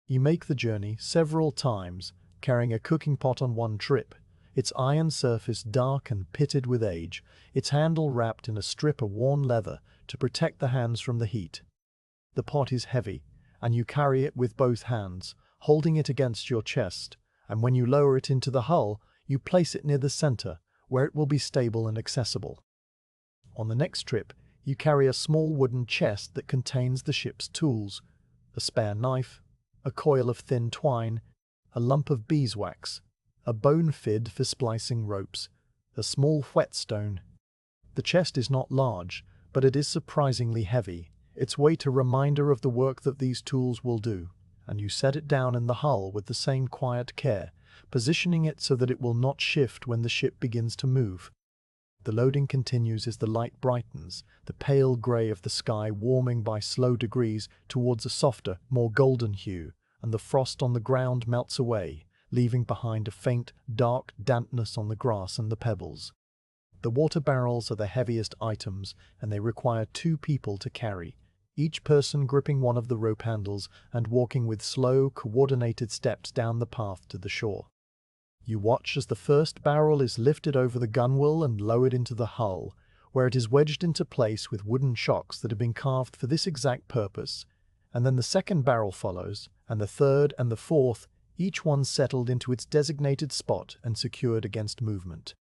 You make the journey several times, carrying a cooking pot on one trip, its iron surface dark and pitted with age, its handle wrapped in a strip of worn leather to protect the hands from the heat. The pot is heavy, and you carry it with both hands, holding it against your chest, and when you lower it into the hull, you place it near the center, where it will be stable and accessible. On the next trip, you carry a small wooden chest that contains the ship's tools, a spare knife, a coil of thin twine, a lump of beeswax, a bone fid for splicing ropes, a small whetstone. The chest is not large, but it is surprisingly heavy, its weight a reminder of the work that these tools will do, and you set it down in the hull with the same quiet care, positioning it so that it will not shift when the ship begins to move. The loading continues as the light brightens, the pale grey of the sky warming by slow degrees towards a softer, more golden hue, and the frost on the ground melts away, leaving behind a faint, dark dampness on the grass and the pebbles. The water barrels are the heaviest items, and they require 2 people to carry, each person gripping one of the rope handles and walking with slow, coordinated steps down the path to the shore. You watch as the first barrel is lifted over the gunwale and lowered into the hull, where it is wedged into place with wooden shocks that have been carved for this exact purpose, and then the second barrel follows, and the third and the fourth, each one settled into its designated spot and secured against movement.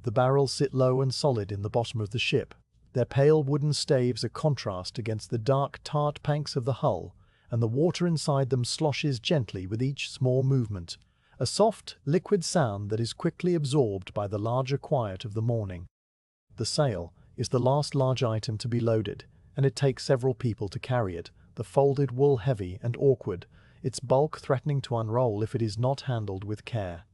The barrels sit low and solid in the bottom of the ship, their pale wooden staves a contrast against the dark tart planks of the hull, and the water inside them sloshes gently with each small movement, a soft, liquid sound that is quickly absorbed by the larger quiet of the morning. The sail is the last large item to be loaded, and it takes several people to carry it, the folded wool heavy and awkward, its bulk threatening to unroll if it is not handled with care.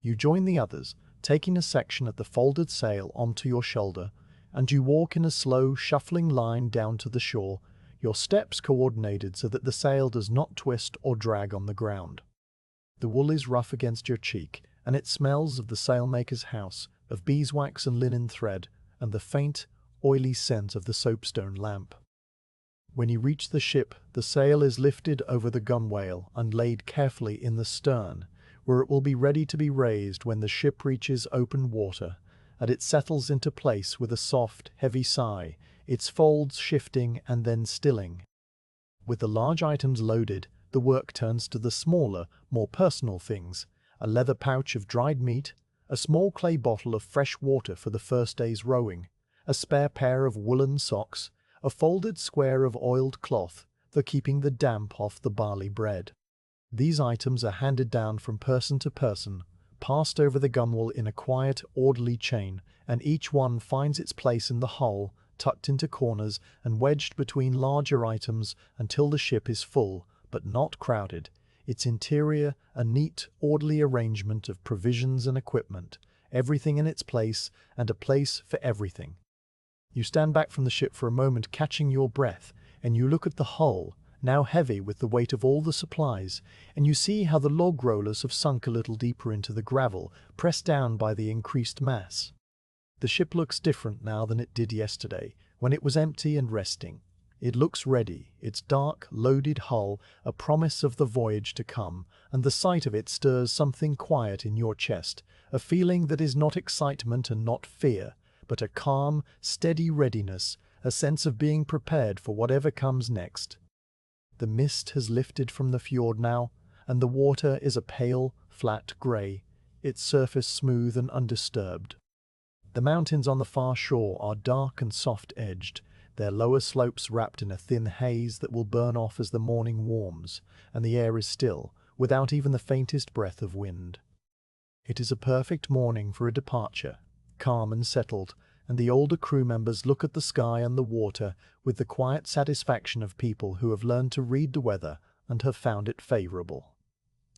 You join the others, taking a section of the folded sail onto your shoulder, and you walk in a slow, shuffling line down to the shore, your steps coordinated so that the sail does not twist or drag on the ground. The wool is rough against your cheek, and it smells of the sailmaker's house, of beeswax and linen thread, and the faint, oily scent of the soapstone lamp. When you reach the ship, the sail is lifted over the gunwale and laid carefully in the stern, where it will be ready to be raised when the ship reaches open water, and it settles into place with a soft, heavy sigh, its folds shifting and then stilling. With the large items loaded, the work turns to the smaller, more personal things: a leather pouch of dried meat, a small clay bottle of fresh water for the first day's rowing, a spare pair of woolen socks, a folded square of oiled cloth for keeping the damp off the barley bread. These items are handed down from person to person, passed over the gunwale in a quiet, orderly chain, and each one finds its place in the hull, tucked into corners and wedged between larger items until the ship is full, but not crowded, its interior a neat, orderly arrangement of provisions and equipment, everything in its place and a place for everything. You stand back from the ship for a moment, catching your breath, and you look at the hull, now heavy with the weight of all the supplies, and you see how the log rollers have sunk a little deeper into the gravel, pressed down by the increased mass. The ship looks different now than it did yesterday, when it was empty and resting. It looks ready, its dark, loaded hull a promise of the voyage to come, and the sight of it stirs something quiet in your chest, a feeling that is not excitement and not fear, but a calm, steady readiness, a sense of being prepared for whatever comes next. The mist has lifted from the fjord now, and the water is a pale, flat grey, its surface smooth and undisturbed. The mountains on the far shore are dark and soft-edged, their lower slopes wrapped in a thin haze that will burn off as the morning warms, and the air is still, without even the faintest breath of wind. It is a perfect morning for a departure, calm and settled, and the older crew members look at the sky and the water with the quiet satisfaction of people who have learned to read the weather and have found it favorable.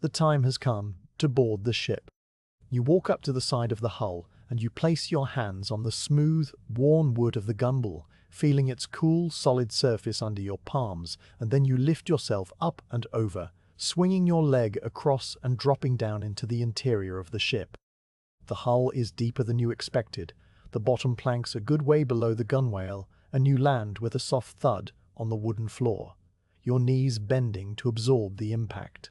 The time has come to board the ship. You walk up to the side of the hull, and you place your hands on the smooth, worn wood of the gunwale, feeling its cool, solid surface under your palms, and then you lift yourself up and over, swinging your leg across and dropping down into the interior of the ship. The hull is deeper than you expected, the bottom planks a good way below the gunwale, and you land with a soft thud on the wooden floor, your knees bending to absorb the impact.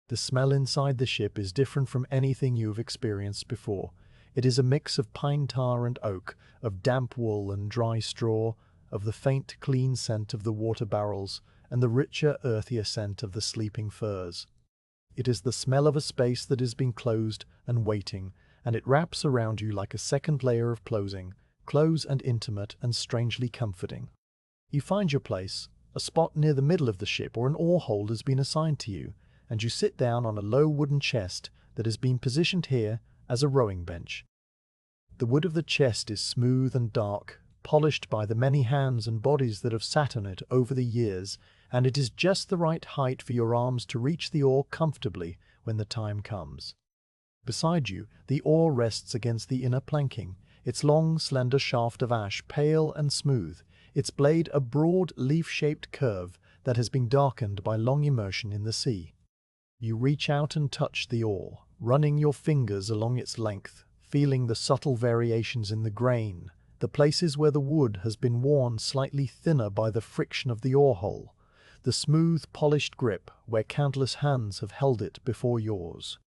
The smell inside the ship is different from anything you've experienced before. It is a mix of pine tar and oak, of damp wool and dry straw, of the faint, clean scent of the water barrels, and the richer, earthier scent of the sleeping furs. It is the smell of a space that has been closed and waiting, and it wraps around you like a second layer of clothing, close and intimate and strangely comforting. You find your place. A spot near the middle of the ship or an oar hold has been assigned to you, and you sit down on a low wooden chest that has been positioned here as a rowing bench. The wood of the chest is smooth and dark, polished by the many hands and bodies that have sat on it over the years, and it is just the right height for your arms to reach the oar comfortably when the time comes. Beside you, the oar rests against the inner planking, its long, slender shaft of ash pale and smooth, its blade a broad, leaf-shaped curve that has been darkened by long immersion in the sea. You reach out and touch the oar, running your fingers along its length, feeling the subtle variations in the grain, the places where the wood has been worn slightly thinner by the friction of the oar hole, the smooth, polished grip where countless hands have held it before yours.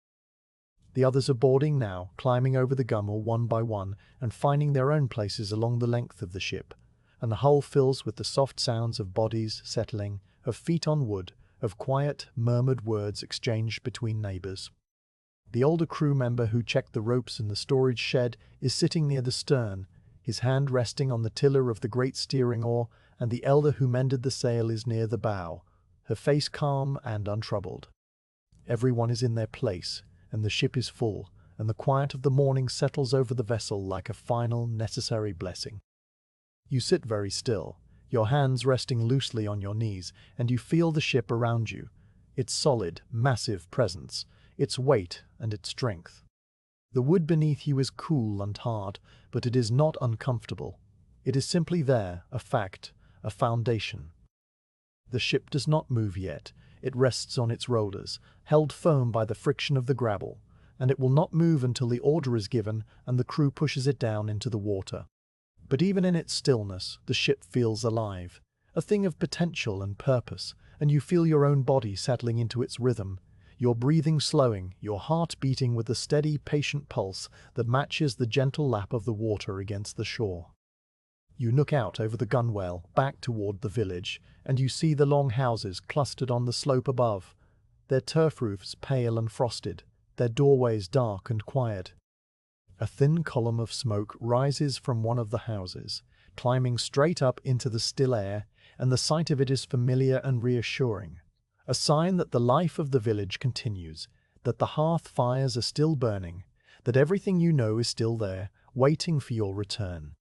The others are boarding now, climbing over the gunwale one by one and finding their own places along the length of the ship, and the hull fills with the soft sounds of bodies settling, of feet on wood, of quiet, murmured words exchanged between neighbors. The older crew member who checked the ropes in the storage shed is sitting near the stern, his hand resting on the tiller of the great steering oar, and the elder who mended the sail is near the bow, her face calm and untroubled. Everyone is in their place, and the ship is full, and the quiet of the morning settles over the vessel like a final, necessary blessing. You sit very still, your hands resting loosely on your knees, and you feel the ship around you, its solid, massive presence, its weight and its strength. The wood beneath you is cool and hard, but it is not uncomfortable. It is simply there, a fact, a foundation. The ship does not move yet. It rests on its rollers, held firm by the friction of the gravel, and it will not move until the order is given and the crew pushes it down into the water. But even in its stillness, the ship feels alive, a thing of potential and purpose, and you feel your own body settling into its rhythm, your breathing slowing, your heart beating with a steady, patient pulse that matches the gentle lap of the water against the shore. You look out over the gunwale, back toward the village, and you see the long houses clustered on the slope above, their turf roofs pale and frosted, their doorways dark and quiet. A thin column of smoke rises from one of the houses, climbing straight up into the still air, and the sight of it is familiar and reassuring. A sign that the life of the village continues, that the hearth fires are still burning, that everything you know is still there, waiting for your return.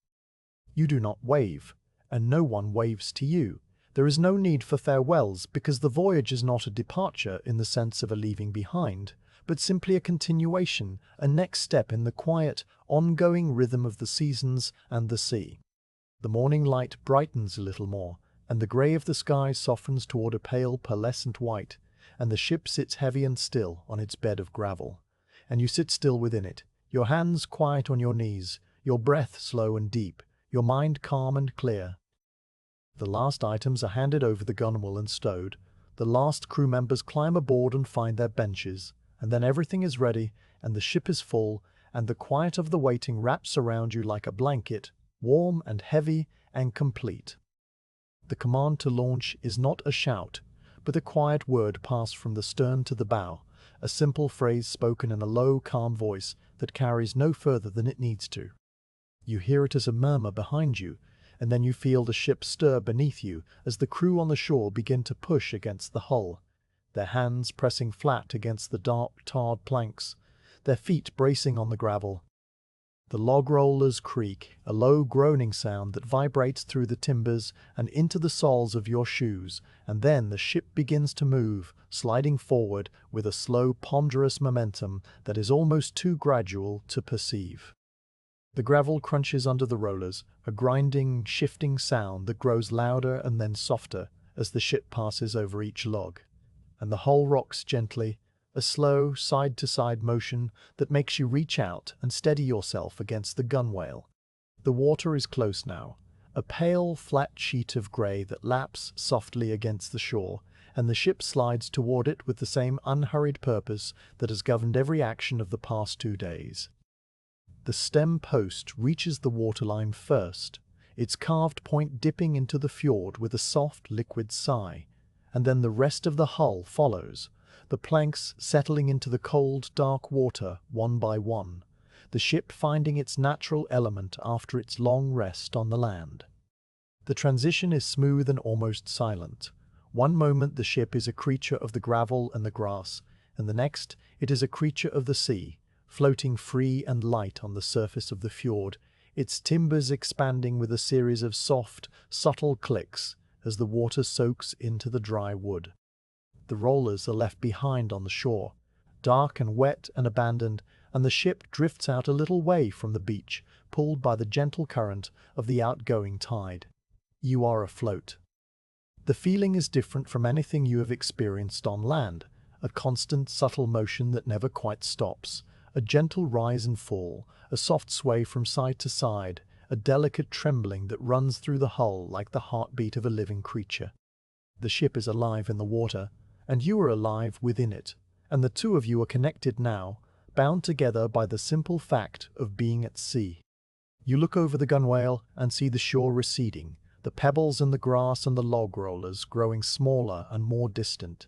You do not wave, and no one waves to you. There is no need for farewells because the voyage is not a departure in the sense of a leaving behind, but simply a continuation, a next step in the quiet, ongoing rhythm of the seasons and the sea. The morning light brightens a little more, and the grey of the sky softens toward a pale pearlescent white, and the ship sits heavy and still on its bed of gravel. And you sit still within it, your hands quiet on your knees, your breath slow and deep, your mind calm and clear. The last items are handed over the gunwale and stowed, the last crew members climb aboard and find their benches, and then everything is ready, and the ship is full, and the quiet of the waiting wraps around you like a blanket, warm and heavy and complete. The command to launch is not a shout, but a quiet word passed from the stern to the bow, a simple phrase spoken in a low, calm voice that carries no further than it needs to. You hear it as a murmur behind you, and then you feel the ship stir beneath you as the crew on the shore begin to push against the hull, their hands pressing flat against the dark, tarred planks, their feet bracing on the gravel. The log rollers creak, a low groaning sound that vibrates through the timbers and into the soles of your shoes, and then the ship begins to move, sliding forward with a slow, ponderous momentum that is almost too gradual to perceive. The gravel crunches under the rollers, a grinding, shifting sound that grows louder and then softer as the ship passes over each log, and the hull rocks gently, a slow, side-to-side motion that makes you reach out and steady yourself against the gunwale. The water is close now, a pale, flat sheet of grey that laps softly against the shore, and the ship slides toward it with the same unhurried purpose that has governed every action of the past 2 days. The stem post reaches the waterline first, its carved point dipping into the fjord with a soft, liquid sigh, and then the rest of the hull follows, the planks settling into the cold, dark water one by one, the ship finding its natural element after its long rest on the land. The transition is smooth and almost silent. One moment the ship is a creature of the gravel and the grass, and the next it is a creature of the sea, floating free and light on the surface of the fjord, its timbers expanding with a series of soft, subtle clicks as the water soaks into the dry wood. The rollers are left behind on the shore, dark and wet and abandoned, and the ship drifts out a little way from the beach, pulled by the gentle current of the outgoing tide. You are afloat. The feeling is different from anything you have experienced on land, a constant, subtle motion that never quite stops, a gentle rise and fall, a soft sway from side to side, a delicate trembling that runs through the hull like the heartbeat of a living creature. The ship is alive in the water, and you are alive within it, and the two of you are connected now, bound together by the simple fact of being at sea. You look over the gunwale and see the shore receding, the pebbles and the grass and the log rollers growing smaller and more distant,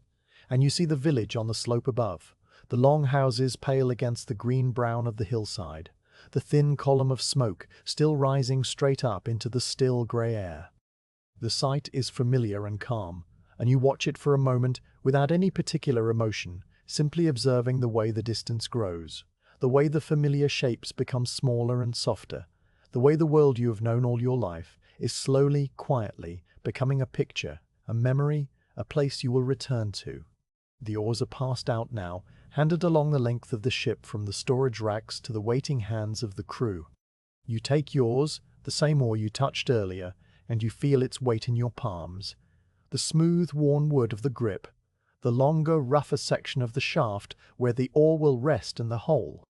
and you see the village on the slope above, the long houses pale against the green-brown of the hillside, the thin column of smoke still rising straight up into the still grey air. The sight is familiar and calm, and you watch it for a moment without any particular emotion, simply observing the way the distance grows, the way the familiar shapes become smaller and softer, the way the world you have known all your life is slowly, quietly becoming a picture, a memory, a place you will return to. The oars are passed out now, handed along the length of the ship from the storage racks to the waiting hands of the crew. You take yours, the same oar you touched earlier, and you feel its weight in your palms. The smooth, worn wood of the grip, the longer, rougher section of the shaft where the oar will rest in the hole.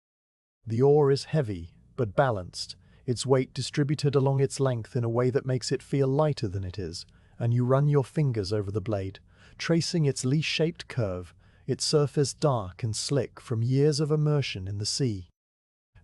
The oar is heavy, but balanced, its weight distributed along its length in a way that makes it feel lighter than it is, and you run your fingers over the blade, tracing its leash-shaped curve, its surface dark and slick from years of immersion in the sea.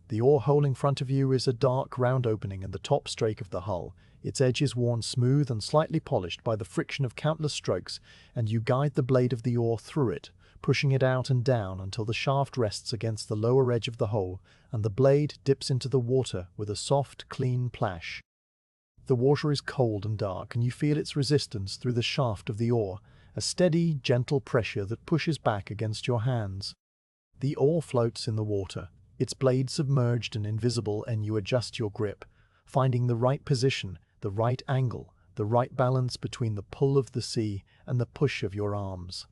The oar hole in front of you is a dark, round opening in the top strake of the hull, its edges worn smooth and slightly polished by the friction of countless strokes, and you guide the blade of the oar through it, pushing it out and down until the shaft rests against the lower edge of the hole and the blade dips into the water with a soft, clean plash. The water is cold and dark, and you feel its resistance through the shaft of the oar, a steady, gentle pressure that pushes back against your hands. The oar floats in the water, its blade submerged and invisible, and you adjust your grip, finding the right position, the right angle, the right balance between the pull of the sea and the push of your arms.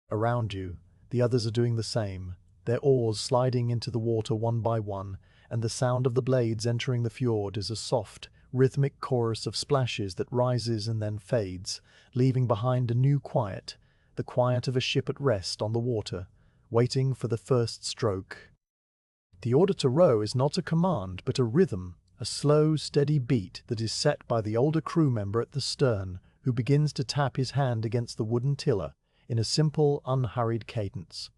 Around you, the others are doing the same, their oars sliding into the water one by one, and the sound of the blades entering the fjord is a soft, rhythmic chorus of splashes that rises and then fades, leaving behind a new quiet, the quiet of a ship at rest on the water, waiting for the first stroke. The order to row is not a command, but a rhythm, a slow, steady beat that is set by the older crew member at the stern, who begins to tap his hand against the wooden tiller in a simple, unhurried cadence.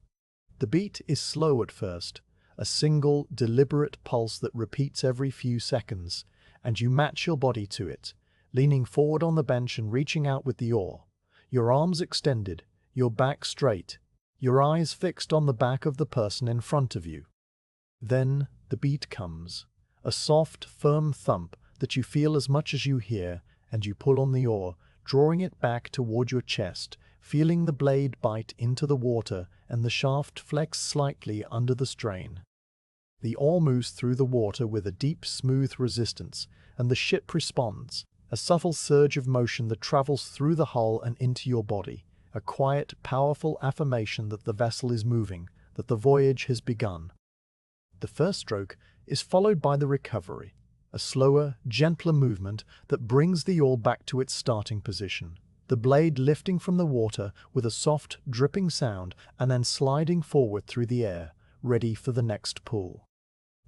The beat is slow at first, a single, deliberate pulse that repeats every few seconds, and you match your body to it, leaning forward on the bench and reaching out with the oar, your arms extended, your back straight, your eyes fixed on the back of the person in front of you. Then the beat comes, a soft, firm thump that you feel as much as you hear, and you pull on the oar, drawing it back toward your chest, feeling the blade bite into the water and the shaft flex slightly under the strain. The oar moves through the water with a deep, smooth resistance, and the ship responds, a subtle surge of motion that travels through the hull and into your body, a quiet, powerful affirmation that the vessel is moving, that the voyage has begun. The first stroke is followed by the recovery, a slower, gentler movement that brings the oar back to its starting position, the blade lifting from the water with a soft, dripping sound and then sliding forward through the air, ready for the next pull.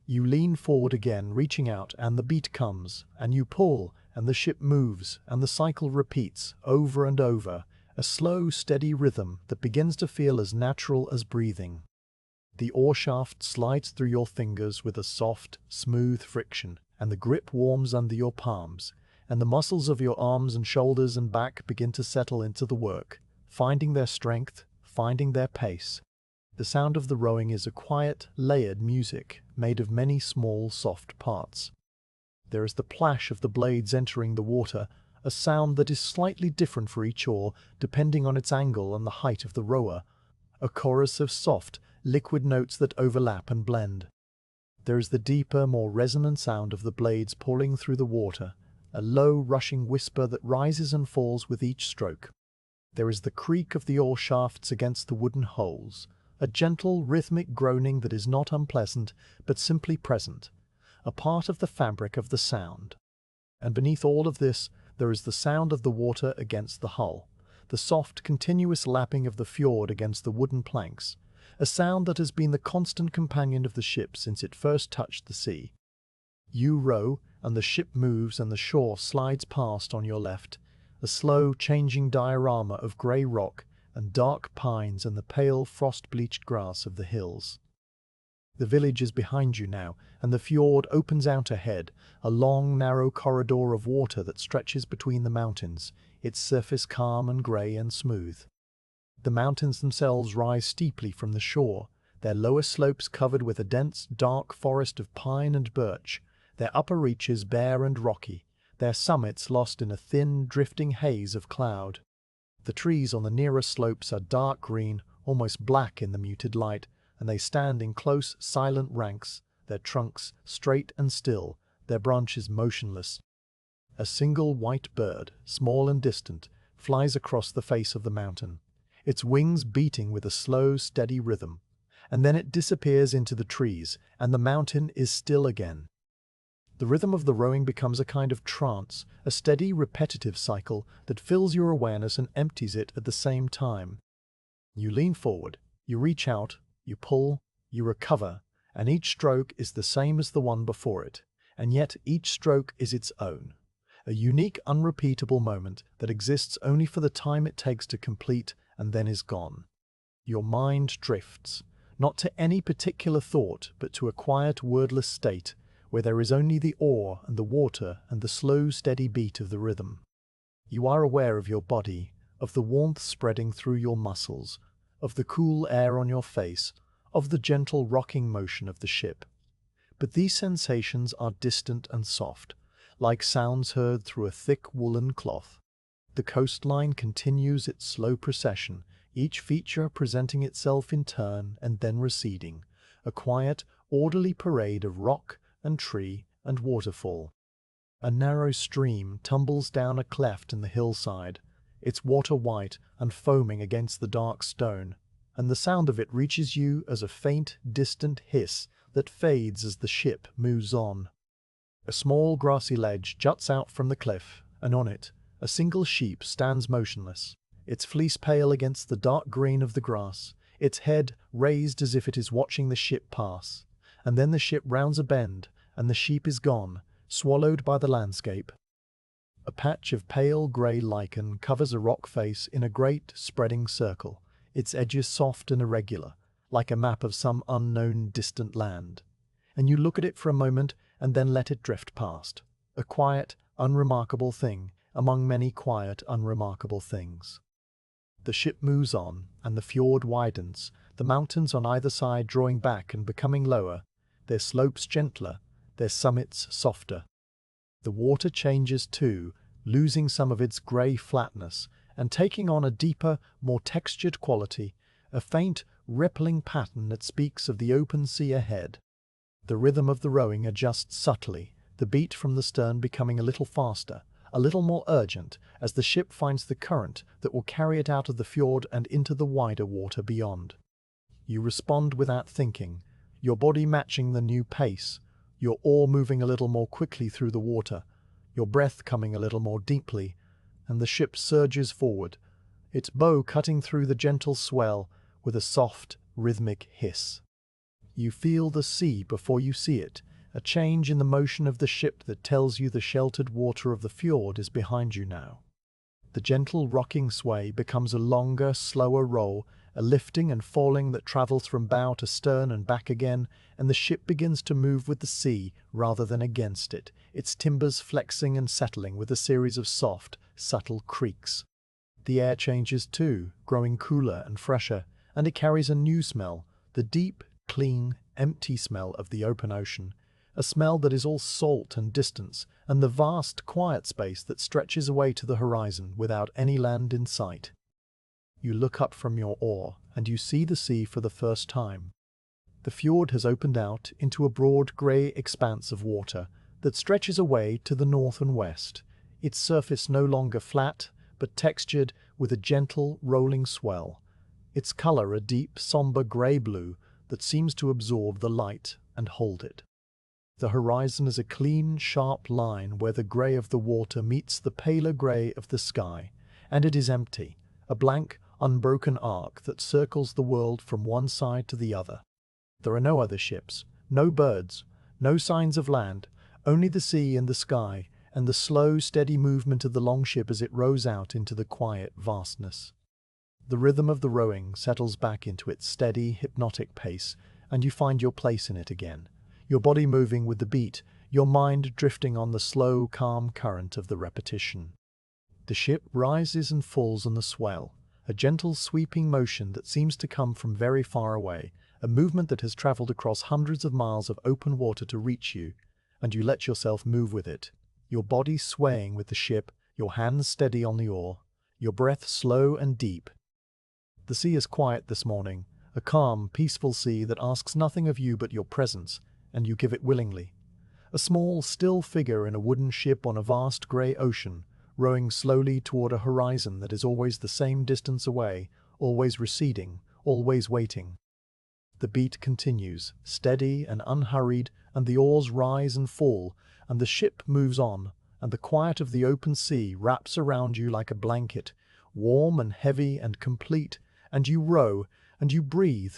You lean forward again, reaching out, and the beat comes, and you pull, and the ship moves, and the cycle repeats over and over, a slow, steady rhythm that begins to feel as natural as breathing. The oar shaft slides through your fingers with a soft, smooth friction, and the grip warms under your palms, and the muscles of your arms and shoulders and back begin to settle into the work, finding their strength, finding their pace. The sound of the rowing is a quiet, layered music made of many small, soft parts. There is the plash of the blades entering the water, a sound that is slightly different for each oar depending on its angle and the height of the rower, a chorus of soft, liquid notes that overlap and blend. There is the deeper, more resonant sound of the blades pulling through the water, a low, rushing whisper that rises and falls with each stroke. There is the creak of the oar shafts against the wooden holes, a gentle, rhythmic groaning that is not unpleasant, but simply present, a part of the fabric of the sound. And beneath all of this, there is the sound of the water against the hull, the soft, continuous lapping of the fjord against the wooden planks, a sound that has been the constant companion of the ship since it first touched the sea. You row, and the ship moves and the shore slides past on your left, a slow, changing diorama of grey rock and dark pines and the pale, frost-bleached grass of the hills. The village is behind you now, and the fjord opens out ahead, a long, narrow corridor of water that stretches between the mountains, its surface calm and grey and smooth. The mountains themselves rise steeply from the shore, their lower slopes covered with a dense, dark forest of pine and birch, their upper reaches bare and rocky, their summits lost in a thin, drifting haze of cloud. The trees on the nearer slopes are dark green, almost black in the muted light, and they stand in close, silent ranks, their trunks straight and still, their branches motionless. A single white bird, small and distant, flies across the face of the mountain, its wings beating with a slow, steady rhythm, and then it disappears into the trees, and the mountain is still again. The rhythm of the rowing becomes a kind of trance, a steady, repetitive cycle that fills your awareness and empties it at the same time. You lean forward, you reach out, you pull, you recover, and each stroke is the same as the one before it, and yet each stroke is its own. A unique, unrepeatable moment that exists only for the time it takes to complete and then is gone. Your mind drifts, not to any particular thought, but to a quiet, wordless state where there is only the oar and the water and the slow, steady beat of the rhythm. You are aware of your body, of the warmth spreading through your muscles, of the cool air on your face, of the gentle rocking motion of the ship. But these sensations are distant and soft, like sounds heard through a thick woolen cloth. The coastline continues its slow procession, each feature presenting itself in turn and then receding, a quiet, orderly parade of rock and tree and waterfall. A narrow stream tumbles down a cleft in the hillside, its water white and foaming against the dark stone, and the sound of it reaches you as a faint, distant hiss that fades as the ship moves on. A small grassy ledge juts out from the cliff, and on it, a single sheep stands motionless, its fleece pale against the dark green of the grass, its head raised as if it is watching the ship pass. And then the ship rounds a bend, and the sheep is gone, swallowed by the landscape. A patch of pale grey lichen covers a rock face in a great, spreading circle, its edges soft and irregular, like a map of some unknown, distant land. And you look at it for a moment and then let it drift past, a quiet, unremarkable thing among many quiet, unremarkable things. The ship moves on, and the fjord widens, the mountains on either side drawing back and becoming lower, their slopes gentler, their summits softer. The water changes too, losing some of its grey flatness and taking on a deeper, more textured quality, a faint, rippling pattern that speaks of the open sea ahead. The rhythm of the rowing adjusts subtly, the beat from the stern becoming a little faster, a little more urgent, as the ship finds the current that will carry it out of the fjord and into the wider water beyond. You respond without thinking, your body matching the new pace, your oar moving a little more quickly through the water, your breath coming a little more deeply, and the ship surges forward, its bow cutting through the gentle swell with a soft, rhythmic hiss. You feel the sea before you see it, a change in the motion of the ship that tells you the sheltered water of the fjord is behind you now. The gentle rocking sway becomes a longer, slower roll, a lifting and falling that travels from bow to stern and back again, and the ship begins to move with the sea rather than against it, its timbers flexing and settling with a series of soft, subtle creaks. The air changes too, growing cooler and fresher, and it carries a new smell, the deep, clean, empty smell of the open ocean, a smell that is all salt and distance, and the vast, quiet space that stretches away to the horizon without any land in sight. You look up from your oar, and you see the sea for the first time. The fjord has opened out into a broad grey expanse of water that stretches away to the north and west, its surface no longer flat, but textured with a gentle, rolling swell, its colour a deep, sombre grey-blue that seems to absorb the light and hold it. The horizon is a clean, sharp line where the grey of the water meets the paler grey of the sky, and it is empty, a blank, unbroken arc that circles the world from one side to the other. There are no other ships, no birds, no signs of land, only the sea and the sky, and the slow, steady movement of the longship as it rows out into the quiet vastness. The rhythm of the rowing settles back into its steady, hypnotic pace, and you find your place in it again, your body moving with the beat, your mind drifting on the slow, calm current of the repetition. The ship rises and falls on the swell, a gentle sweeping motion that seems to come from very far away, a movement that has travelled across hundreds of miles of open water to reach you, and you let yourself move with it, your body swaying with the ship, your hands steady on the oar, your breath slow and deep. The sea is quiet this morning, a calm, peaceful sea that asks nothing of you but your presence, and you give it willingly. A small, still figure in a wooden ship on a vast grey ocean, rowing slowly toward a horizon that is always the same distance away, always receding, always waiting. The beat continues, steady and unhurried, and the oars rise and fall, and the ship moves on, and the quiet of the open sea wraps around you like a blanket, warm and heavy and complete, and you row, and you breathe,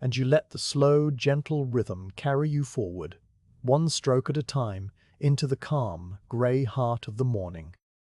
and you let the slow, gentle rhythm carry you forward, one stroke at a time, into the calm, grey heart of the morning.